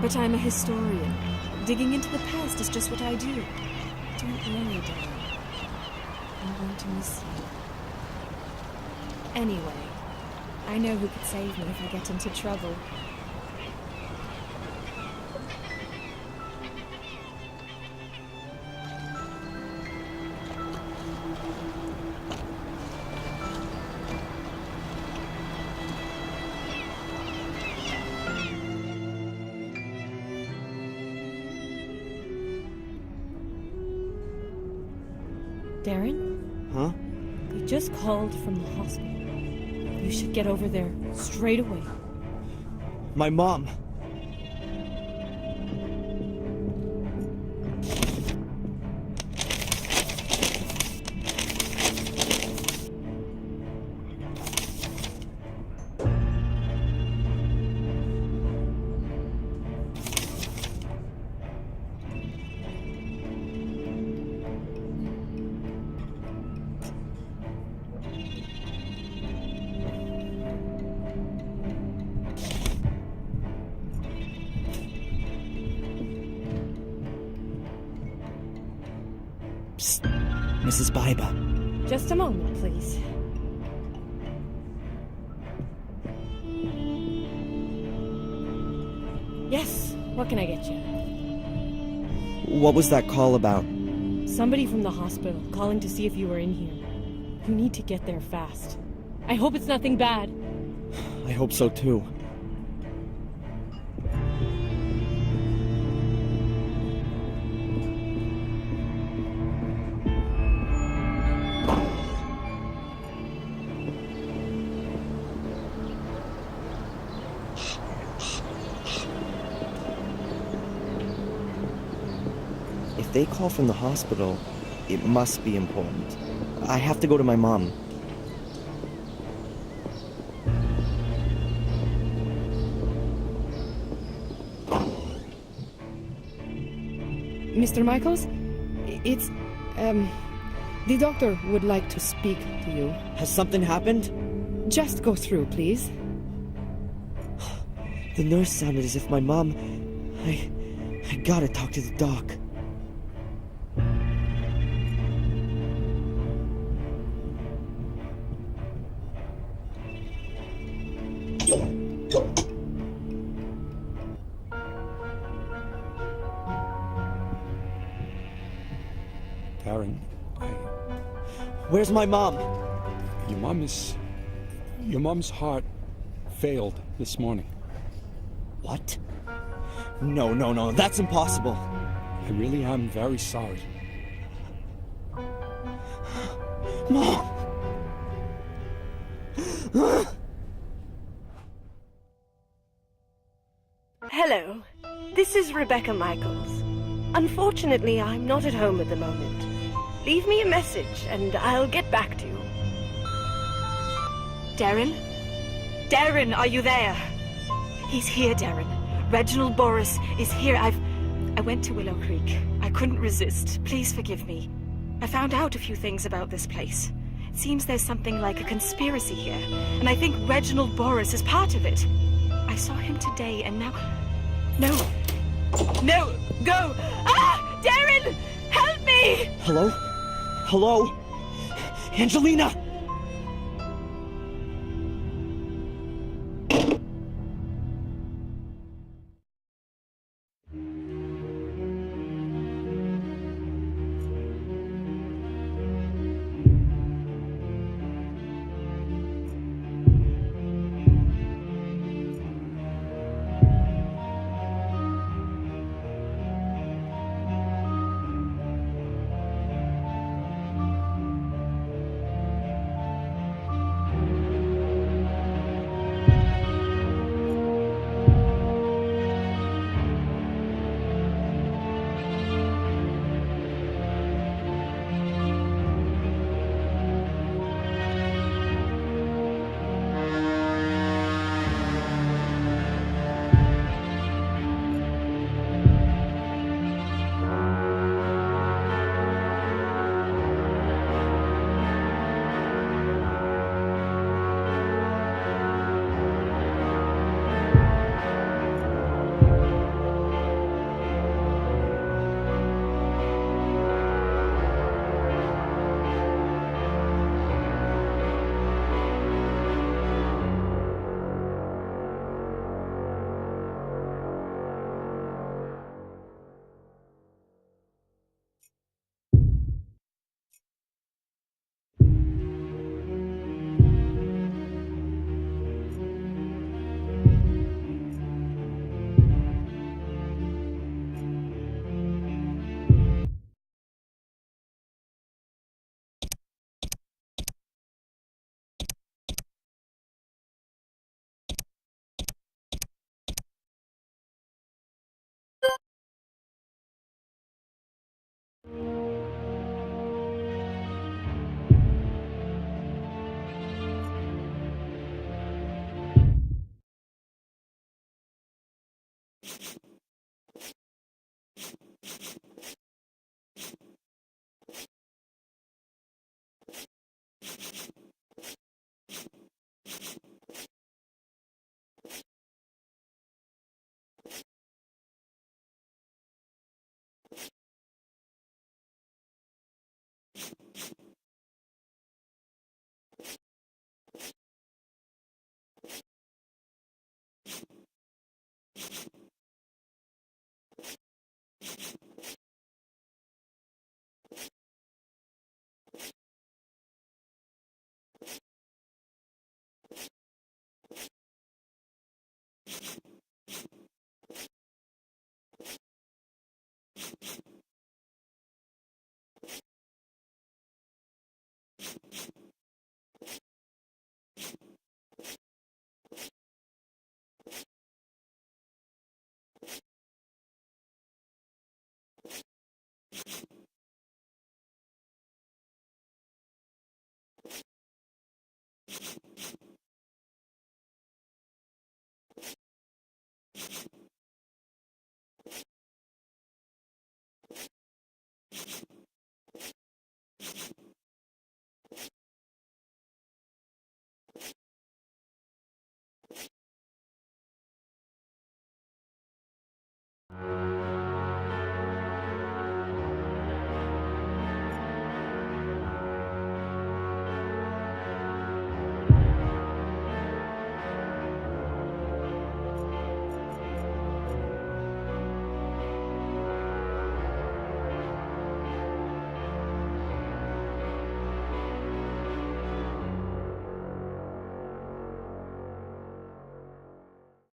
But I'm a historian. Digging into the past is just what I do. Don't worry, Darrin. I'm going to miss you. Anyway, I know who could save me if I get into trouble. Darrin? Huh? They just called from the hospital. You should get over there straight away. My mom. Psst. Mrs. Biber. Just a moment, please. Yes, what can I get you? What was that call about? Somebody from the hospital calling to see if you were in here. You need to get there fast. I hope it's nothing bad. I hope so too. If they call from the hospital, it must be important. I have to go to my mom. Mr. Michaels? It's, the doctor would like to speak to you. Has something happened? Just go through, please. The nurse sounded as if my mom... I gotta talk to the doc. Darrin, Where's my mom? Your mom's heart failed this morning. What? No, that's impossible. I really am very sorry. Mom! Hello, this is Rebecca Michaels. Unfortunately, I'm not at home at the moment. Leave me a message and I'll get back to you. Darrin? Darrin, are you there? He's here, Darrin. Reginald Borris is here. I went to Willow Creek. I couldn't resist. Please forgive me. I found out a few things about this place. It seems there's something like a conspiracy here, and I think Reginald Borris is part of it. I saw him today, and now... No! Go! Ah! Darrin! Help me! Hello? Hello? Angelina!